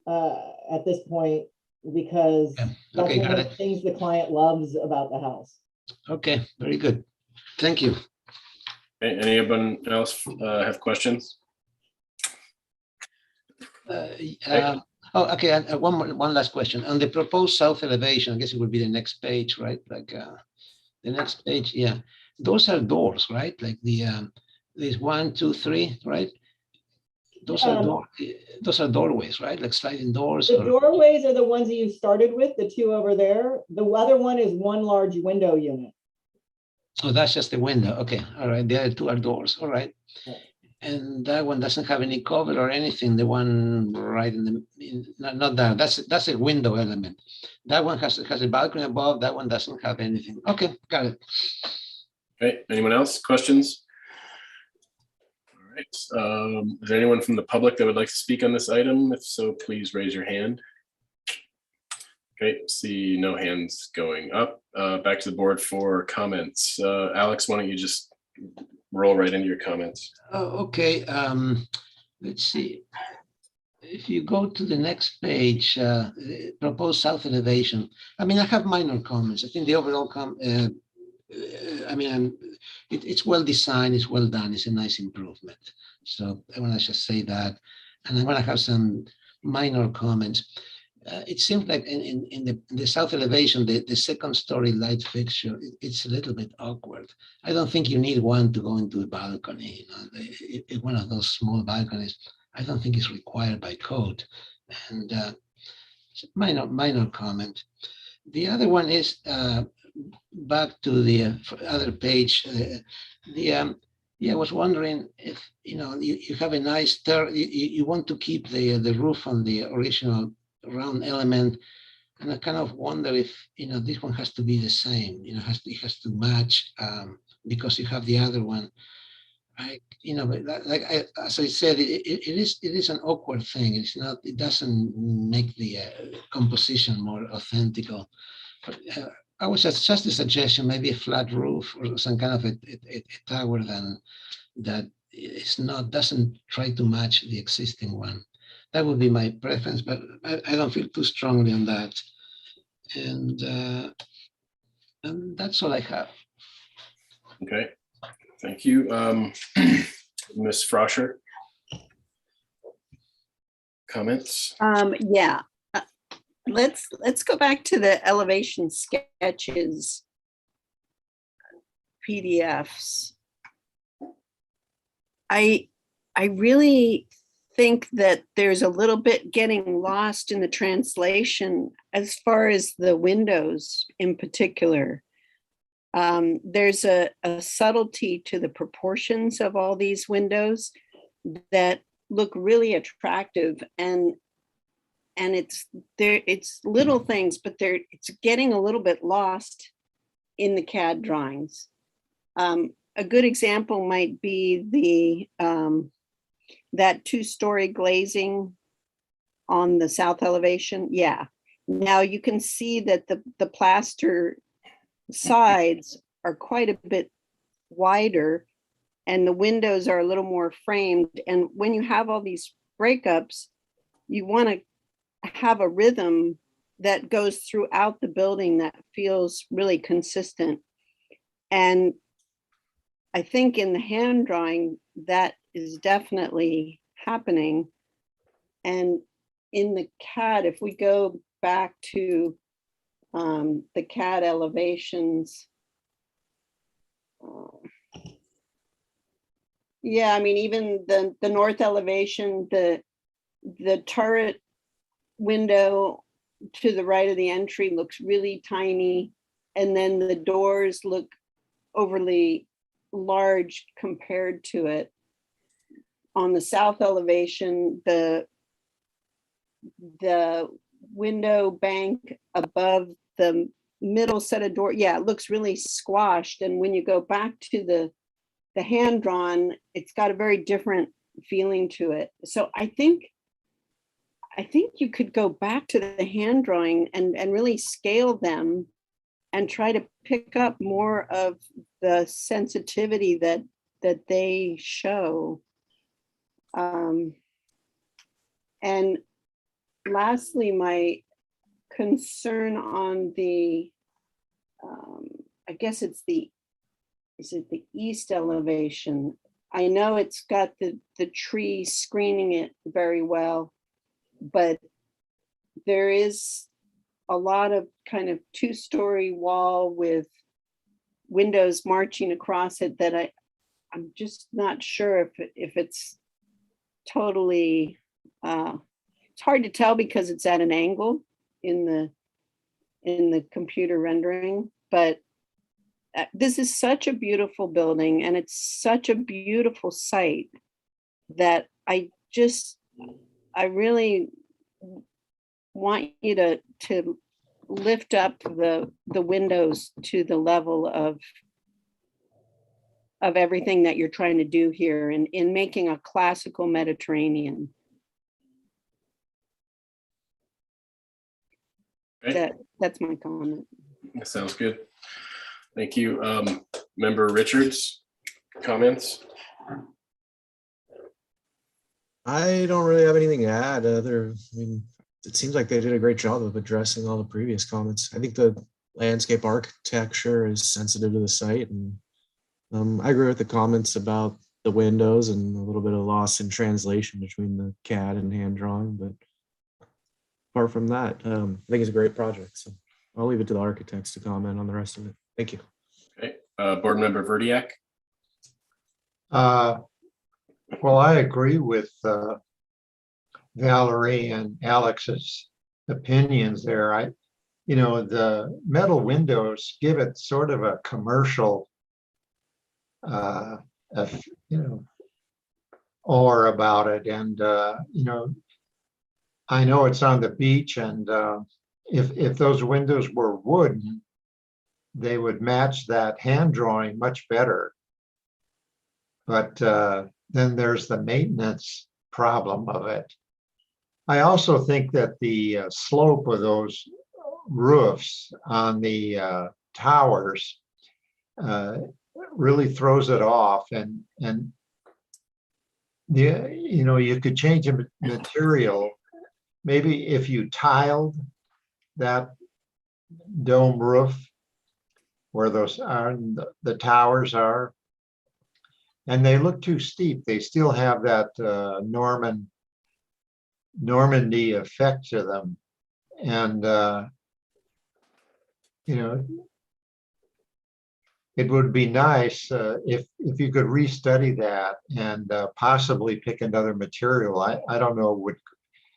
at this point because that's one of the things the client loves about the house. Okay, very good. Thank you. Anyone else have questions? Okay. One last question. On the proposed south elevation, I guess it would be the next page, right? Like the next page, yeah. Those are doors, right? Like there's 1, 2, 3, right? Those are doorways, right? Like sliding doors. The doorways are the ones that you started with, the 2 over there. The other one is one large window unit. Oh, that's just the window. Okay. All right. The other 2 are doors. All right. And that one doesn't have any cover or anything. The one right in the, not that. That's a window element. That one has a balcony above. That one doesn't have anything. Okay. Got it. Okay. Anyone else? Questions? All right. Is there anyone from the public that would like to speak on this item? If so, please raise your hand. Okay, see no hands going up. Back to the board for comments. Alex, why don't you just roll right into your comments? Oh, okay. Let's see. If you go to the next page, proposed south elevation. I mean, I have minor comments. I think the overall it's well designed, it's well done, it's a nice improvement. So I want to just say that, and I want to have some minor comments. It seems like in the south elevation, the second story light fixture, it's a little bit awkward. I don't think you need one to go into a balcony. One of those small balconies, I don't think is required by code. And minor comment. The other one is back to the other page. I was wondering if you have a nice you want to keep the roof on the original round element, and I kind of wonder if this one has to be the same. It has to match because you have the other one. As I said, it is an awkward thing. It's not. It doesn't make the composition more authentic. I was just a suggestion, maybe a flat roof or some kind of a tower that doesn't try to match the existing one. That would be my preference, but I don't feel too strongly on that. And that's all I have. Okay, thank you. Ms. Froscher? Comments? Yeah. Let's go back to the elevation sketches PDFs. I really think that there's a little bit getting lost in the translation as far as the windows in particular. There's a subtlety to the proportions of all these windows that look really attractive, and it's little things, but it's getting a little bit lost in the CAD drawings. A good example might be that two-story glazing on the south elevation. Yeah. Now you can see that the plaster sides are quite a bit wider and the windows are a little more framed. And when you have all these breakups, you want to have a rhythm that goes throughout the building that feels really consistent. And I think in the hand drawing, that is definitely happening. And in the CAD, if we go back to the CAD elevations, yeah, I mean, even the north elevation, the turret window to the right of the entry looks really tiny, and then the doors look overly large compared to it. On the south elevation, the window bank above the middle set of door, yeah, it looks really squashed. And when you go back to the hand drawn, it's got a very different feeling to it. So I think you could go back to the hand drawing and really scale them and try to pick up more of the sensitivity that they show. And lastly, my concern on the, I guess is it the east elevation? I know it's got the tree screening it very well, but there is a lot of kind of two-story wall with windows marching across it that I'm just not sure if it's totally, it's hard to tell because it's at an angle in the computer rendering, but this is such a beautiful building and it's such a beautiful site that I really want you to lift up the windows to the level of everything that you're trying to do here in making a classical Mediterranean. Okay, That's my comment. that sounds good. Thank you. Member Richards, comments? I don't really have anything to add other, I mean, it seems like they did a great job of addressing all the previous comments. I think the landscape architecture is sensitive to the site, and I agree with the comments about the windows and a little bit of loss in translation between the CAD and hand drawing, but apart from that, I think it's a great project. So I'll leave it to the architects to comment on the rest of it. Thank you. Okay, Board Member Verdiak. Well, I agree with Valerie and Alex's opinions there. The metal windows give it sort of a commercial, aura about it. And, I know it's on the beach, and if those windows were wooden, they would match that hand drawing much better. But then there's the maintenance problem of it. I also think that the slope of those roofs on the towers really throws it off, and you could change the material. Maybe if you tiled that dome roof where those are, the towers are, and they look too steep. They still have that Normandy effect to them. And, it would be nice if you could restudy that and possibly pick another material. I don't know,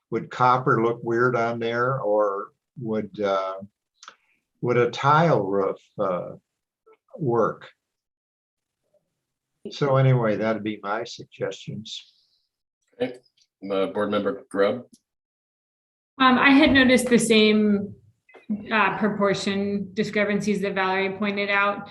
would copper look weird on there, or would a tile roof work? So anyway, that'd be my suggestions. Okay, Board Member Grubb. I had noticed the same proportion discrepancies that Valerie pointed out.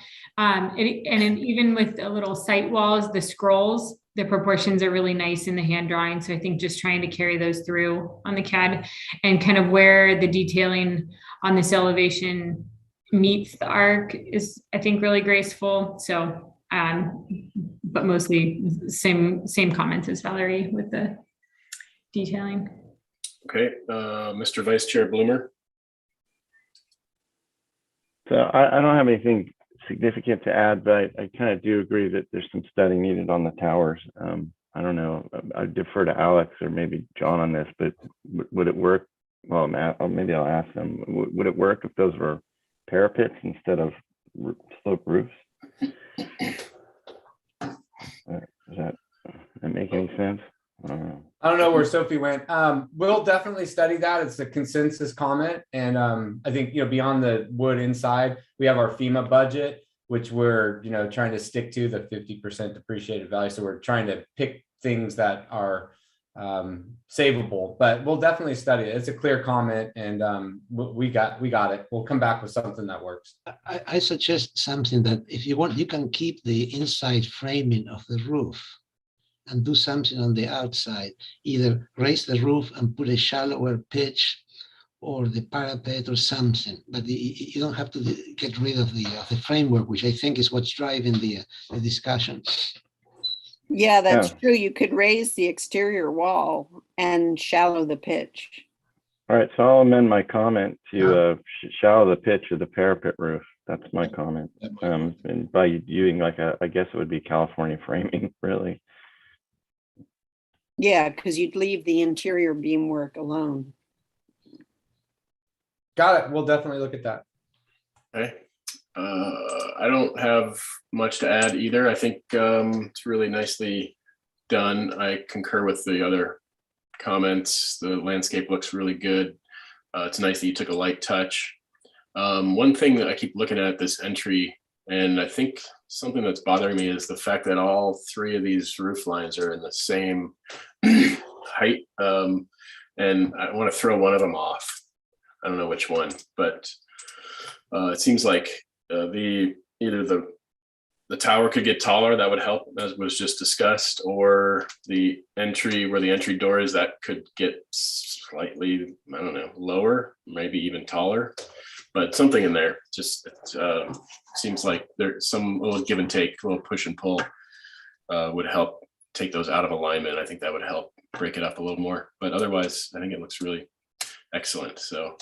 Even with the little site walls, the scrolls, the proportions are really nice in the hand drawing. So I think just trying to carry those through on the CAD, and kind of where the detailing on this elevation meets the arc is, I think, really graceful. So, but mostly same comments as Valerie with the detailing. Okay, Mr. Vice Chair Bloomer. So I don't have anything significant to add, but I kind of do agree that there's some study needed on the towers. I don't know, I defer to Alex or maybe John on this, but would it work? Well, maybe I'll ask them, would it work if those were parapets instead of slope roofs? Does that make any sense? I don't know where Sophie went. We'll definitely study that. It's a consensus comment. And I think, beyond the wood inside, we have our FEMA budget, which we're, trying to stick to the 50% depreciated value. So we're trying to pick things that are savable, but we'll definitely study it. It's a clear comment, and we got it. We'll come back with something that works. I suggest something that if you want, you can keep the inside framing of the roof and do something on the outside, either raise the roof and put a shallower pitch or the parapet or something, but you don't have to get rid of the framework, which I think is what's driving the discussion. Yeah, that's true. You could raise the exterior wall and shallow the pitch. All right, so I'll amend my comment to shallow the pitch of the parapet roof. That's my comment. And by using I guess it would be California framing, really. Yeah, because you'd leave the interior beamwork alone. Got it. We'll definitely look at that. Okay. I don't have much to add either. I think it's really nicely done. I concur with the other comments. The landscape looks really good. It's nice that you took a light touch. One thing that I keep looking at this entry, and I think something that's bothering me, is the fact that all three of these roof lines are in the same height. And I want to throw one of them off. I don't know which one, but it seems like either the tower could get taller, that would help, as was just discussed, or the entry, where the entry door is, that could get slightly, I don't know, lower, maybe even taller, but something in there. Just seems like there's some little give and take, a little push and pull would help take those out of alignment. I think that would help break it up a little more. But otherwise, I think it looks really excellent. So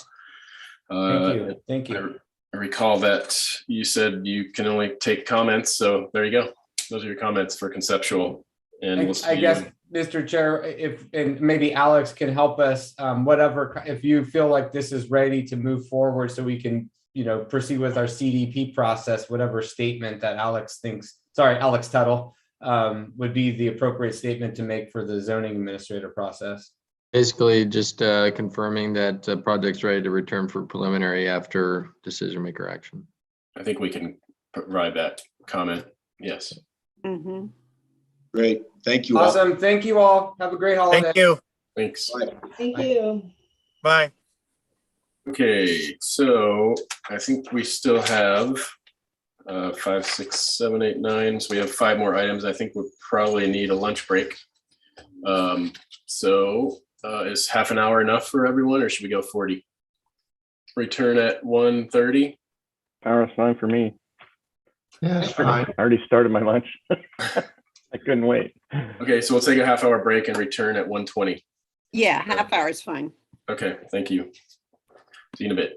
Thank you. Thank you. I recall that you said you can only take comments. So there you go. Those are your comments for conceptual. And we'll see I guess, you. Mr. Chair, if, and maybe Alex can help us, whatever, if you feel like this is ready to move forward so we can, you know, proceed with our CDP process, whatever statement that Alex thinks, sorry, Alex Tuttle, would be the appropriate statement to make for the zoning administrator process. Basically, just confirming that the project's ready to return for preliminary after decision maker action. I think we can provide that comment. Yes. Mhm. Great. Thank you all. Awesome. Thank you all. Have a great holiday. Thank you. Thanks. Thank you. Bye. Okay, so I think we still have 5, 6, 7, 8, 9. So we have 5 more items. I think we'll probably need a lunch break. Is half an hour enough for everyone, or should we go 40? Return at 1:30. Hour's fine for me. Yeah, it's I fine. already started my lunch. I couldn't wait. Okay, so we'll take a half-hour break and return at 1:20. Yeah, half hour is fine. Okay, thank you. See you in a bit.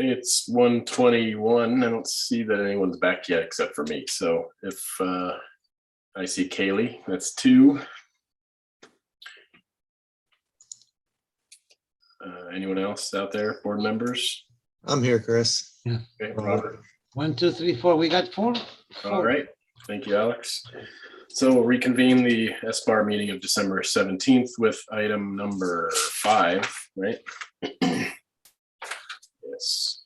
It's 1:21. I don't see that anyone's back yet except for me. So if I see Kaylee, that's 2. Anyone else out there, board members? I'm here, Chris. Okay, Robert. 1, 2, 3, 4. We got 4. All right. Thank you, Alex. So we'll reconvene the SBAR meeting of December 17th with item number 5, right? Yes.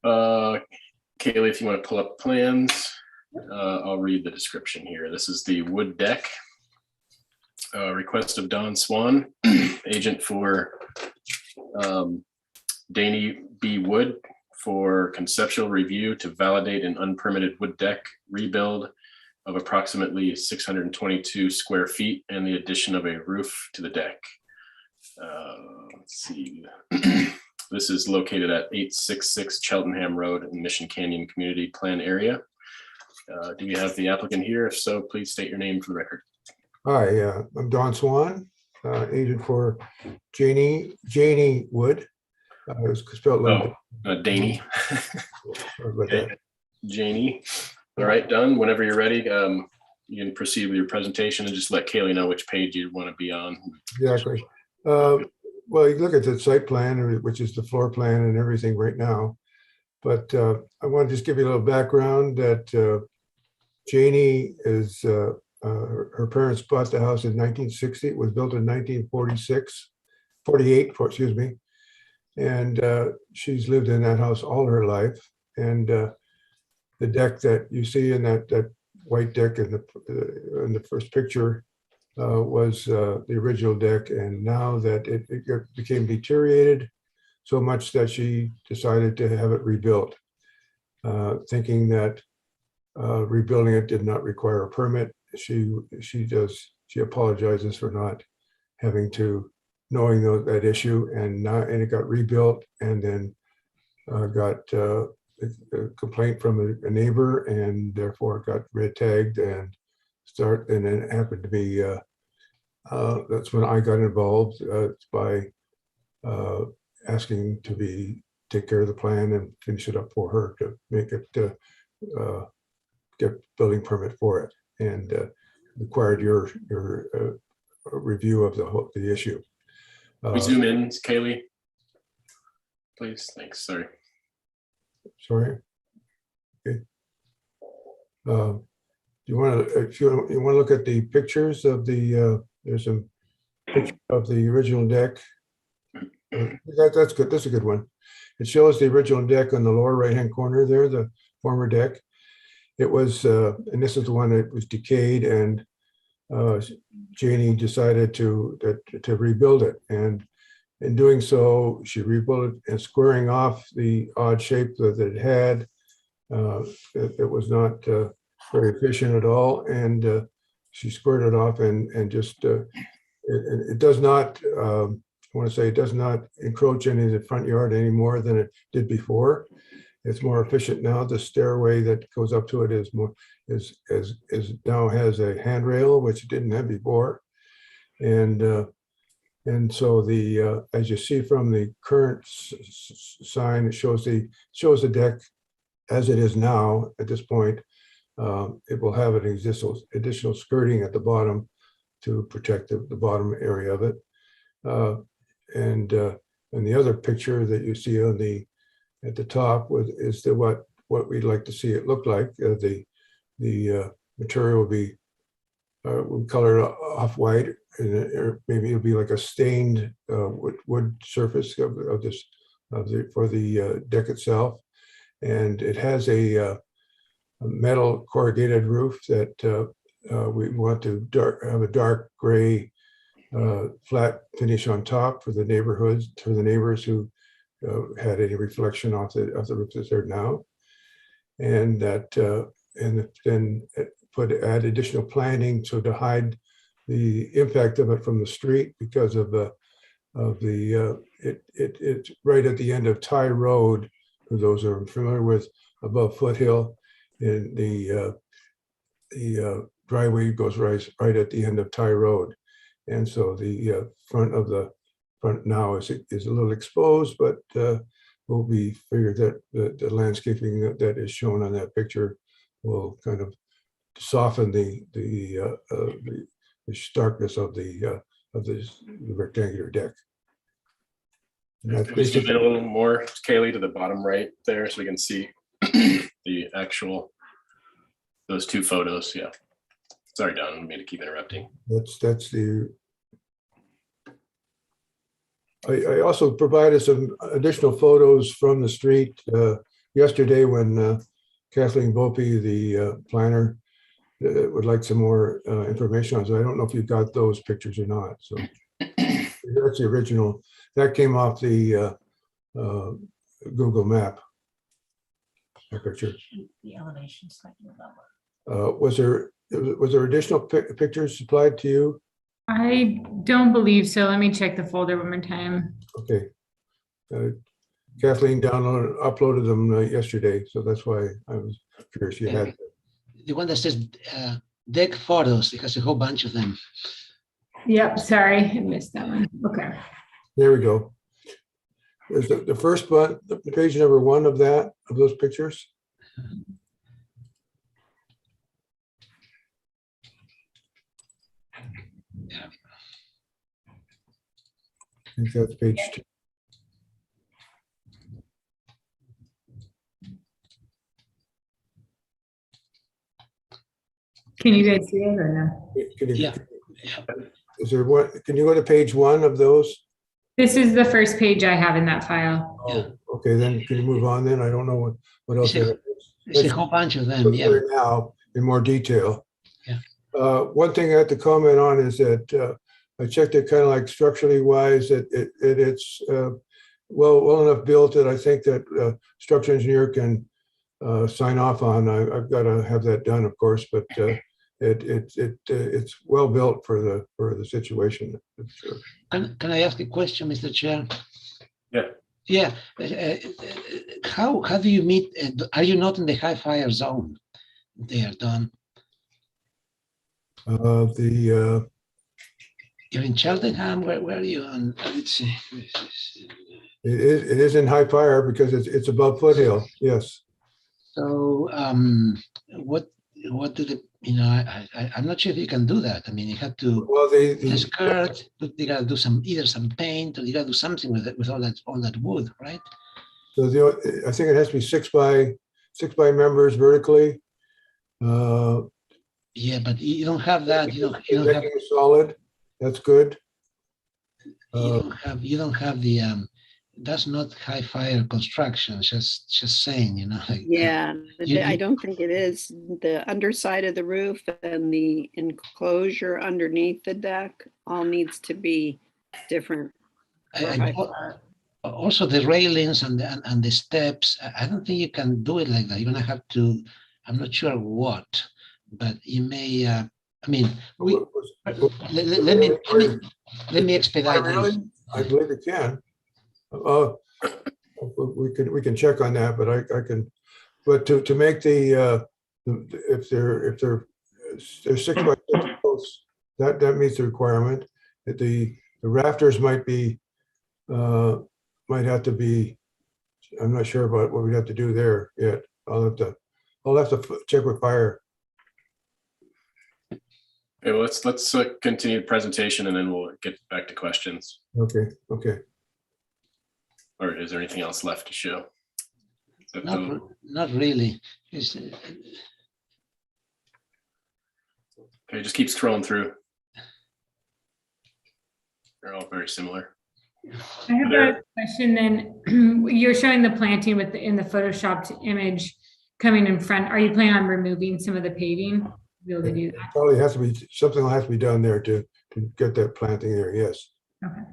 Kaylee, if you want to pull up plans, I'll read the description here. This is the wood deck. Request of Don Swan, agent for Danny B. Wood, for conceptual review to validate an unpermitted wood deck rebuild of approximately 622 square feet and the addition of a roof to the deck. Let's see. This is located at 866 Cheltenham Road in Mission Canyon Community Plan area. Do we have the applicant here? If so, please state your name for the record. Hi, I'm Don Swan, agent for Janie Wood. It was spelled like Danny. Sorry about Okay. that. Janie. All right, done. Whenever you're ready, you can proceed with your presentation and just let Kaylee know which page you want to be on. Exactly. Well, you look at the site plan, which is the floor plan and everything right now. But I want to just give you a little background that Janie is, her parents bought the house in 1960. It was built in 48, excuse me. And she's lived in that house all her life. And the deck that you see in that white deck in the first picture was the original deck. And now that it became deteriorated so much that she decided to have it rebuilt, thinking that rebuilding it did not require a permit. She apologizes for not having to, knowing that issue, and it got rebuilt, and then got a complaint from a neighbor, and therefore got red tagged and then it happened to be that's when I got involved by asking to take care of the plan and finish it up for her to make it get building permit for it, and required your review of the issue. We zoom in, Kaylee, please. Thanks. Sorry. Sorry. Okay. You want to, if you want to look at the pictures of the, there's some picture of the original deck. That's good. That's a good one. It shows the original deck on the lower right-hand corner there, the former deck. It was, and this is the one that was decayed, and Janie decided to rebuild it, and in doing so, she rebuilt it and squaring off the odd shape that it had. It was not very efficient at all, and she squared it off and just it does not. I want to say it does not encroach into the front yard any more than it did before. It's more efficient now. The stairway that goes up to it is now has a handrail, which it didn't have before. And so as you see from the current sign, it shows the deck as it is now at this point. It will have an additional skirting at the bottom to protect the bottom area of it. And the other picture that you see at the top is what we'd like to see it look like. The material will be colored off-white, or maybe it'll be like a stained wood surface for the deck itself. And it has a metal corrugated roof that we want to have a dark gray flat finish on top for the neighbors who had any reflection off the roof that's there now, and then add additional planting so to hide the impact of it from the street, because it's right at the end of Ty Road. For those who are familiar with, above Foothill, and the driveway goes right at the end of Ty Road, and so the front now is a little exposed, but will be figured that the landscaping that is shown on that picture will kind of soften the starkness of the rectangular deck. And that's Can we zoom in basically, a little more, Kaylee, to the bottom right there so we can see the actual, those two photos. Yeah. Sorry, Don, I didn't mean to keep interrupting. that's the. I also provided some additional photos from the street yesterday when Kathleen Bopi, the planner, would like some more information on it. I don't know if you got those pictures or not. So that's the original. That came off the Google map. That picture. The elevation slightly lower. Was there additional pictures supplied to you? I don't believe so. Let me check the folder one more time. Okay. Kathleen uploaded them yesterday, so that's why I was curious you had. The one that says deck photos, it has a whole bunch of them. Yep, sorry, I missed that one. Okay. There we go. There's the first one, the page number 1 of those pictures. I think that's page 2. Can you guys see it or no? Can you, Yeah. is there one? Can you go to page 1 of those? This is the first page I have in that file. Oh, okay, then can you move on then? I don't know what else. It's a whole bunch of them, yeah. Now in more detail. Yeah. One thing I have to comment on is that I checked it kind of like structurally wise, that it's well enough built that I think that structural engineer can sign off on. I've got to have that done, of course, but it's well built for the situation. Sure. Can I ask a question, Mr. Chair? Yeah. Yeah. How do you meet? Are you not in the high fire zone there, Don? You're in Cheltenham. Where are you on? Let's see. It is in high fire because it's above foothill. Yes. So what do the I'm not sure if you can do that. I mean, you have to skirt. You got to do either some paint, or you got to do something with it, with all that wood, right? So I think it has to be 6 by members vertically. Yeah, but you don't have that. You don't have solid. That's good. You don't have the. That's not high fire construction. Just saying, like, Yeah, I don't think it is. The underside of the roof and the enclosure underneath the deck all needs to be different. Also, the railings and the steps. I don't think you can do it like that. You're gonna have to. I'm not sure what, but you may. I mean, let me expedite this. I believe it can. We can check on that, but I can. But to make if they're 6 by 6 posts, that meets the requirement. That the rafters might have to be. I'm not sure about what we'd have to do there yet. I'll have to check with fire. Okay, well, let's continue the presentation and then we'll get back to questions. Okay. Or is there anything else left to show? Not really. Okay, just keep scrolling through. They're all very similar. I have a question then. You're showing the planting in the photoshopped image coming in front. Are you planning on removing some of the paving to be able to do that? Probably has to be something will have to be done there to get that planting there. Yes. Okay.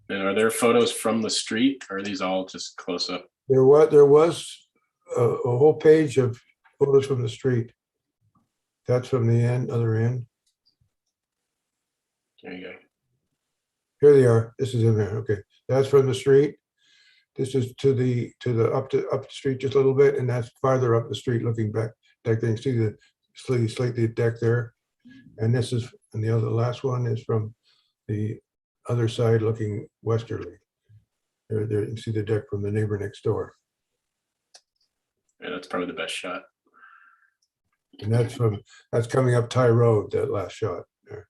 And are there photos from the street, or are these all just close up? There was a whole page of photos from the street. That's from the other end. There you go. Here they are. This is in there. Okay, that's from the street. This is to the up the street just a little bit, and that's farther up the street, looking back. Like they can see the slightly deck there, and this is the last one is from the other side, looking westerly. There, you can see the deck from the neighbor next door. Yeah, that's probably the best shot. And that's coming up Ty Road, that last shot there.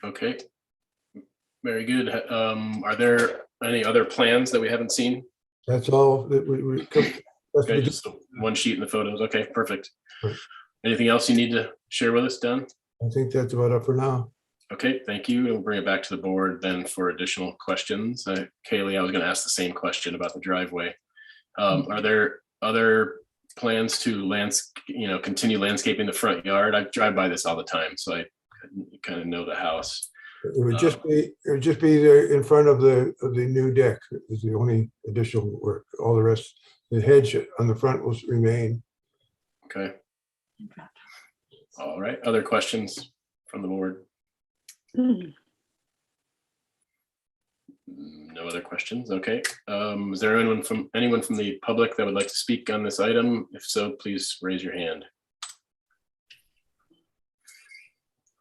Okay. Very good. Are there any other plans that we haven't seen? That's all that that's Okay, just the one sheet in the photos. Okay, perfect. Anything else you need to share with us, Don? I think that's about it for now. Okay, thank you. We'll bring it back to the board then for additional questions. Kaylee, I was going to ask the same question about the driveway. Are there other plans to continue landscaping the front yard? I drive by this all the time, so I kind of know the house. It would just be there in front of the new deck is the only additional work. All the rest, the hedge on the front will remain. Okay. All right. Other questions from the board? No other questions. Okay. Is there anyone from the public that would like to speak on this item? If so, please raise your hand.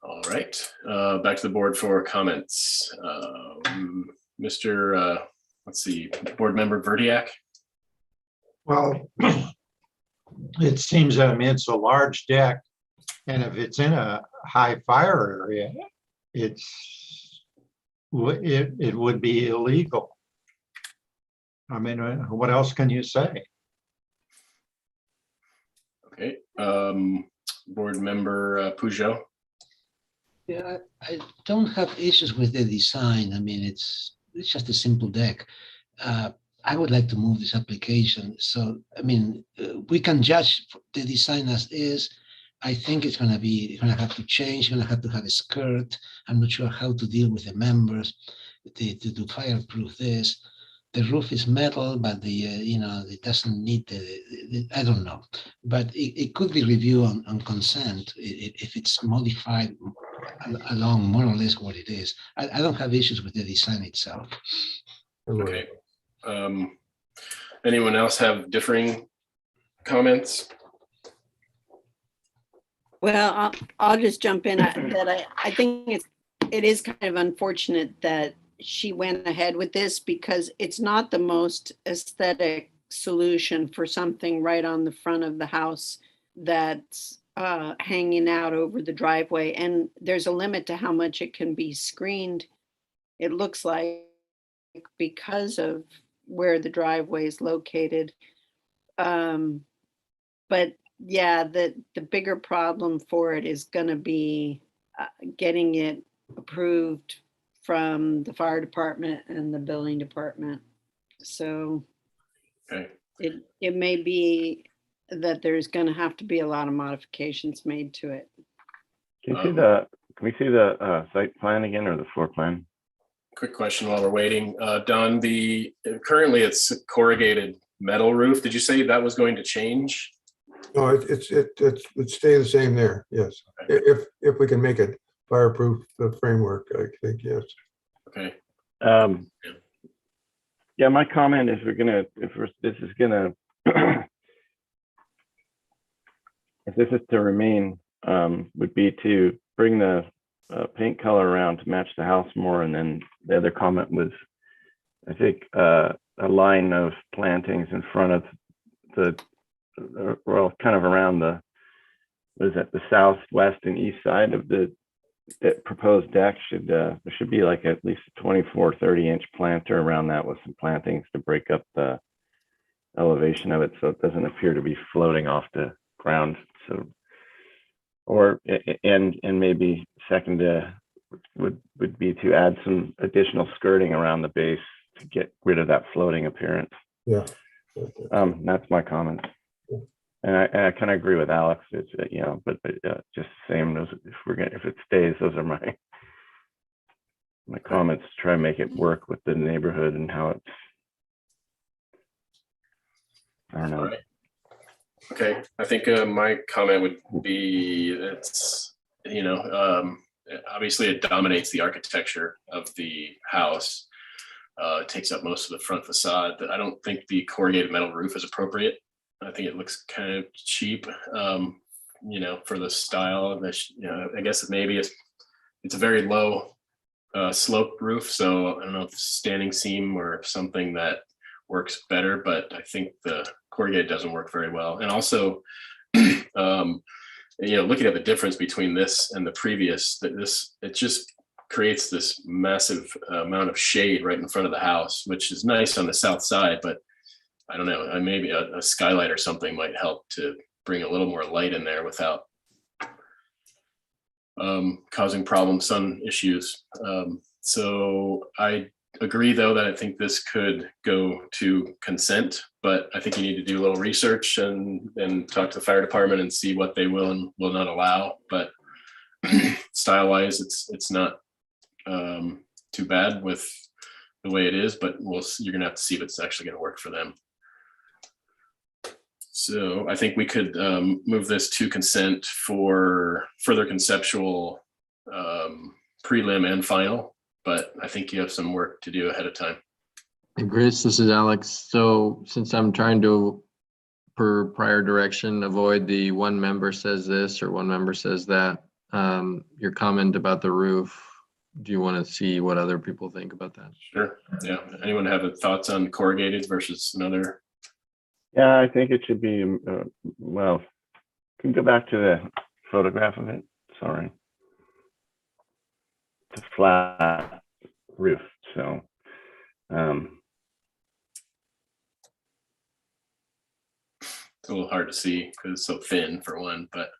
All right. Back to the board for comments. Mr. Let's see, Board Member Verdiak. Well, it seems, I mean, it's a large deck, and if it's in a high fire area, it would be illegal. I mean, what else can you say? Okay. Board Member Peugeot. Yeah, I don't have issues with the design. I mean, it's just a simple deck. I would like to move this application. So, I mean, we can judge the design as is. I think it's going to have to change. Going to have a skirt. I'm not sure how to deal with the members to fireproof this. The roof is metal, but it doesn't need I don't know. But it could be reviewed on consent if it's modified along more or less what it is. I don't have issues with the design itself. Okay. Anyone else have differing comments? Well, I'll just jump in. I think it is kind of unfortunate that she went ahead with this because it's not the most aesthetic solution for something right on the front of the house that's hanging out over the driveway. And there's a limit to how much it can be screened, it looks like, because of where the driveway is located. But yeah, the bigger problem for it is going to be getting it approved from the fire department and the building department. So okay. It may be that there's going to have to be a lot of modifications made to it. Can we see the site plan again, or the floor plan? Quick question while we're waiting. Don, currently it's corrugated metal roof. Did you say that was going to change? No, it stay the same there. Yes, okay. If we can make it fireproof framework, I think yes. Okay. Yeah, my comment is if this is to remain, would be to bring the paint color around to match the house more. And then the other comment was, I think, a line of plantings in front of kind of around the southwest and east side of the proposed deck. There should be like at least a 24-30 inch planter around that with some plantings to break up the elevation of it so it doesn't appear to be floating off the ground. So, and maybe second would be to add some additional skirting around the base to get rid of that floating appearance. Yeah. That's my comment. And I kind of agree with Alex. It's but just the same as if it stays, those are my comments to try and make it work with the neighborhood and how it's. I don't know. All right. Okay, I think my comment would be it's obviously it dominates the architecture of the house. It takes up most of the front facade. I don't think the corrugated metal roof is appropriate. I think it looks kind of cheap. you know, for the style of this, you know, I guess maybe it's a very low sloped roof. So I don't know if standing seam or something that works better, but I think the corrugated doesn't work very well. And also, you know, looking at the difference between this and the previous, it just creates this massive amount of shade right in front of the house, which is nice on the south side, but I don't know, maybe a skylight or something might help to bring a little more light in there without causing sun issues. So I agree, though, that I think this could go to consent, but I think you need to do a little research and talk to the fire department and see what they will and will not allow. But style-wise, it's not too bad with the way it is, but you're gonna have to see if it's actually gonna work for them. So I think we could move this to consent for further conceptual prelim and final, but I think you have some work to do ahead of time. Hey, Chris, this is Alex. So since I'm trying to, per prior direction, avoid the one member says this or one member says that, your comment about the roof, do you want to see what other people think about that? Sure. Yeah. Anyone have thoughts on corrugated versus another? Yeah, I think it should be, well, can you go back to the photograph of it? Sorry. It's a flat roof, so. It's a little hard to see because it's so thin for one, but.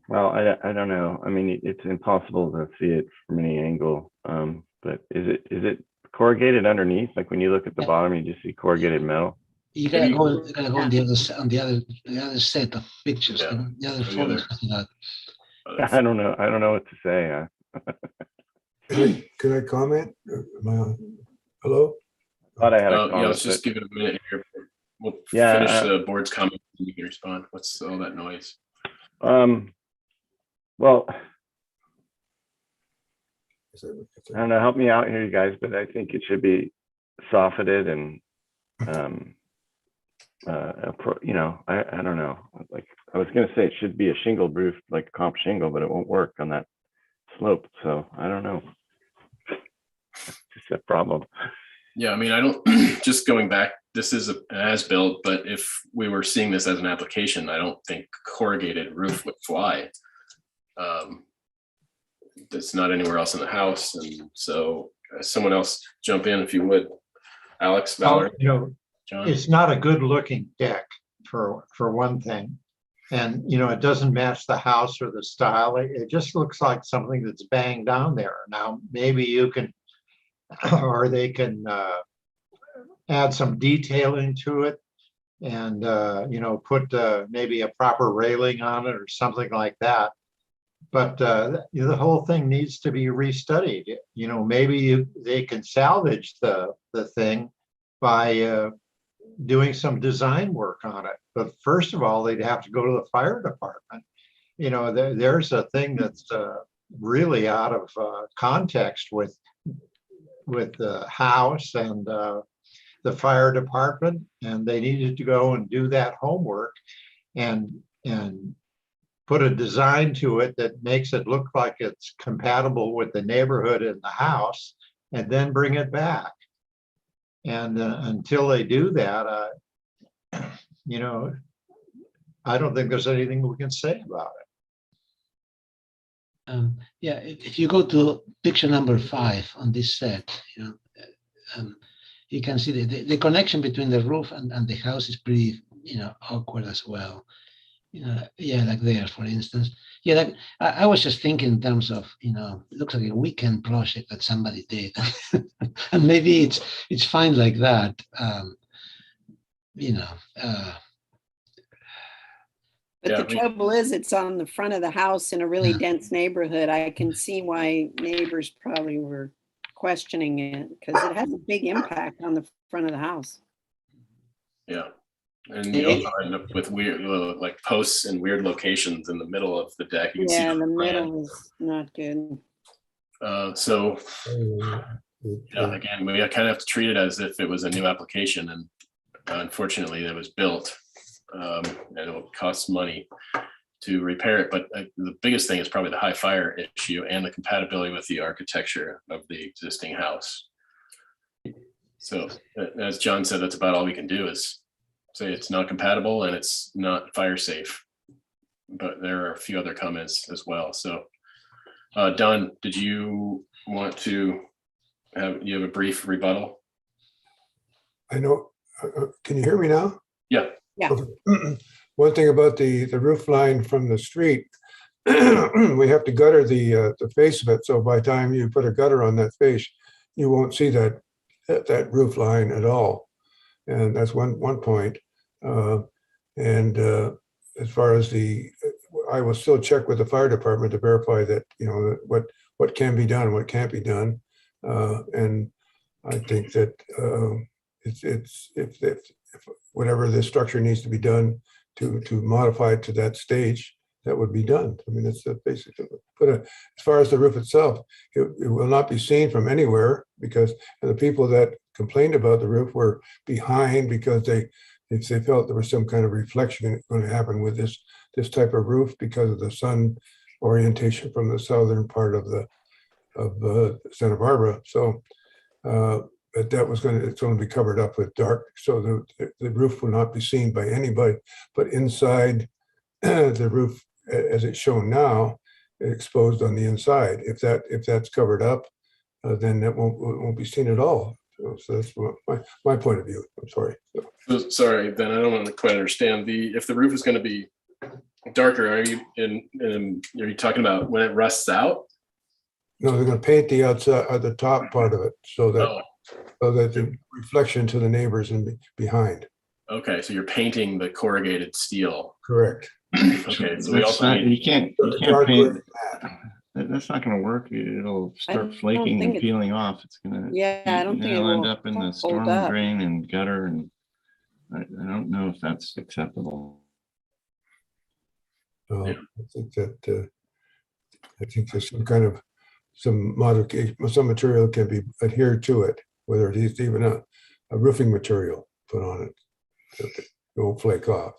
Well, I don't know. I mean, it's impossible to see it from any angle. But is it corrugated underneath? Like when you look at the bottom, you just see corrugated metal. You gotta go on the other set of pictures. Yeah. The other photos. I don't know. I don't know what to say. Can I comment? Am I on? Hello? Thought I had a comment. Yeah, let's just give it a minute here. We'll Yeah, finish the board's comment and you can respond. What's all that noise? Well, I don't know, help me out here, you guys, but I think it should be softened and, you know, I don't know. Like I was going to say it should be a shingled roof, like a comp shingle, but it won't work on that slope. So I don't know. It's just a problem. Yeah, I mean, I don't, just going back, this is an as-built, but if we were seeing this as an application, I don't think corrugated roof would fly. It's not anywhere else in the house. And so someone else jump in if you would. Alex, Valerie, You know, John. it's not a good looking deck for one thing. And, you know, it doesn't match the house or the style. It just looks like something that's banged down there. Now, maybe you can, or they can add some detailing to it and, you know, put maybe a proper railing on it or something like that. But you know, the whole thing needs to be restudied. You know, maybe they can salvage the thing by doing some design work on it. But first of all, they'd have to go to the fire department. You know, there's a thing that's really out of context with the house and the fire department, and they needed to go and do that homework and put a design to it that makes it look like it's compatible with the neighborhood and the house, and then bring it back. And until they do that, you know, I don't think there's anything we can say about it. Yeah, if you go to picture number 5 on this set, you know, you can see the connection between the roof and the house is pretty, you know, awkward as well. You know, yeah, like there, for instance. Yeah, like, I was just thinking in terms of, you know, it looks like a weekend project that somebody did, and maybe it's fine like that. You know. But Yeah, the trouble is, it's on the front of the house in a really dense neighborhood. I can see why neighbors probably were questioning it because it has a big impact on the front of the house. Yeah. And you also end up with weird, like posts in weird locations in the middle of the deck. You can see Yeah, the plan. middle is not good. So, yeah, again, we kind of have to treat it as if it was a new application, and unfortunately, it was built. and it will cost money to repair it. But the biggest thing is probably the high fire issue and the compatibility with the architecture of the existing house. So as John said, that's about all we can do is say it's not compatible and it's not fire safe. But there are a few other comments as well. So Don, did you want to have a brief rebuttal? I know, can you hear me now? Yeah. Yeah. Okay. One thing about the roof line from the street, we have to gutter the face of it. So by the time you put a gutter on that face, you won't see that roof line at all. And that's one point. As far as I will still check with the fire department to verify that, you know, what can be done, what can't be done. And I think that if whatever the structure needs to be done to modify it to that stage, that would be done. I mean, it's basically, but as far as the roof itself, it will not be seen from anywhere because the people that complained about the roof were behind because they felt there was some kind of reflection going to happen with this type of roof because of the sun orientation from the southern part of Santa Barbara. So but it's going to be covered up with dark, so the roof will not be seen by anybody. But inside the roof, as it's shown now, exposed on the inside. If that's covered up, then that won't be seen at all. So that's my point of view. I'm sorry. So, sorry, then I don't quite understand if the roof is going to be darker. Are you talking about when it rusts out? No, they're going to paint the outside, the top part of it, so that the reflection to the neighbors and behind. Okay, so you're painting the corrugated steel. Correct. Okay, so we also you can't paint. That's not going to work. It'll start flaking and peeling off. It's going to. Yeah, I don't think it'll it end will up in the hold storm up. drain and gutter, and I don't know if that's acceptable. I think there's some modification, some material can be adhered to it, whether it is even a roofing material put on it, it won't flake off.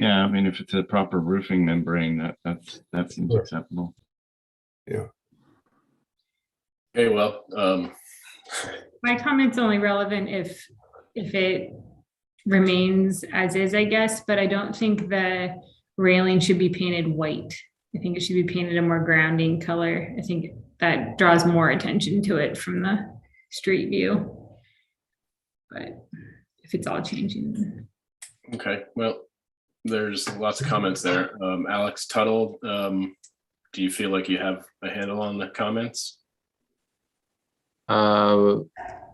Yeah, I mean, if it's a proper roofing membrane, that seems acceptable. Yeah. Okay, well, My comment's only relevant if it remains as is, I guess, but I don't think the railing should be painted white. I think it should be painted a more grounding color. I think that draws more attention to it from the street view. But if it's all changing. okay, well, there's lots of comments there. Alex Tuttle, do you feel like you have a handle on the comments? Or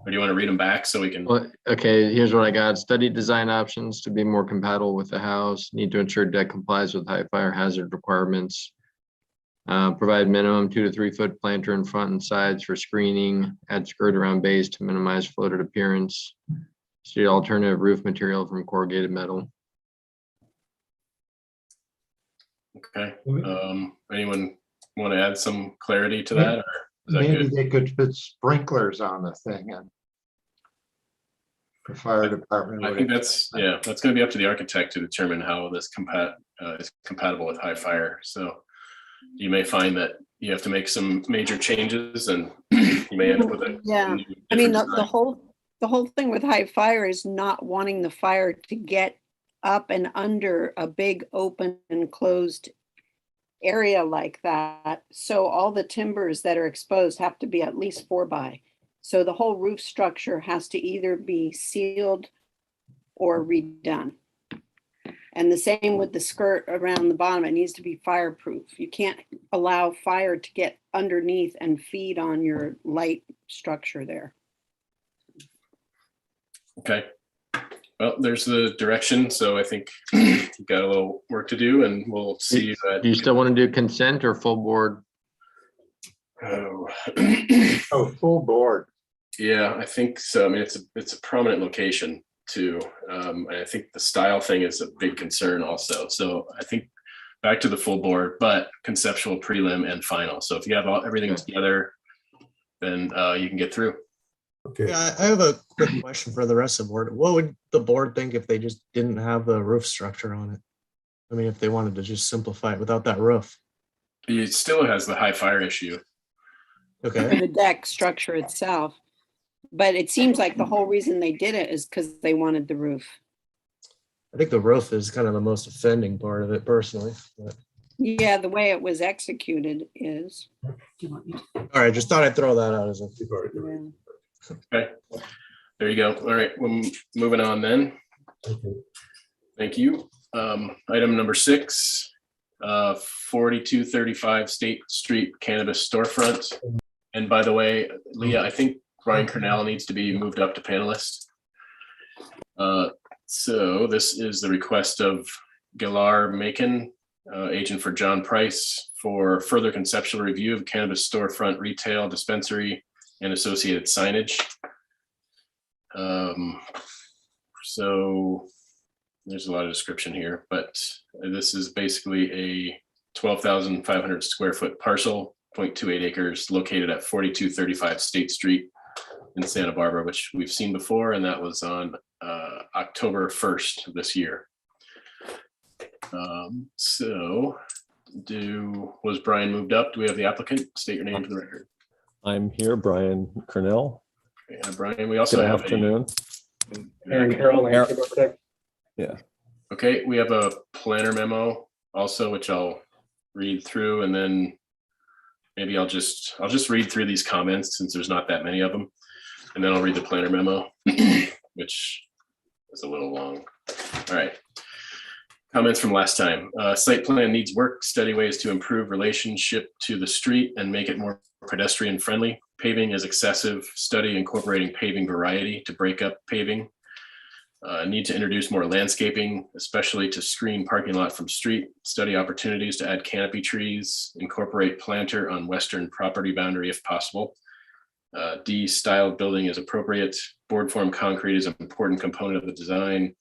do you want to read them back so we can? Well, okay, here's what I got. Study design options to be more compatible with the house. Need to ensure deck complies with high fire hazard requirements. Provide minimum 2 to 3 foot planter in front and sides for screening. Add skirt around base to minimize floated appearance. Study alternative roof material from corrugated metal. Okay, anyone want to add some clarity to that? Or is that Maybe good? they could put sprinklers on the thing and the fire department. I think that's going to be up to the architect to determine how this is compatible with high fire. So you may find that you have to make some major changes and you may end up with a Yeah, I mean, the whole thing with high fire is not wanting the fire to get up and under a big open and closed area like that. So all the timbers that are exposed have to be at least 4x. So the whole roof structure has to either be sealed or redone. And the same with the skirt around the bottom, it needs to be fireproof. You can't allow fire to get underneath and feed on your light structure there. Okay. Well, there's the direction. So I think you've got a little work to do and we'll see. Do you still want to do consent or full board? Oh, full board. Yeah, I think so. I mean, it's a prominent location too. And I think the style thing is a big concern also. So I think back to the full board, but conceptual, prelim, and final. So if you have everything together, then you can get through. Okay, Yeah, I have a quick question for the rest of the board. What would the board think if they just didn't have the roof structure on it? I mean, if they wanted to just simplify it without that roof. It still has the high fire issue. For Okay. the deck structure itself. But it seems like the whole reason they did it is because they wanted the roof. I think the roof is kind of the most offending part of it personally. But, Yeah, the way it was executed is. all right, just thought I'd throw that out as a. Yeah. Okay, there you go. All right, we're moving on then. Thank you. Item number 6, 4235 State Street Cannabis Storefront. And by the way, Leah, I think Brian Cornell needs to be moved up to panelist. So this is the request of Gilar Macon, agent for John Price, for further conceptual review of cannabis storefront, retail, dispensary, and associated signage. So there's a lot of description here, but this is basically a 12,500 square foot parcel, 0.28 acres, located at 4235 State Street in Santa Barbara, which we've seen before, and that was on October 1st of this year. Was Brian moved up? Do we have the applicant? State your name for the record. I'm here, Brian Cornell. Yeah, Brian, we also Good have afternoon. Yeah. Okay, we have a planner memo also, which I'll read through, and then maybe I'll just read through these comments since there's not that many of them, and then I'll read the planner memo, which is a little long. All right. Comments from last time. Site plan needs work, study ways to improve relationship to the street and make it more pedestrian friendly. Paving is excessive. Study incorporating paving variety to break up paving. Need to introduce more landscaping, especially to screen parking lot from street. Study opportunities to add canopy trees. Incorporate planter on western property boundary if possible. D, styled building is appropriate. Board form concrete is an important component of the design.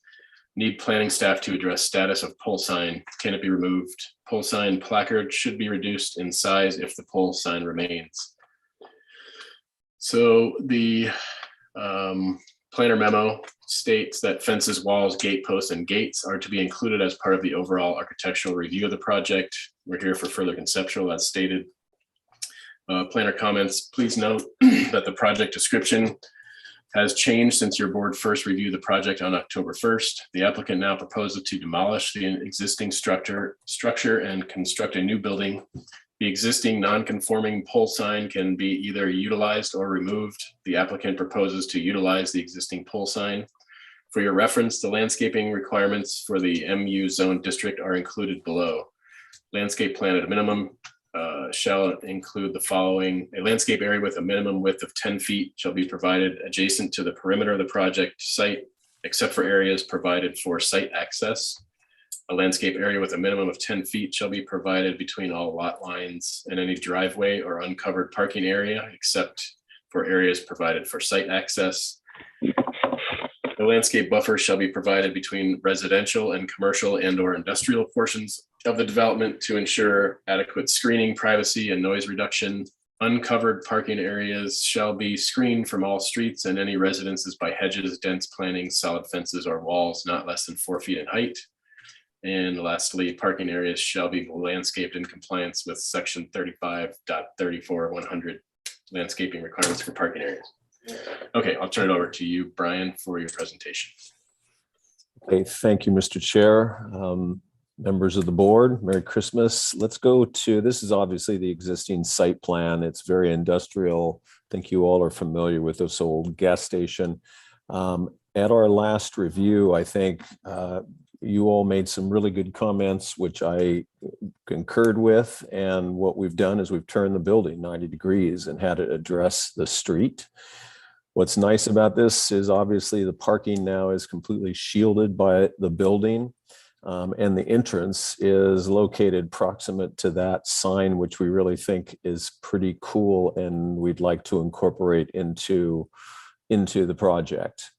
Need planning staff to address status of pole sign. Can it be removed? Pole sign placard should be reduced in size if the pole sign remains. So the planner memo states that fences, walls, gate posts, and gates are to be included as part of the overall architectural review of the project. We're here for further conceptual as stated. Planner comments, please note that the project description has changed since your board first reviewed the project on October 1st. The applicant now proposes to demolish the existing structure and construct a new building. The existing non-conforming pole sign can be either utilized or removed. The applicant proposes to utilize the existing pole sign. For your reference, the landscaping requirements for the MU zone district are included below. Landscape plan at a minimum shall include the following: a landscape area with a minimum width of 10 feet shall be provided adjacent to the perimeter of the project site, except for areas provided for site access. A landscape area with a minimum of 10 feet shall be provided between all lot lines and any driveway or uncovered parking area, except for areas provided for site access. The landscape buffer shall be provided between residential and commercial and/or industrial portions of the development to ensure adequate screening, privacy, and noise reduction. Uncovered parking areas shall be screened from all streets and any residences by hedges, dense plantings, solid fences, or walls not less than 4 feet in height. And lastly, parking areas shall be landscaped in compliance with section 35.34.100 landscaping requirements for parking areas. Okay, I'll turn it over to you, Brian, for your presentation. Okay, thank you, Mr. Chair. Members of the board, Merry Christmas. Let's go to, this is obviously the existing site plan. It's very industrial. I think you all are familiar with this old gas station. At our last review, I think you all made some really good comments, which I concurred with. And what we've done is we've turned the building 90 degrees and had it address the street. What's nice about this is obviously the parking now is completely shielded by the building. And the entrance is located proximate to that sign, which we really think is pretty cool and we'd like to incorporate into the project.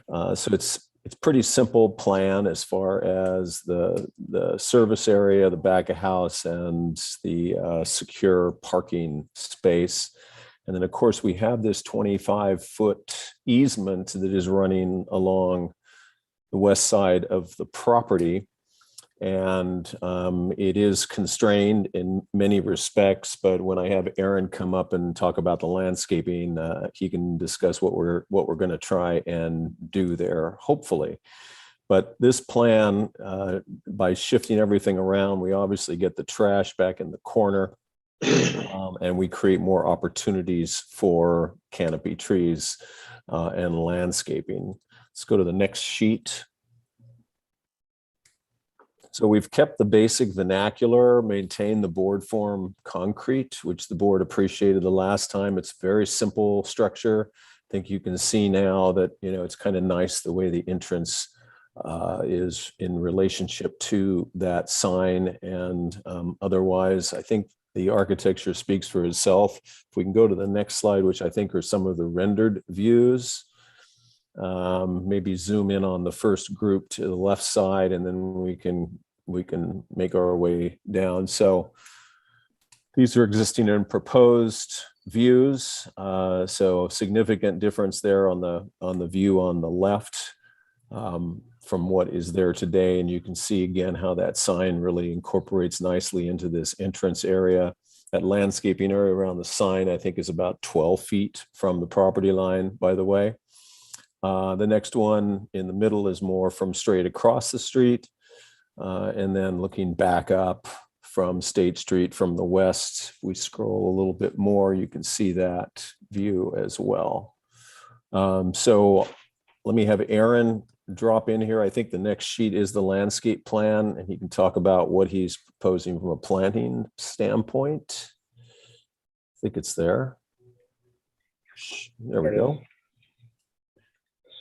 So it's pretty simple plan as far as the service area, the back of house, and the secure parking space. And then, of course, we have this 25-foot easement that is running along the west side of the property. And it is constrained in many respects, but when I have Aaron come up and talk about the landscaping, he can discuss what we're going to try and do there, hopefully. But this plan, by shifting everything around, we obviously get the trash back in the corner, and we create more opportunities for canopy trees and landscaping. Let's go to the next sheet. So we've kept the basic vernacular, maintained the board form concrete, which the board appreciated the last time. It's very simple structure. I think you can see now that, you know, it's kind of nice the way the entrance is in relationship to that sign. And otherwise, I think the architecture speaks for itself. If we can go to the next slide, which I think are some of the rendered views. Maybe zoom in on the first group to the left side, and then we can make our way down. So these are existing and proposed views. So significant difference there on the view on the left from what is there today. And you can see again how that sign really incorporates nicely into this entrance area. That landscaping area around the sign, I think, is about 12 feet from the property line, by the way. The next one in the middle is more from straight across the street. And then looking back up from State Street from the west, if we scroll a little bit more, you can see that view as well. So let me have Aaron drop in here. I think the next sheet is the landscape plan, and he can talk about what he's proposing from a planting standpoint. I think it's there. There we go.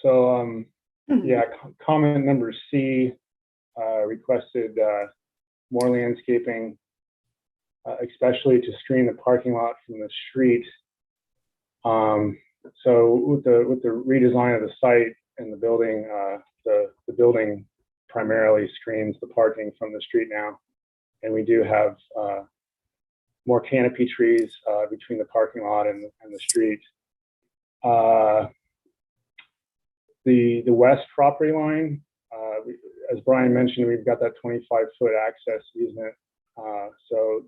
So, yeah, comment number C requested more landscaping, especially to screen the parking lot from the street. So with the redesign of the site and the building, the building primarily screens the parking from the street now, and we do have more canopy trees between the parking lot and the street. The west property line, as Brian mentioned, we've got that 25-foot access easement. So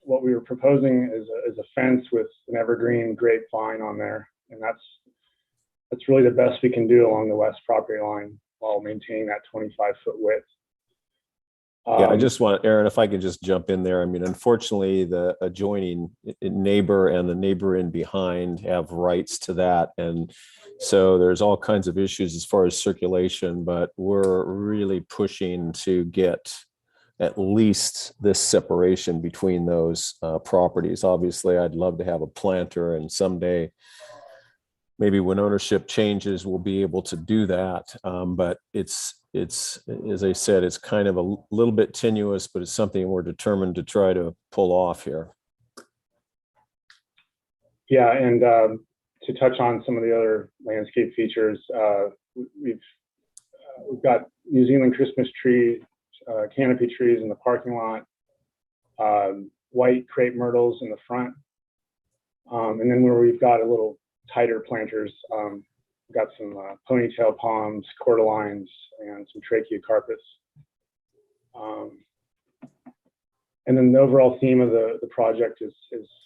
what we were proposing is a fence with an evergreen grapevine on there, and that's really the best we can do along the west property line while maintaining that 25-foot width. Yeah, I just want, Aaron, if I could just jump in there. I mean, unfortunately, the adjoining neighbor and the neighbor in behind have rights to that. And so there's all kinds of issues as far as circulation, but we're really pushing to get at least this separation between those properties. Obviously, I'd love to have a planter, and someday, maybe when ownership changes, we'll be able to do that. But it's, as I said, it's kind of a little bit tenuous, but it's something we're determined to try to pull off here. Yeah, and to touch on some of the other landscape features, we've got New Zealand Christmas tree, canopy trees in the parking lot, white crepe myrtles in the front, and then where we've got a little tighter planters, we've got some ponytail palms, cordylines, and some trachycarpus. And then the overall theme of the project is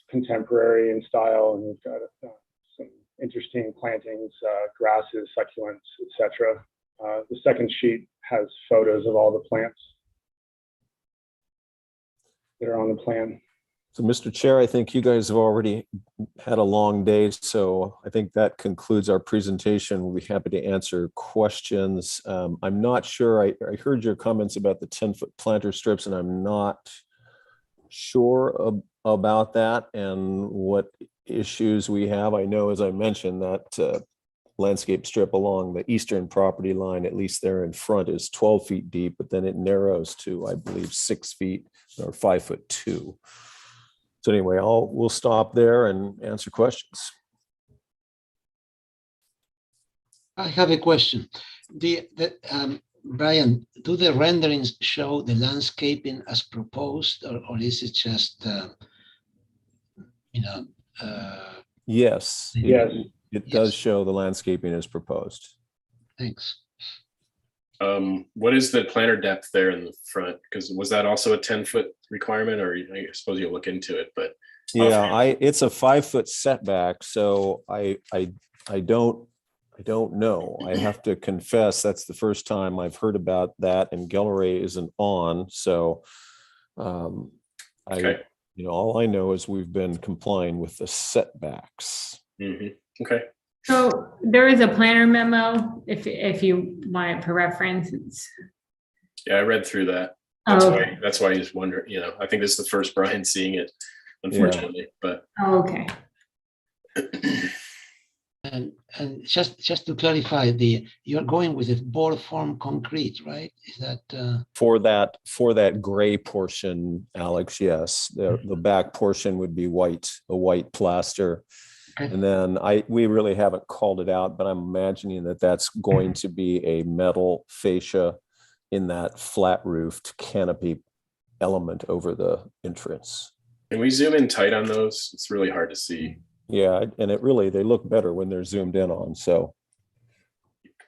contemporary in style, and we've got some interesting plantings, grasses, succulents, etc. The second sheet has photos of all the plants that are on the plan. So, Mr. Chair, I think you guys have already had a long day, so I think that concludes our presentation. We'll be happy to answer questions. I'm not sure, I heard your comments about the 10-foot planter strips, and I'm not sure about that and what issues we have. I know, as I mentioned, that landscape strip along the eastern property line, at least there in front, is 12 feet deep, but then it narrows to, I believe, 6 feet or 5'2". So anyway, we'll stop there and answer questions. I have a question. Brian, do the renderings show the landscaping as proposed, or is it just, Yes. Yes. It does show the landscaping is proposed. Thanks. What is the planter depth there in the front? Because was that also a 10-foot requirement, or I suppose you'll look into it, but. Yeah, it's a 5-foot setback, so I don't know. I have to confess, that's the first time I've heard about that, and Gelleray isn't on, so Okay. all I know is we've been complying with the setbacks. Okay. So there is a planner memo, if you want it for reference. Yeah, I read through that. That's why he's wondering, I think this is the first Brian seeing it, unfortunately, but. Oh, okay. And just to clarify, you're going with a bore form concrete, right? Is that For that gray portion, Alex, yes. The back portion would be a white plaster. Okay. And then we really haven't called it out, but I'm imagining that that's going to be a metal fascia in that flat roofed canopy element over the entrance. Can we zoom in tight on those? It's really hard to see. Yeah, and they look better when they're zoomed in on, so.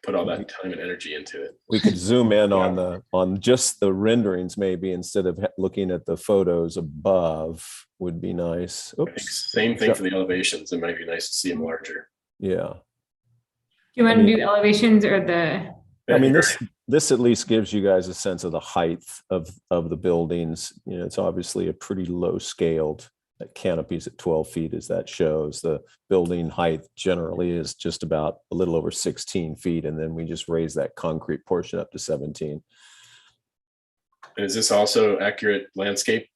Put all that time and energy into it. We could zoom in on just the renderings maybe instead of looking at the photos above would be nice. I think same thing for the elevations. It might be nice to see them larger. Yeah. Do you want to do elevations or the? I mean, this at least gives you guys a sense of the height of the buildings. It's obviously a pretty low scaled. That canopies at 12 feet, as that shows. The building height generally is just about a little over 16 feet, and then we just raise that concrete portion up to 17. And is this also accurate landscape?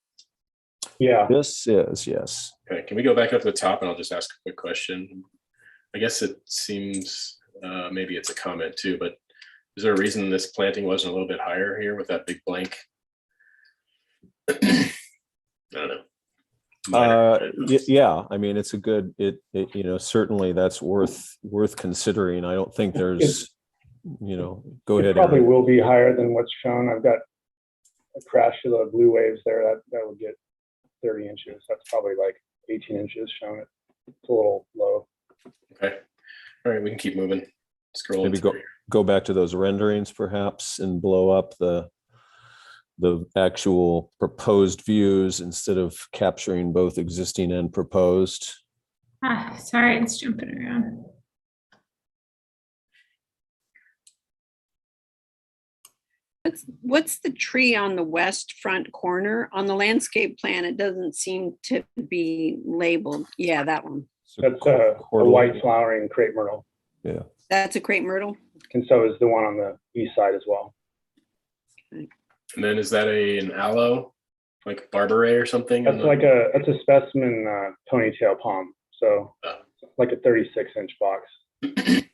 Yeah. This is, yes. Okay, can we go back up to the top and I'll just ask a quick question? I guess it seems, maybe it's a comment too, but is there a reason this planting wasn't a little bit higher here with that big blank? I don't know. Yeah, I mean, it's a good, certainly that's worth considering. I don't think there's, go ahead. It probably will be higher than what's shown. I've got a crash of the blue waves there that would get 30 inches. That's probably like 18 inches shown. It's a little low. Okay. All right, we can keep moving. Scroll. Maybe go back to those renderings perhaps and blow up the actual proposed views instead of capturing both existing and proposed. Sorry, it's jumping around. What's the tree on the west front corner? On the landscape plan, it doesn't seem to be labeled. Yeah, that one. That's a white flowering crepe myrtle. Yeah. That's a crepe myrtle? And so is the one on the east side as well. And then is that an aloe, like Barbary or something? That's that's a specimen ponytail palm. So like a 36-inch box. Okay.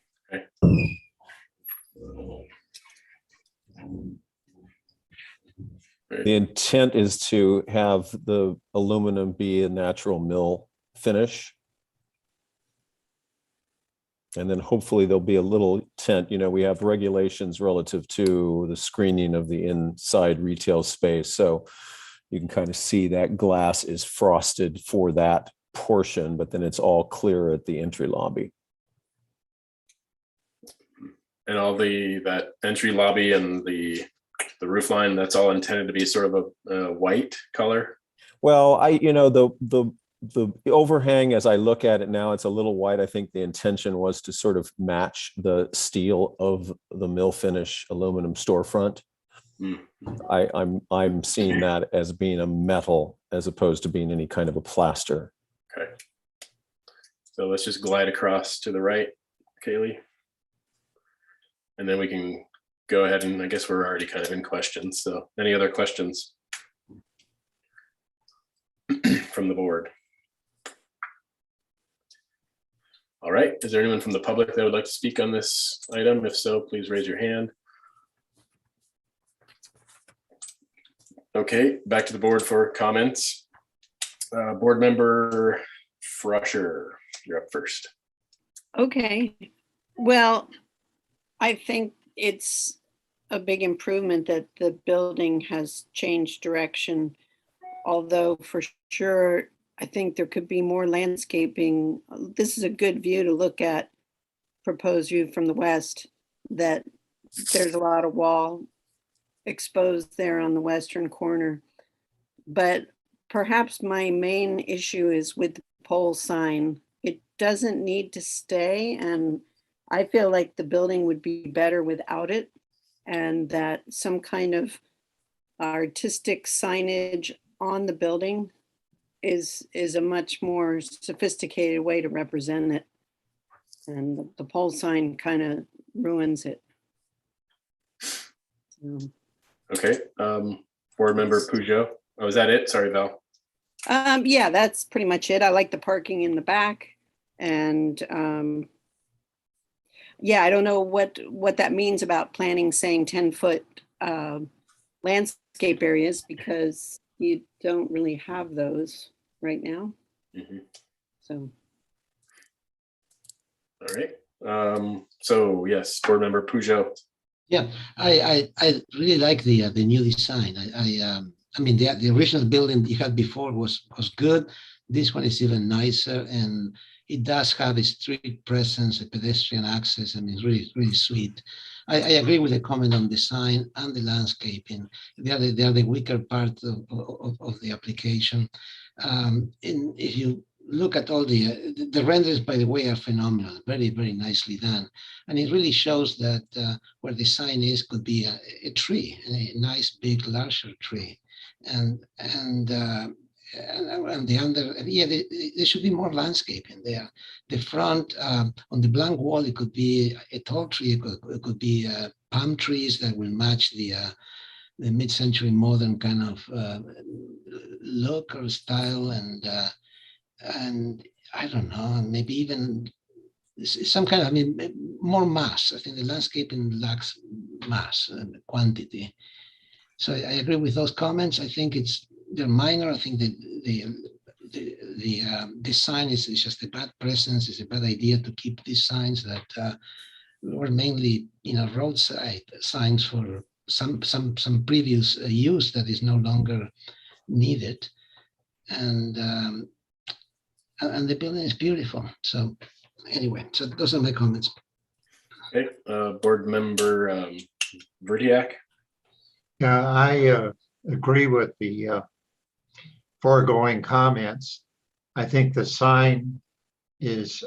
The intent is to have the aluminum be a natural mill finish. And then hopefully there'll be a little tint. We have regulations relative to the screening of the inside retail space. So you can kind of see that glass is frosted for that portion, but then it's all clear at the entry lobby. And all that entry lobby and the roof line, that's all intended to be sort of a white color? Well, the overhang, as I look at it now, it's a little white. I think the intention was to sort of match the steel of the mill finish aluminum storefront. I'm seeing that as being a metal as opposed to being any kind of a plaster. Okay. So let's just glide across to the right, Kaylee. And then we can go ahead and I guess we're already kind of in questions. So any other questions from the board? All right, is there anyone from the public that would like to speak on this item? If so, please raise your hand. Okay, back to the board for comments. Board member Frusher, you're up first. Okay, well, I think it's a big improvement that the building has changed direction, although for sure I think there could be more landscaping. This is a good view to look at, proposed view from the west, that there's a lot of wall exposed there on the western corner. But perhaps my main issue is with the pole sign. It doesn't need to stay, and I feel like the building would be better without it, and that some kind of artistic signage on the building is a much more sophisticated way to represent it. And the pole sign kind of ruins it. So, Okay, board member Peugeot. Oh, is that it? Sorry, Val. yeah, that's pretty much it. I like the parking in the back, and yeah, I don't know what that means about planning saying 10-foot landscape areas, because you don't really have those right now. So, All right. So yes, board member Peugeot. Yeah, I really like the new design. I mean, the original building you had before was good. This one is even nicer, and it does have a street presence, a pedestrian access. I mean, it's really sweet. I agree with the comment on design and the landscaping. They are the weaker part of the application. And if you look at all the renders, by the way, are phenomenal, very nicely done. And it really shows that where the sign is could be a tree, a nice, big, larger tree. And the under, yeah, there should be more landscaping there. The front, on the blank wall, it could be a tall tree, it could be palm trees that will match the mid-century modern kind of look or style, and I don't know, maybe even some kind of, I mean, more mass. I think the landscaping lacks mass and quantity. So I agree with those comments. I think they're minor. I think the design is just a bad presence. It's a bad idea to keep these signs that were mainly, roadside signs for some previous use that is no longer needed. And the building is beautiful. So anyway, so those are my comments. Okay, board member Verdiak. Yeah, I agree with the foregoing comments. I think the sign is,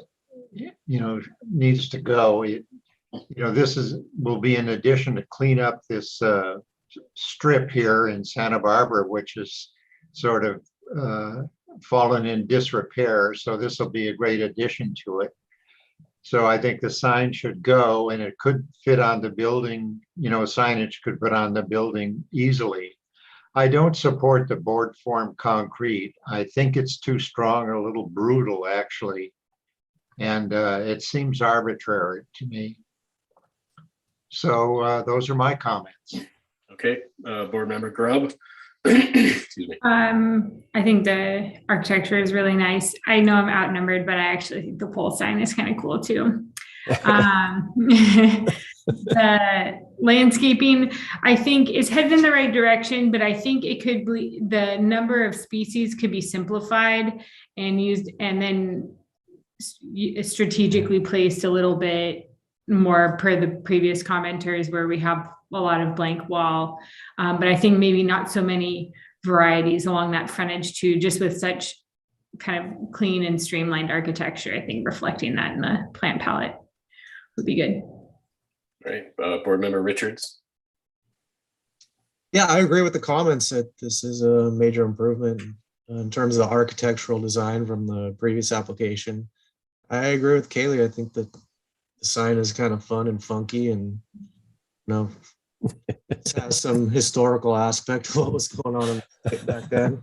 needs to go. This will be in addition to clean up this strip here in Santa Barbara, which is sort of fallen in disrepair. So this will be a great addition to it. So I think the sign should go, and it could fit on the building, signage could fit on the building easily. I don't support the board form concrete. I think it's too strong, a little brutal actually. And it seems arbitrary to me. So those are my comments. Okay, board member Grubb. Excuse me. I think the architecture is really nice. I know I'm outnumbered, but I actually think the pole sign is kind of cool too. The landscaping, I think, is headed in the right direction, but I think it could be, the number of species could be simplified and used, and then strategically placed a little bit more per the previous commenters, where we have a lot of blank wall. But I think maybe not so many varieties along that frontage too, just with such kind of clean and streamlined architecture. I think reflecting that in the plant palette would be good. Right, board member Richards. Yeah, I agree with the comments that this is a major improvement in terms of the architectural design from the previous application. I agree with Kaylee. I think that the sign is kind of fun and funky, and it has some historical aspect of what was going on back then.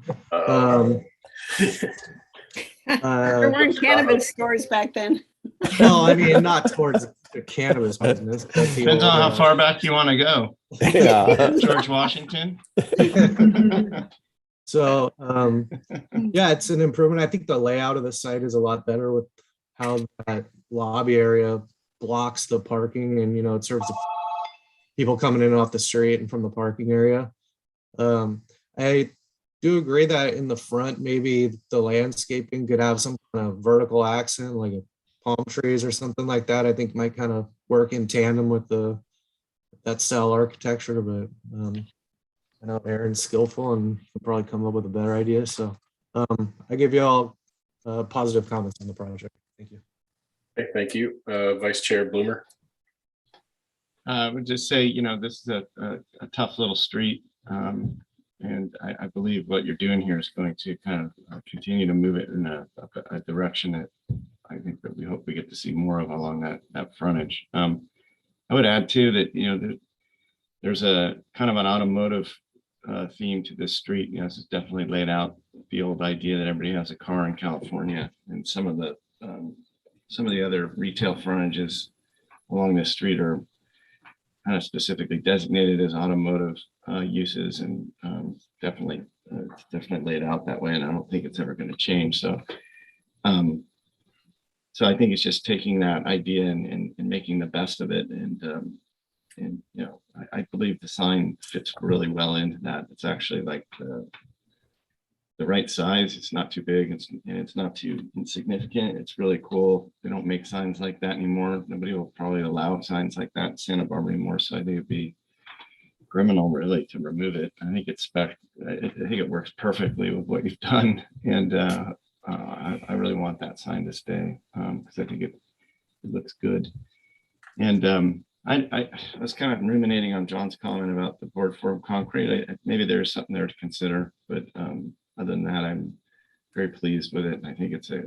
There weren't cannabis stores back then. Well, I mean, not towards the cannabis business. Depends on how far back you want to go. Yeah. George Washington. So, yeah, it's an improvement. I think the layout of the site is a lot better with how that lobby area blocks the parking, and it serves people coming in off the street and from the parking area. I do agree that in the front, maybe the landscaping could have some kind of vertical accent, like palm trees or something like that. I think might kind of work in tandem with that style architecture, but I know Aaron's skillful and will probably come up with a better idea. So I give you all positive comments on the project. Thank you. Okay, thank you. Vice Chair Bloomer. I would just say, this is a tough little street. And I believe what you're doing here is going to kind of continue to move it in a direction that I think that we hope we get to see more of along that frontage. I would add too that, there's a kind of an automotive theme to this street. This is definitely laid out the old idea that everybody has a car in California, and some of the other retail frontages along this street are kind of specifically designated as automotive uses, and definitely laid out that way, and I don't think it's ever going to change. So I think it's just taking that idea and making the best of it, and I believe the sign fits really well into that. It's actually like the right size. It's not too big, and it's not too insignificant. It's really cool. They don't make signs like that anymore. Nobody will probably allow signs like that in Santa Barbara anymore. So I think it'd be criminal really to remove it. I think I think it works perfectly with what you've done. And I really want that sign to stay because I think it looks good. And I was kind of ruminating on John's comment about the board form concrete. Maybe there's something there to consider, but other than that, I'm very pleased with it. And I think it's a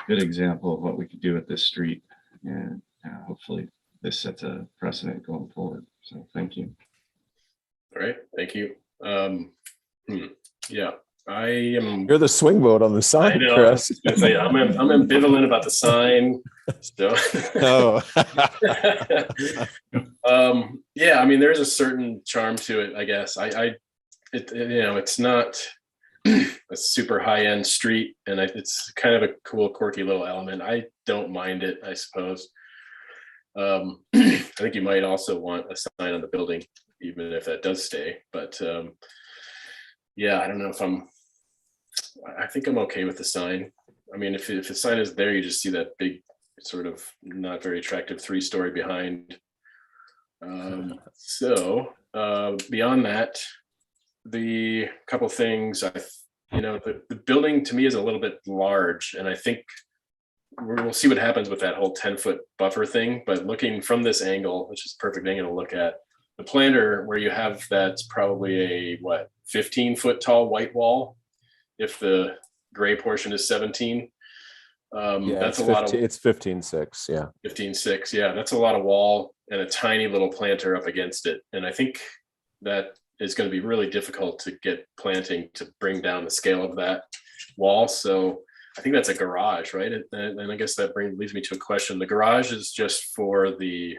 good example of what we could do with this street. And hopefully this sets a precedent going forward. So thank you. All right, thank you. Yeah, I am. You're the swing vote on the sign, I know, Chris. I was gonna say, I'm ambivalent about the sign. So. Yeah, I mean, there's a certain charm to it, I guess. It's not a super high-end street, and it's kind of a cool, quirky little element. I don't mind it, I suppose. I think you might also want a sign on the building, even if that does stay. But yeah, I don't know if I think I'm okay with the sign. I mean, if the sign is there, you just see that big, sort of not very attractive 3-story behind. So beyond that, the couple things the building to me is a little bit large, and I think we'll see what happens with that whole 10-foot buffer thing. But looking from this angle, which is a perfect angle to look at, the planter where you have that's probably a 15-foot tall white wall, if the gray portion is 17. That's a lot of. It's 15.6. Yeah. 15.6. Yeah, that's a lot of wall and a tiny little planter up against it, and I think that is going to be really difficult to get planting to bring down the scale of that wall. So I think that's a garage, right? And I guess that leads me to a question. The garage is just for the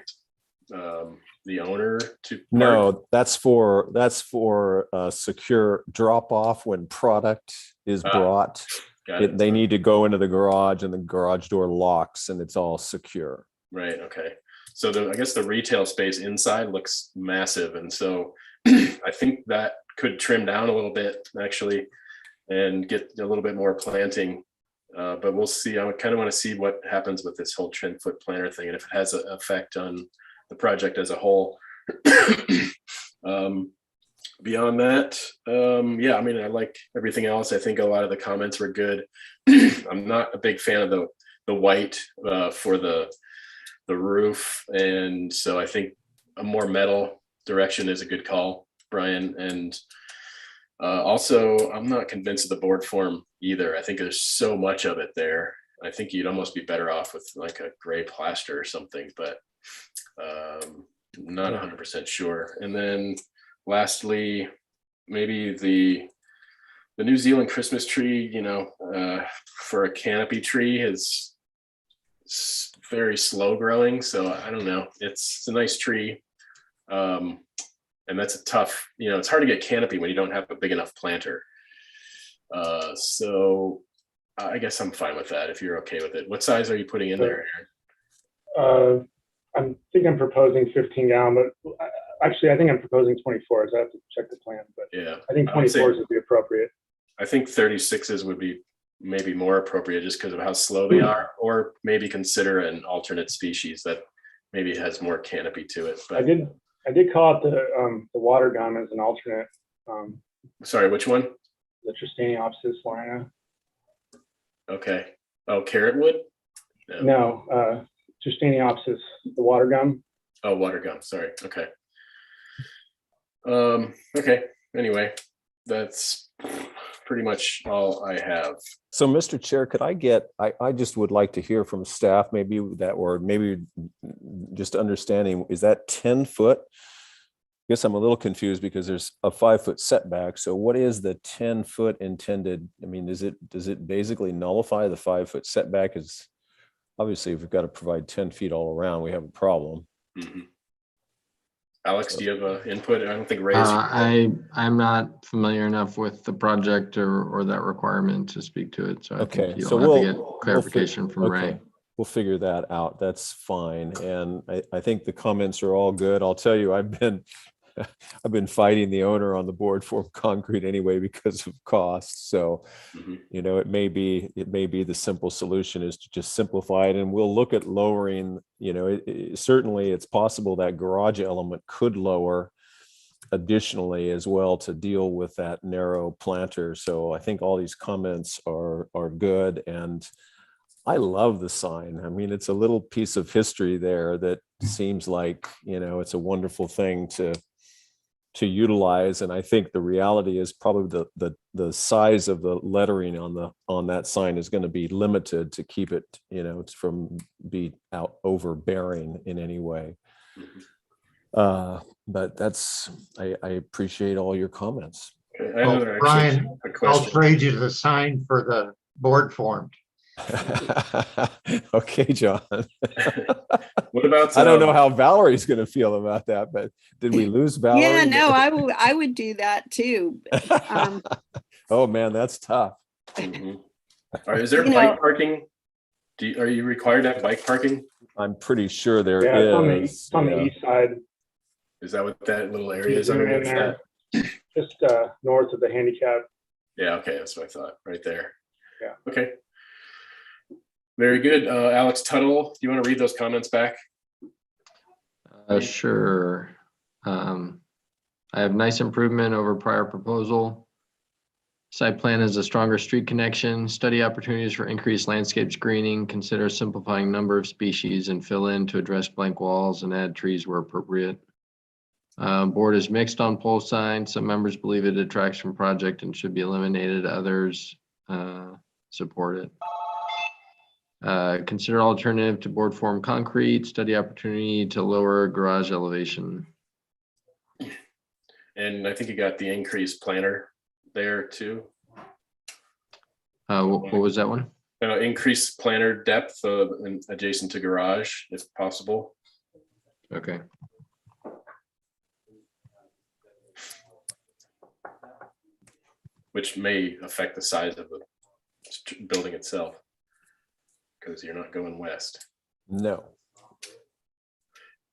owner to park? No, that's for secure drop off when product is brought. They need to go into the garage, and the garage door locks, and it's all secure. Right. Okay. So I guess the retail space inside looks massive, and so I think that could trim down a little bit actually, and get a little bit more planting. But we'll see. I kind of want to see what happens with this whole 10-foot planter thing, and if it has an effect on the project as a whole. Beyond that, yeah, I mean, I like everything else. I think a lot of the comments were good. I'm not a big fan of the white for the roof, and so I think a more metal direction is a good call, Brian. And also, I'm not convinced of the board form either. I think there's so much of it there. I think you'd almost be better off with like a gray plaster or something, but not 100% sure. And then lastly, maybe the New Zealand Christmas tree, for a canopy tree is very slow growing. So I don't know, it's a nice tree. And that's a tough, it's hard to get canopy when you don't have a big enough planter. So I guess I'm fine with that if you're okay with it. What size are you putting in there, Aaron? I think I'm proposing 15 gallon, but Actually, I think I'm proposing 24s. I have to check the plan, but Yeah. I think I would say- 24s would be appropriate. I think 36s would be maybe more appropriate just because of how slow they are, or maybe consider an alternate species that maybe has more canopy to it. I But did call out the water gum as an alternate, sorry, which one? the Tristaniopsis lina. Okay. Oh, carrot wood? No, Tristaniopsis, the water gum. Oh, water gum. Sorry. Okay. Okay. Anyway, that's pretty much all I have. So, Mr. Chair, could I get, I just would like to hear from staff, maybe that, or maybe just understanding, is that 10 foot? I guess I'm a little confused because there's a 5-foot setback. So what is the 10-foot intended? I mean, does it basically nullify the 5-foot setback? Is obviously if we've got to provide 10 feet all around, we have a problem. Mhm. Alex, do you have an input? I don't think Ray's. I'm not familiar enough with the project or that requirement to speak to it. So I Okay, think so you'll have to we'll get clarification from Ray. okay, we'll figure that out. That's fine. And I think the comments are all good. I'll tell you, I've been fighting the owner on the board for concrete anyway because of cost. So, you know, it may be the simple solution is to just simplify it, and we'll look at lowering, you know, certainly it's possible that garage element could lower additionally as well to deal with that narrow planter. So I think all these comments are good, and I love the sign. I mean, it's a little piece of history there that seems like, you know, it's a wonderful thing to utilize. And I think the reality is probably the size of the lettering on that sign is going to be limited to keep it, you know, from be out overbearing in any way. But that's, I appreciate all your comments. Okay, I have another Brian, a I'll question. trade you the sign for the board formed. Okay, John. What about? I don't know how Valerie's going to feel about that, but did we lose Valerie? Yeah, no, I would do that too. Oh man, that's tough. Mhm. All right, is there You bike know- parking? Are you required to have bike parking? I'm pretty sure there Yeah, is. it's on the yeah. east side, Is that what that little area is zoom in underneath there. that? just north of the handicap. Yeah, okay, that's what I thought, right there. Yeah. Okay. Very good. Alex Tuttle, do you want to read those comments back? Sure. I have nice improvement over prior proposal. Site plan is a stronger street connection, study opportunities for increased landscape screening, consider simplifying number of species and fill in to address blank walls and add trees where appropriate. Board is mixed on pole signs. Some members believe it detracts from project and should be eliminated. Others support it. Consider alternative to board form concrete, study opportunity to lower garage elevation. And I think you got the increased planter there too. What was that one? Increased planter depth adjacent to garage if possible. Okay. Which may affect the size of the building itself, because you're not going west. No.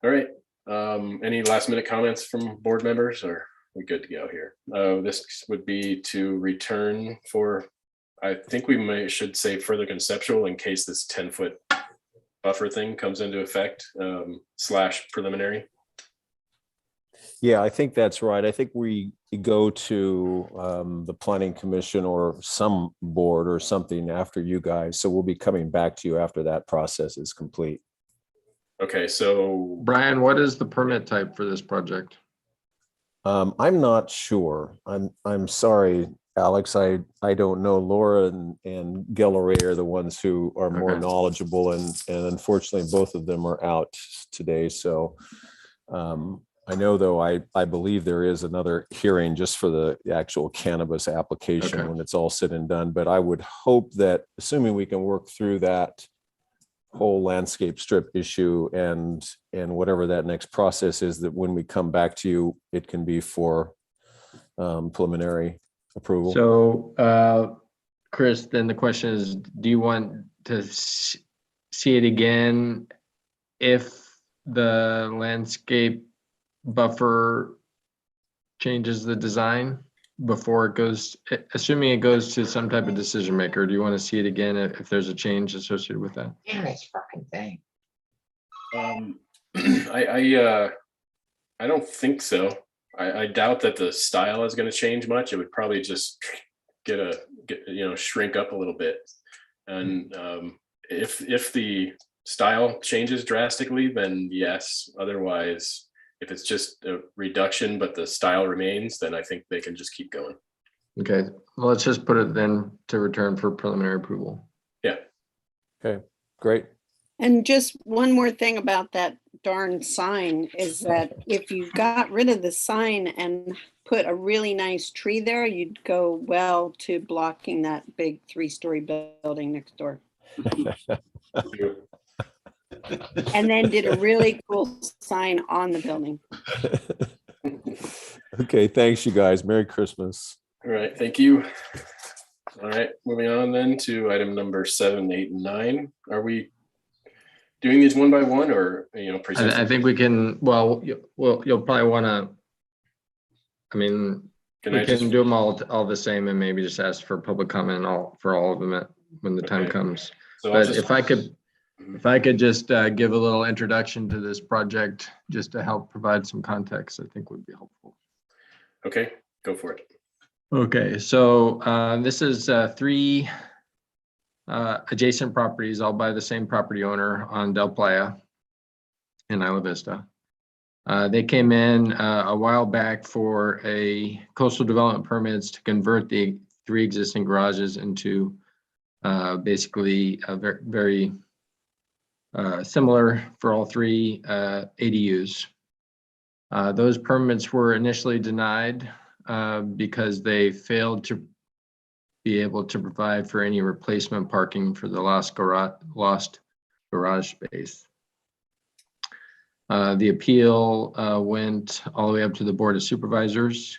All right. Any last minute comments from board members, or we good to go here? This would be to return for, I think we should say further conceptual in case this 10-foot buffer thing comes into effect, / preliminary. Yeah, I think that's right. I think we go to the planning commission or some board or something after you guys. So we'll be coming back to you after that process is complete. Okay, so Brian, what is the permit type for this project? I'm not sure. I'm sorry, Alex. I don't know. Laura and Gilleray are the ones who are more Okay. knowledgeable, and unfortunately both of them are out today. So I know, though, I believe there is another hearing just for the actual cannabis application Okay. when it's all said and done. But I would hope that, assuming we can work through that whole landscape strip issue and whatever that next process is, that when we come back to you, it can be for preliminary approval. So, Chris, then the question is, do you want to see it again if the landscape buffer changes the design before it goes, assuming it goes to some type of decision maker? Do you want to see it again if there's a change associated with that? Damn this fucking thing. I don't think so. I doubt that the style is going to change much. It would probably just shrink up a little bit. And if the style changes drastically, then yes. Otherwise, if it's just a reduction but the style remains, then I think they can just keep going. Okay, well, let's just put it then to return for preliminary approval. Yeah. Okay, great. And just one more thing about that darn sign is that if you got rid of the sign and put a really nice tree there, you'd go well to blocking that big 3-story building next door. And then did a really cool sign on the building. Okay, thanks, you guys. Merry Christmas. All right, thank you. All right, moving on then to item number 7, 8, and 9. Are we doing these one by one, or present? I think we can. Well, you'll probably want to. I mean, we can do them all the same, and maybe just ask for public comment for all of them when the time comes. So but if I could just give a little introduction to this project, just to help provide some context, I think would be helpful. Okay, go for it. Okay, so this is 3 adjacent properties, all by the same property owner on Del Playa in Isla Vista. They came in a while back for a coastal development permits to convert the 3 existing garages into basically a very similar for all 3 ADUs. Those permits were initially denied because they failed to be able to provide for any replacement parking for the lost garage space. The appeal went all the way up to the Board of Supervisors,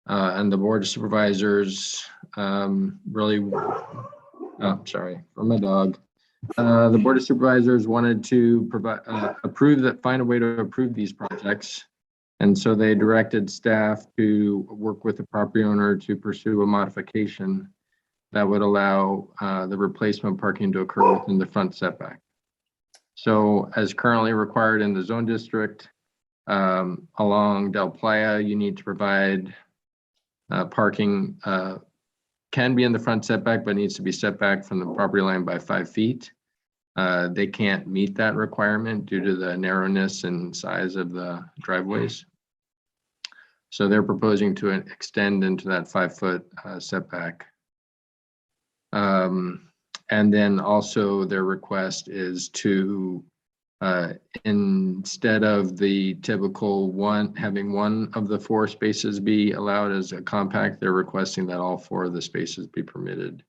and the Board of Supervisors sorry, for my dog. The Board of Supervisors wanted to find a way to approve these projects. And so they directed staff to work with the property owner to pursue a modification that would allow the replacement parking to occur within the front setback. So as currently required in the zone district, along Del Playa, you need to provide parking can be in the front setback, but needs to be set back from the property line by 5 feet. They can't meet that requirement due to the narrowness and size of the driveways. So they're proposing to extend into that 5-foot setback. And then also their request is to, instead of the typical having one of the 4 spaces be allowed as a compact, they're requesting that all 4 of the spaces be permitted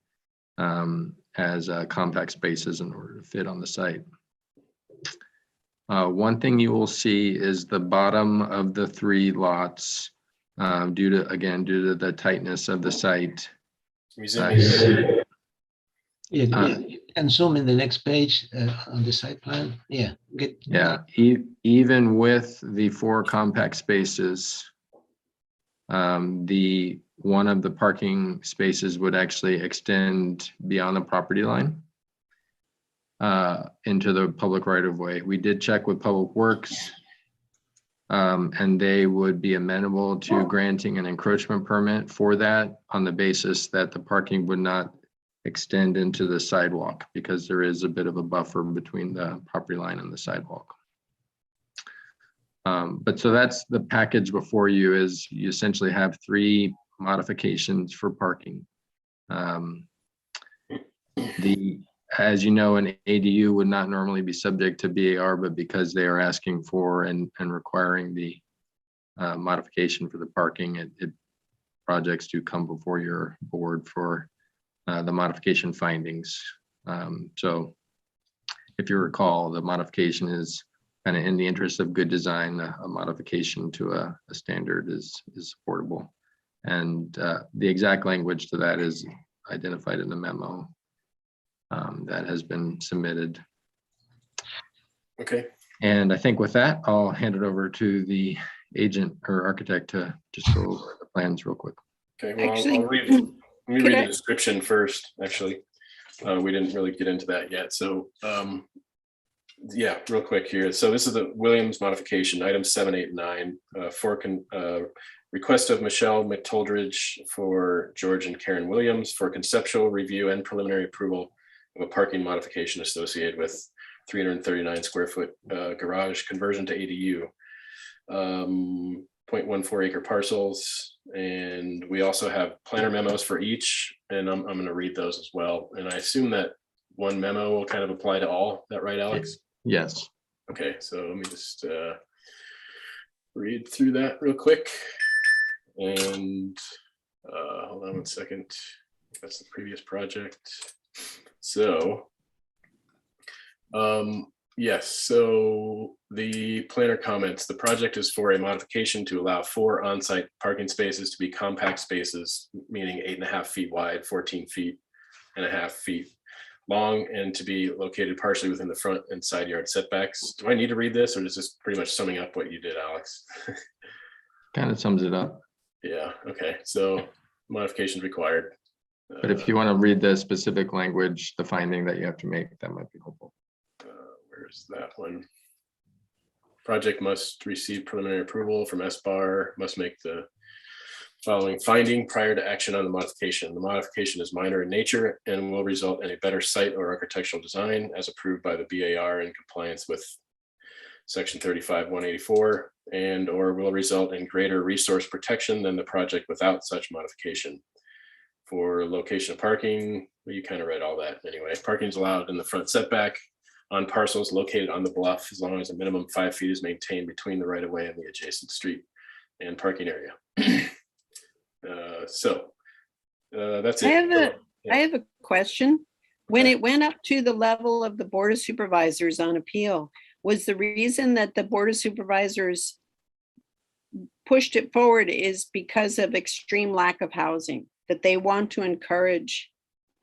as compact spaces in order to fit on the site. One thing you will see is the bottom of the 3 lots, due to the tightness of the site. And zoom in the next page on the site plan. Yeah. Even with the 4 compact spaces, the one of the parking spaces would actually extend beyond the property line into the public right of way. We did check with Public Works, and they would be amenable to granting an encroachment permit for that on the basis that the parking would not extend into the sidewalk, because there is a bit of a buffer between the property line and the sidewalk. But so that's the package before you. Is you essentially have 3 modifications for parking. As you know, an ADU would not normally be subject to BAR, but because they are asking for and requiring the modification for the parking, projects do come before your board for the modification findings. So if you recall, the modification is kind of in the interest of good design. A modification to a standard is supportable. And the exact language to that is identified in the memo that has been submitted. Okay. And I think with that, I'll hand it over to the agent or architect to just go over the plans real quick. Okay, well, Actually, I'll read, let me could read I- the description first, actually. We didn't really get into that yet, so, yeah, real quick here. So this is the Williams modification, items 7, 8, 9, request of Michelle McToldridge for George and Karen Williams for conceptual review and preliminary approval of a parking modification associated with 339 square foot garage conversion to ADU. 0.14 acre parcels. And we also have planner memos for each, and I'm going to read those as well. And I assume that one memo will kind of apply to all. Is that right, Alex? Yes. Okay, so let me just read through that real quick. And hold on one second. That's the previous project. So, yes, so the planner comments, the project is for a modification to allow 4 on-site parking spaces to be compact spaces, meaning 8.5 feet wide, 14 feet and a half feet long, and to be located partially within the front and side yard setbacks. Do I need to read this, or is this pretty much summing up what you did, Alex? Kind of sums it up. Yeah, okay, so modifications required. But if you want to read the specific language, the finding that you have to make, that might be helpful. Where's that one? Project must receive preliminary approval from SBAR, must make the following finding prior to action on the modification. The modification is minor in nature and will result in a better site or architectural design as approved by the BAR in compliance with section 35-184, and or will result in greater resource protection than the project without such modification. For location of parking, well, you kind of read all that anyway. Parking is allowed in the front setback on parcels located on the bluff as long as a minimum 5 feet is maintained between the right of way and the adjacent street and parking area. That's it. I have a question. When it went up to the level of the Board of Supervisors on appeal, was the reason that the Board of Supervisors pushed it forward is because of extreme lack of housing, that they want to encourage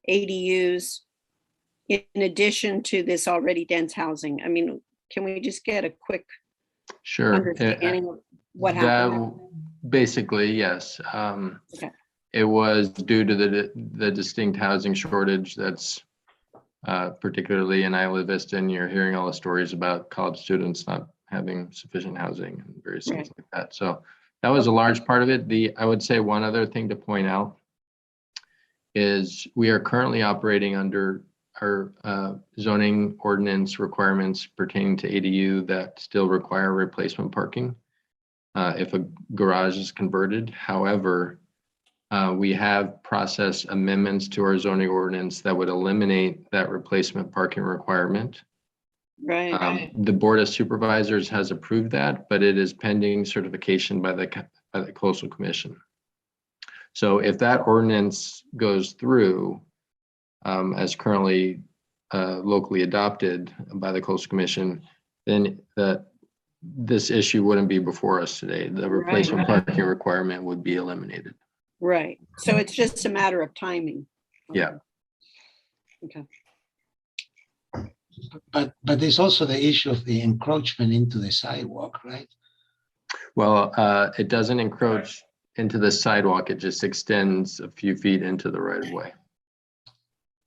ADUs in addition to this already dense housing? I mean, can we just get a quick Sure. understanding of what happened? Basically, yes. Okay. It was due to the distinct housing shortage that's particularly in Isla Vista, and you're hearing all the stories about college students not having sufficient housing and various things like that. So that was a large part of it. I would say one other thing to point out is we are currently operating under our zoning ordinance requirements pertaining to ADU that still require replacement parking if a garage is converted. However, we have processed amendments to our zoning ordinance that would eliminate that replacement parking requirement. Right. The Board of Supervisors has approved that, but it is pending certification by the Coastal Commission. So if that ordinance goes through as currently locally adopted by the Coastal Commission, then this issue wouldn't be before us today. The replacement parking requirement would be eliminated. Right. So it's just a matter of timing. Yeah. Okay. But there's also the issue of the encroachment into the sidewalk, right? Well, it doesn't encroach into the sidewalk. It just extends a few feet into the right of way.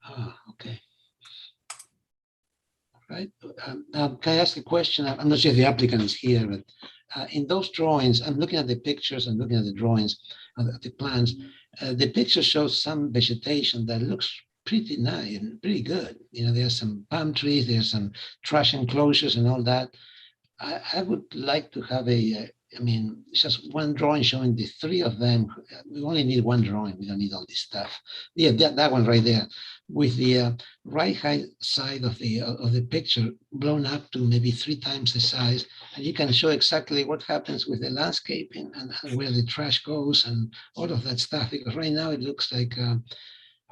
Ah, okay. Right. Now, can I ask a question? I'm not sure if the applicant is here, but in those drawings, I'm looking at the pictures and looking at the drawings, the plans. The picture shows some vegetation that looks pretty nice and pretty good. You know, there's some palm trees, there's some trash enclosures and all that. I would like to have I mean, just one drawing showing the 3 of them. We only need one drawing. We don't need all this stuff. Yeah, that one right there, with the right side of the picture blown up to maybe 3 times the size, and you can show exactly what happens with the landscaping and where the trash goes and all of that stuff. Because right now it looks like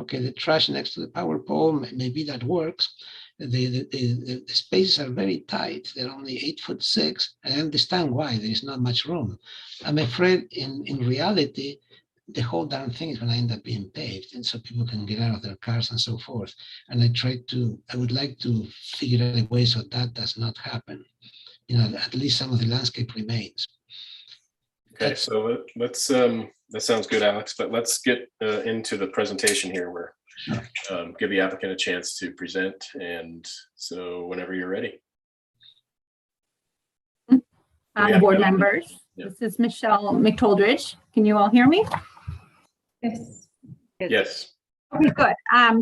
okay, the trash next to the power pole, maybe that works. The spaces are very tight. They're only 8'6". I understand why there is not much room. I'm afraid in reality, the whole darn thing is going to end up being paved, and so people can get out of their cars and so forth. And I would like to figure out a way so that does not happen. You know, at least some of the landscape remains. Okay, so let's, that sounds good, Alex, but let's get into the presentation here where give the applicant a chance to present. And so whenever you're ready. Board members, this is Michelle McToldridge. Can you all hear me? Yes. Yes. Okay, good.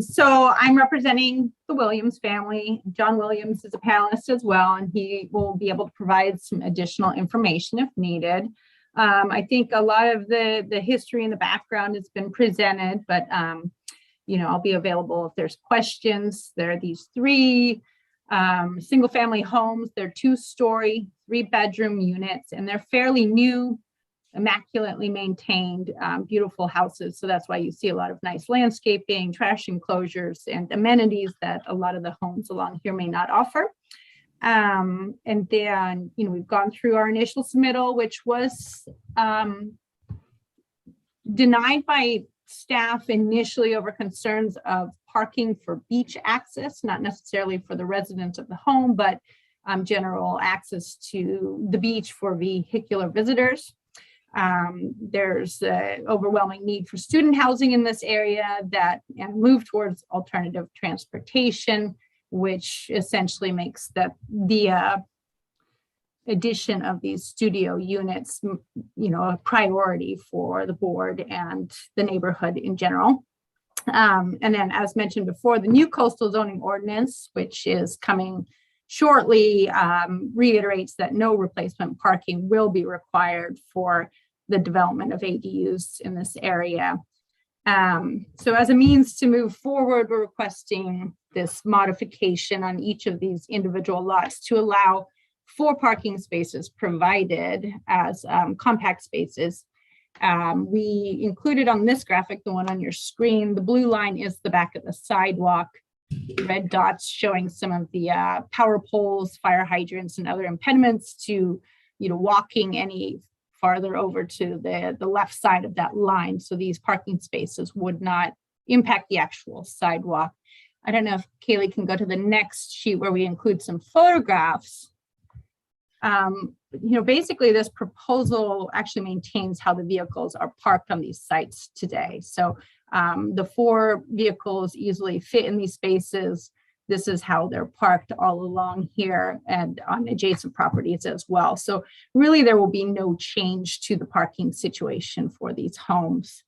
So I'm representing the Williams family. John Williams is a panelist as well, and he will be able to provide some additional information if needed. I think a lot of the history and the background has been presented, but I'll be available if there's questions. There are these 3 single family homes. They're 2-story, 3-bedroom units, and they're fairly new, immaculately maintained, beautiful houses. So that's why you see a lot of nice landscaping, trash enclosures, and amenities that a lot of the homes along here may not offer. And then, we've gone through our initial submittal, which was denied by staff initially over concerns of parking for beach access, not necessarily for the residents of the home, but general access to the beach for vehicular visitors. There's an overwhelming need for student housing in this area and move towards alternative transportation, which essentially makes the addition of these studio units, a priority for the board and the neighborhood in general. And then, as mentioned before, the new coastal zoning ordinance, which is coming shortly, reiterates that no replacement parking will be required for the development of ADUs in this area. So as a means to move forward, we're requesting this modification on each of these individual lots to allow 4 parking spaces provided as compact spaces. We included on this graphic, the one on your screen, the blue line is the back of the sidewalk. Red dots showing some of the power poles, fire hydrants, and other impediments to, walking any farther over to the left side of that line. So these parking spaces would not impact the actual sidewalk. I don't know if Kaylee can go to the next sheet where we include some photographs. Basically this proposal actually maintains how the vehicles are parked on these sites today. So the 4 vehicles easily fit in these spaces. This is how they're parked all along here and on adjacent properties as well. So really there will be no change to the parking situation for these homes.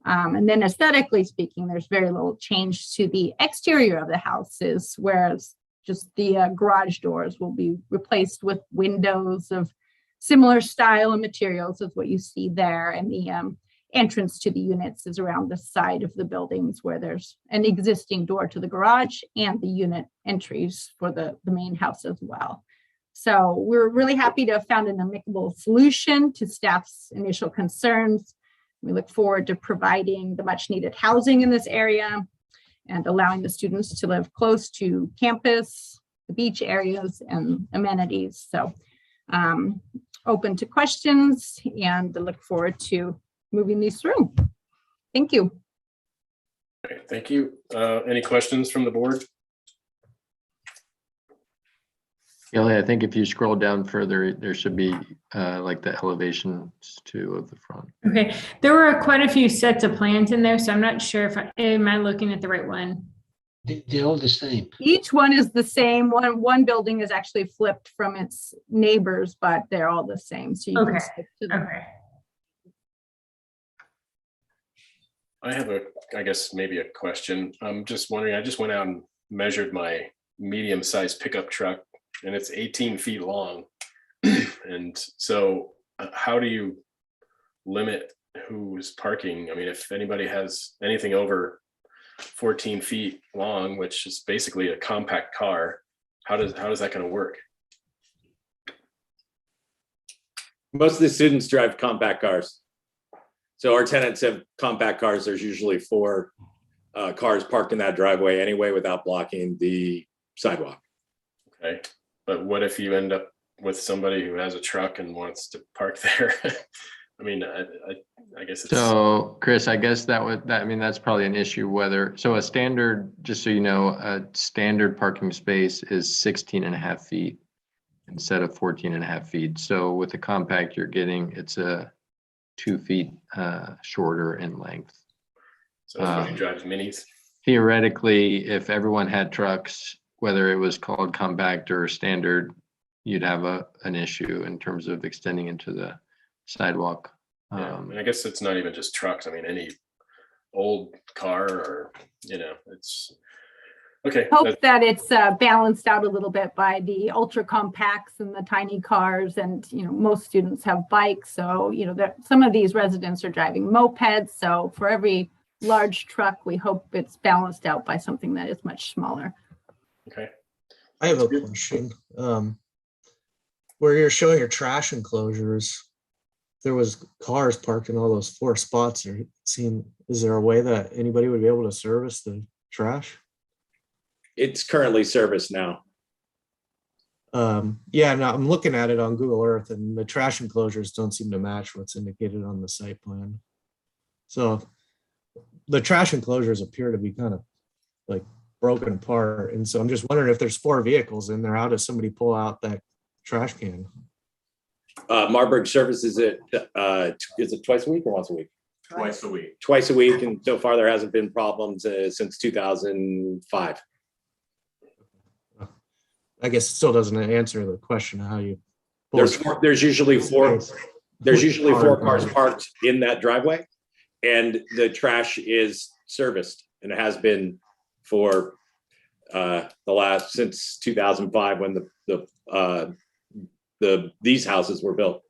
And then aesthetically speaking, there's very little change to the exterior of the houses, whereas just the garage doors will be replaced with windows of similar style and materials as what you see there. And the entrance to the units is around the side of the buildings where there's an existing door to the garage and the unit entries for the main house as well. So we're really happy to have found an amicable solution to staff's initial concerns. We look forward to providing the much needed housing in this area and allowing the students to live close to campus, the beach areas, and amenities. So open to questions, and I look forward to moving these through. Thank you. Okay, thank you. Any questions from the board? Kelly, I think if you scroll down further, there should be like the elevations too of the front. Okay, there were quite a few sets of plans in there, so I'm not sure if am I looking at the right one? They're all the same. Each one is the same. One building is actually flipped from its neighbors, but they're all the same. So you can stick to them. Okay. I have I guess maybe a question. I'm just wondering, I just went out and measured my medium-sized pickup truck and it's 18 feet long. And so how do you limit who's parking? I mean, if anybody has anything over 14 feet long, which is basically a compact car, how is that going to work? Most of the students drive compact cars. So our tenants have compact cars. There's usually 4 cars parked in that driveway anyway without blocking the sidewalk. Okay, but what if you end up with somebody who has a truck and wants to park there? I mean, I guess it's... So Chris, I guess that's probably an issue whether, so a standard, just so you know, a standard parking space is 16.5 feet instead of 14.5 feet. So with the compact you're getting, it's a 2 feet shorter in length. So everybody drives minis. Theoretically, if everyone had trucks, whether it was called compact or standard, you'd have an issue in terms of extending into the sidewalk. Yeah, and I guess it's not even just trucks. I mean, any old car or, it's, okay. Hope that it's balanced out a little bit by the ultra compacts and the tiny cars, and most students have bikes, so that some of these residents are driving mopeds. So for every large truck, we hope it's balanced out by something that is much smaller. Okay. I have a question. Where you're showing your trash enclosures, there was cars parked in all those 4 spots. Is there a way that anybody would be able to service the trash? It's currently serviced now. Yeah, no, I'm looking at it on Google Earth, and the trash enclosures don't seem to match what's indicated on the site plan. So the trash enclosures appear to be kind of like broken apart. And so I'm just wondering, if there's 4 vehicles in there, how does somebody pull out that trash can? Marburg services it, is it twice a week or once a week? Twice a week. Twice a week, and so far there hasn't been problems since 2005. I guess it still doesn't answer the question of how you. There's usually 4 cars parked in that driveway, and the trash is serviced, and it has been for since 2005 when these houses were built.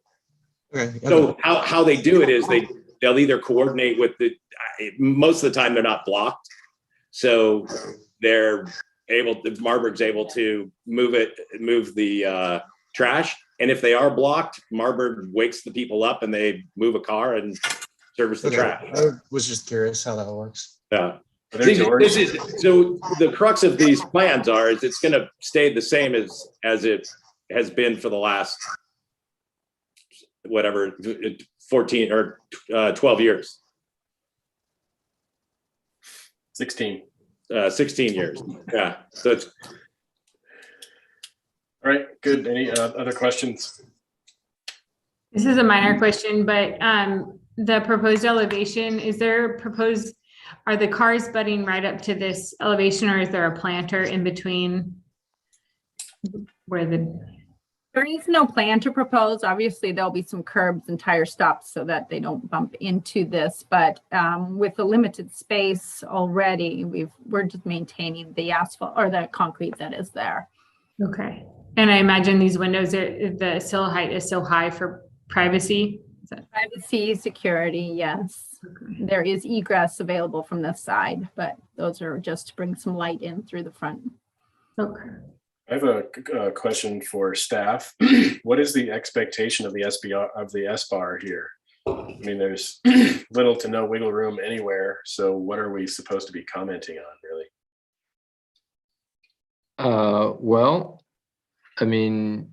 Okay. So how they do it is they'll either coordinate with most of the time they're not blocked, so Marburg's able to move the trash, and if they are blocked, Marburg wakes the people up and they move a car and service the trash. I was just curious how that works. Yeah. So the crux of these plans is it's going to stay the same as it has been for the last 14 or 12 years. 16 years. Yeah. So it's all right. Good. Any other questions? This is a minor question, but the proposed elevation, are the cars butting right up to this elevation, or is there a planter in between There is no plan to propose. Obviously, there'll be some curbs and tire stops so that they don't bump into this. But with the limited space already, we're just maintaining the asphalt or the concrete that is there. Okay. And I imagine these windows, the sill height is so high for privacy. Privacy, security, yes. Okay. There is egress available from this side, but those are just to bring some light in through the front. Okay. I have a question for staff. What is the expectation of the S-bar here? I mean, there's little to no wiggle room anywhere. So what are we supposed to be commenting on, really? Well, I mean,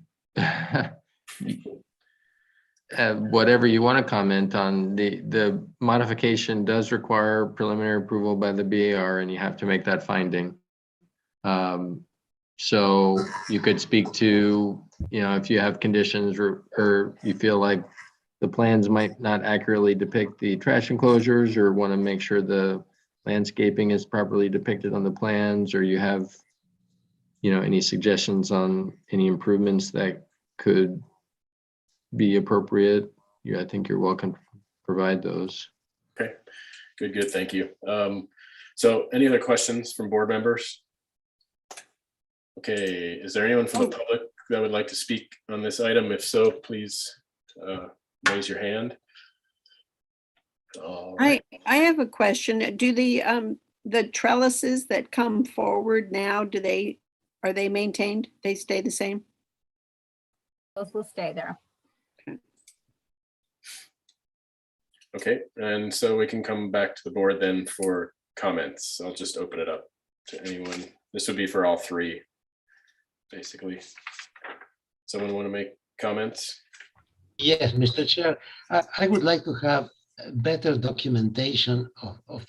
whatever you want to comment on, the modification does require preliminary approval by the BAR, and you have to make that finding. So you could speak to, if you have conditions or you feel like the plans might not accurately depict the trash enclosures, or want to make sure the landscaping is properly depicted on the plans, or you have, any suggestions on any improvements that could be appropriate, I think you're welcome to provide those. Okay, good. Thank you. So any other questions from board members? Okay, is there anyone from the public that would like to speak on this item? If so, please raise your hand. I have a question. Do the trellises that come forward now, are they maintained? They stay the same? Those will stay there. Okay, and so we can come back to the board then for comments. I'll just open it up to anyone. This would be for all 3, basically. Someone want to make comments? Yes, Mr. Chair, I would like to have better documentation of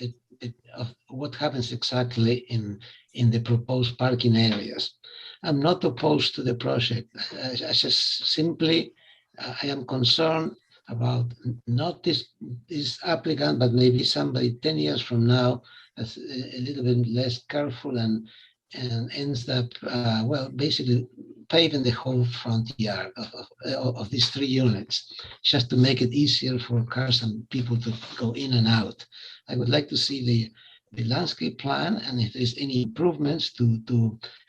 what happens exactly in the proposed parking areas. I'm not opposed to the project. I just simply, I am concerned about not this applicant, but maybe somebody 10 years from now that's a little bit less careful and ends up, well, basically paving the whole front yard of these 3 units, just to make it easier for cars and people to go in and out. I would like to see the landscape plan, and if there's any improvements to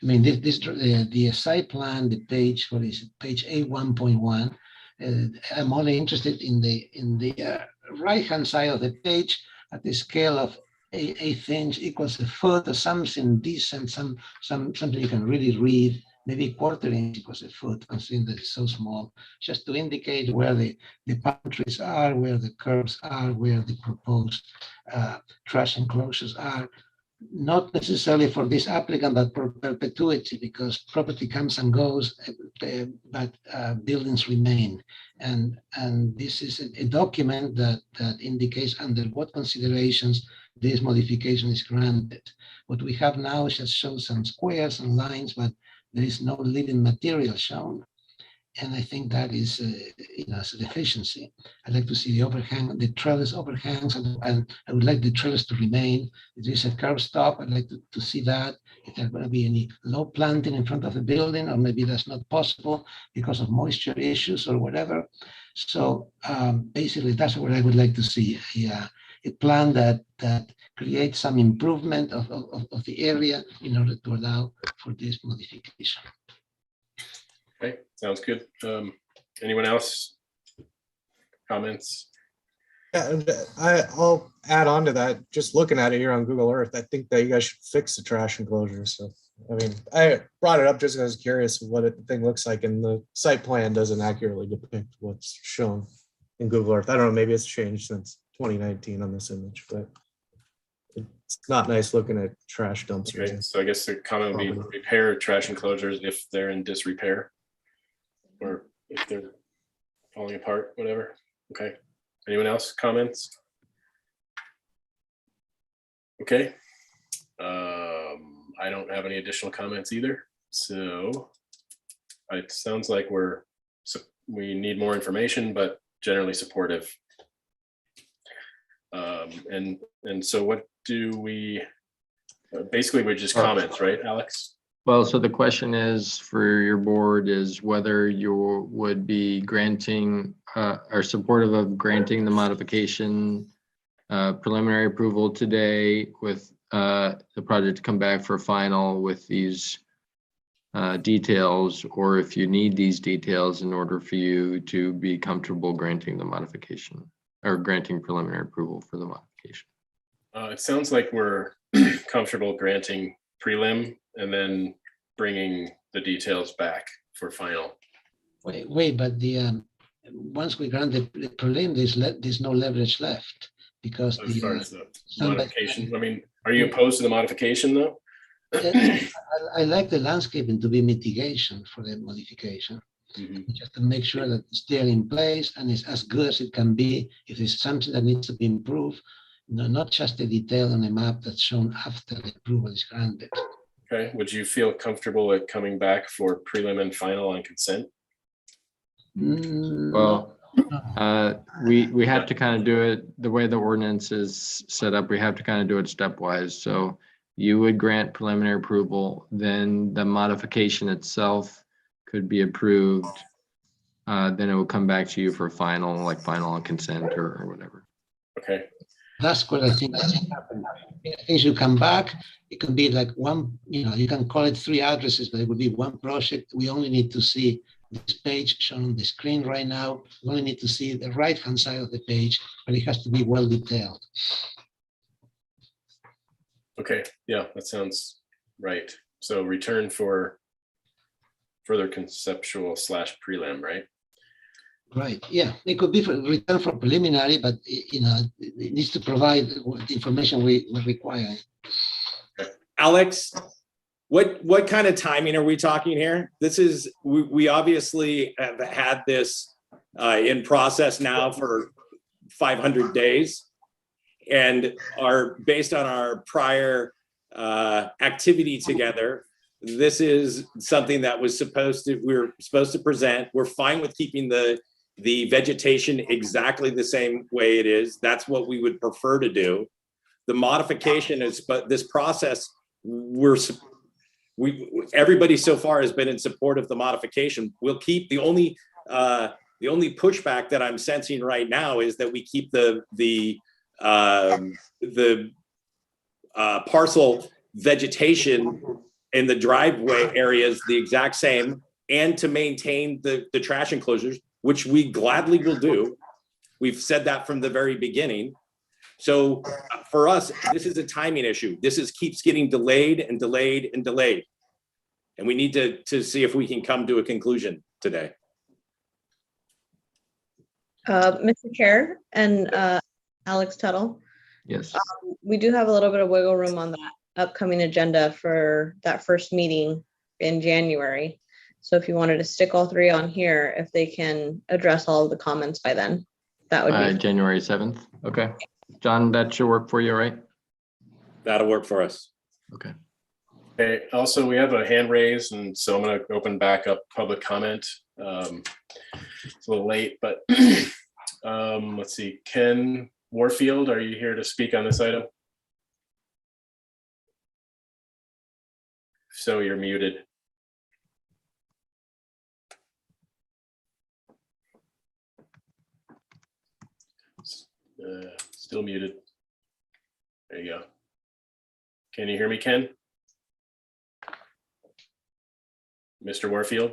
I mean, the site plan, the page, what is it, page A1.1. I'm only interested in the right-hand side of the page at the scale of 1/8 inch equals a foot, or something decent, something you can really read. Maybe 1/4 inch equals a foot, considering that it's so small, just to indicate where the boundaries are, where the curbs are, where the proposed trash enclosures are. Not necessarily for this applicant, but for perpetuity, because property comes and goes, but buildings remain. And this is a document that indicates under what considerations this modification is granted. What we have now just shows some squares and lines, but there is no living material shown. And I think that is, it's a deficiency. I'd like to see the overhang, the trellis overhangs, and I would like the trellis to remain. If there's a curb stop, I'd like to see that. If there's going to be any low planting in front of the building, or maybe that's not possible because of moisture issues or whatever. So basically, that's what I would like to see, a plan that creates some improvement of the area in order to allow for this modification. Okay, sounds good. Anyone else? Comments? Yeah, and I'll add on to that. Just looking at it here on Google Earth, I think that you guys should fix the trash enclosure. So, I mean, I brought it up just because I was curious what the thing looks like, and the site plan doesn't accurately depict what's shown in Google Earth. I don't know, maybe it's changed since 2019 on this image, but it's not nice looking at trash dumpsters. Okay, so I guess the comment would be repair trash enclosures if they're in disrepair, or if they're falling apart, whatever. Okay. Anyone else? Comments? Okay. I don't have any additional comments either. So it sounds like we need more information, but generally supportive. And so what do we, basically we're just comments, right, Alex? Well, so the question is for your board is whether you would be granting or supportive of granting the modification preliminary approval today with the project to come back for final with these details, or if you need these details in order for you to be comfortable granting the modification or granting preliminary approval for the modification. It sounds like we're comfortable granting prelim and then bringing the details back for final. Wait, but the once we grant the prelim, there's no leverage left, because as far as the modification. I mean, are you opposed to the modification though? I like the landscaping to be mitigation for the modification. Just to make sure that it's there in place and it's as good as it can be. If there's something that needs to be improved, not just the detail on a map that's shown after the approval is granted. Okay, would you feel comfortable at coming back for prelim and final on consent? Well, we have to kind of do it the way the ordinance is set up. We have to kind of do it stepwise. So you would grant preliminary approval, then the modification itself could be approved. Then it will come back to you for final, like final on consent or whatever. Okay. That's what I think happened. Things you come back, it can be like one, you can call it 3 addresses, but it would be one project. We only need to see this page shown on the screen right now. We only need to see the right-hand side of the page, but it has to be well detailed. Okay, yeah, that sounds right. So return for further conceptual / prelim, right? Right, yeah, it could be for return for preliminary, but it needs to provide the information we require. Alex, what kind of timing are we talking here? This is, we obviously have had this in process now for 500 days and are based on our prior activity together. This is something that was we're supposed to present. We're fine with keeping the the vegetation exactly the same way it is. That's what we would prefer to do. The modification is, but this process, everybody so far has been in support of the modification. We'll keep the only pushback that I'm sensing right now is that we keep the parcel vegetation in the driveway areas the exact same, and to maintain the trash enclosures, which we gladly will do. We've said that from the very beginning. So for us, this is a timing issue. This keeps getting delayed and delayed and delayed. And we need to see if we can come to a conclusion today. Mr. Chair and Alex Tuttle. Yes. We do have a little bit of wiggle room on that upcoming agenda for that first meeting in January. So if you wanted to stick all three on here, if they can address all of the comments by then, that would be January 7th. Okay. John, that should work for you, right? That'll work for us. Okay. Okay, also, we have a hand raised, and so I'm going to open back up public comment. It's a little late, but let's see. Ken Warfield, are you here to speak on this item? So you're muted. Still muted. There you go. Can you hear me, Ken? Mr. Warfield?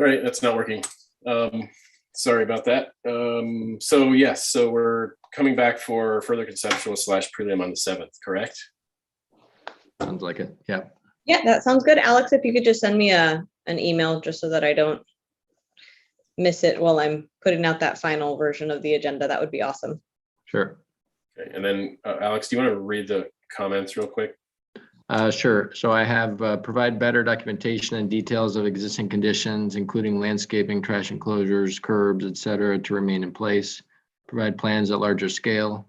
All right, that's not working. Sorry about that. So yes, so we're coming back for further conceptual / prelim on the 7th, correct? Sounds like it. Yeah. Yeah, that sounds good. Alex, if you could just send me an email just so that I don't miss it while I'm putting out that final version of the agenda, that would be awesome. Sure. Okay, and then Alex, do you want to read the comments real quick? Sure. So I have provide better documentation and details of existing conditions, including landscaping, trash enclosures, curbs, et cetera, to remain in place. Provide plans at larger scale.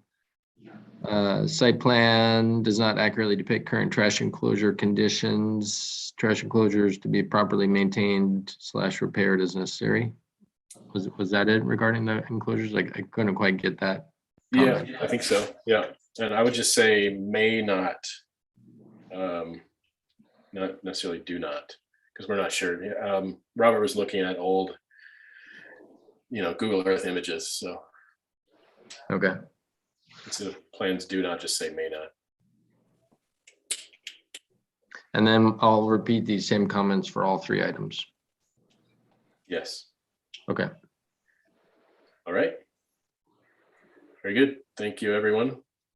Site plan does not accurately depict current trash enclosure conditions. Trash enclosures to be properly maintained / repaired as necessary. Was that it regarding the enclosures? Like, I couldn't quite get that comment. Yeah, I think so. Yeah, and I would just say may not. Not necessarily do not, because we're not sure. Robert was looking at old, Google Earth images. So okay, instead of plans do not, just say may not. And then I'll repeat these same comments for all three items. Yes. Okay. All right. Very good. Thank you, everyone.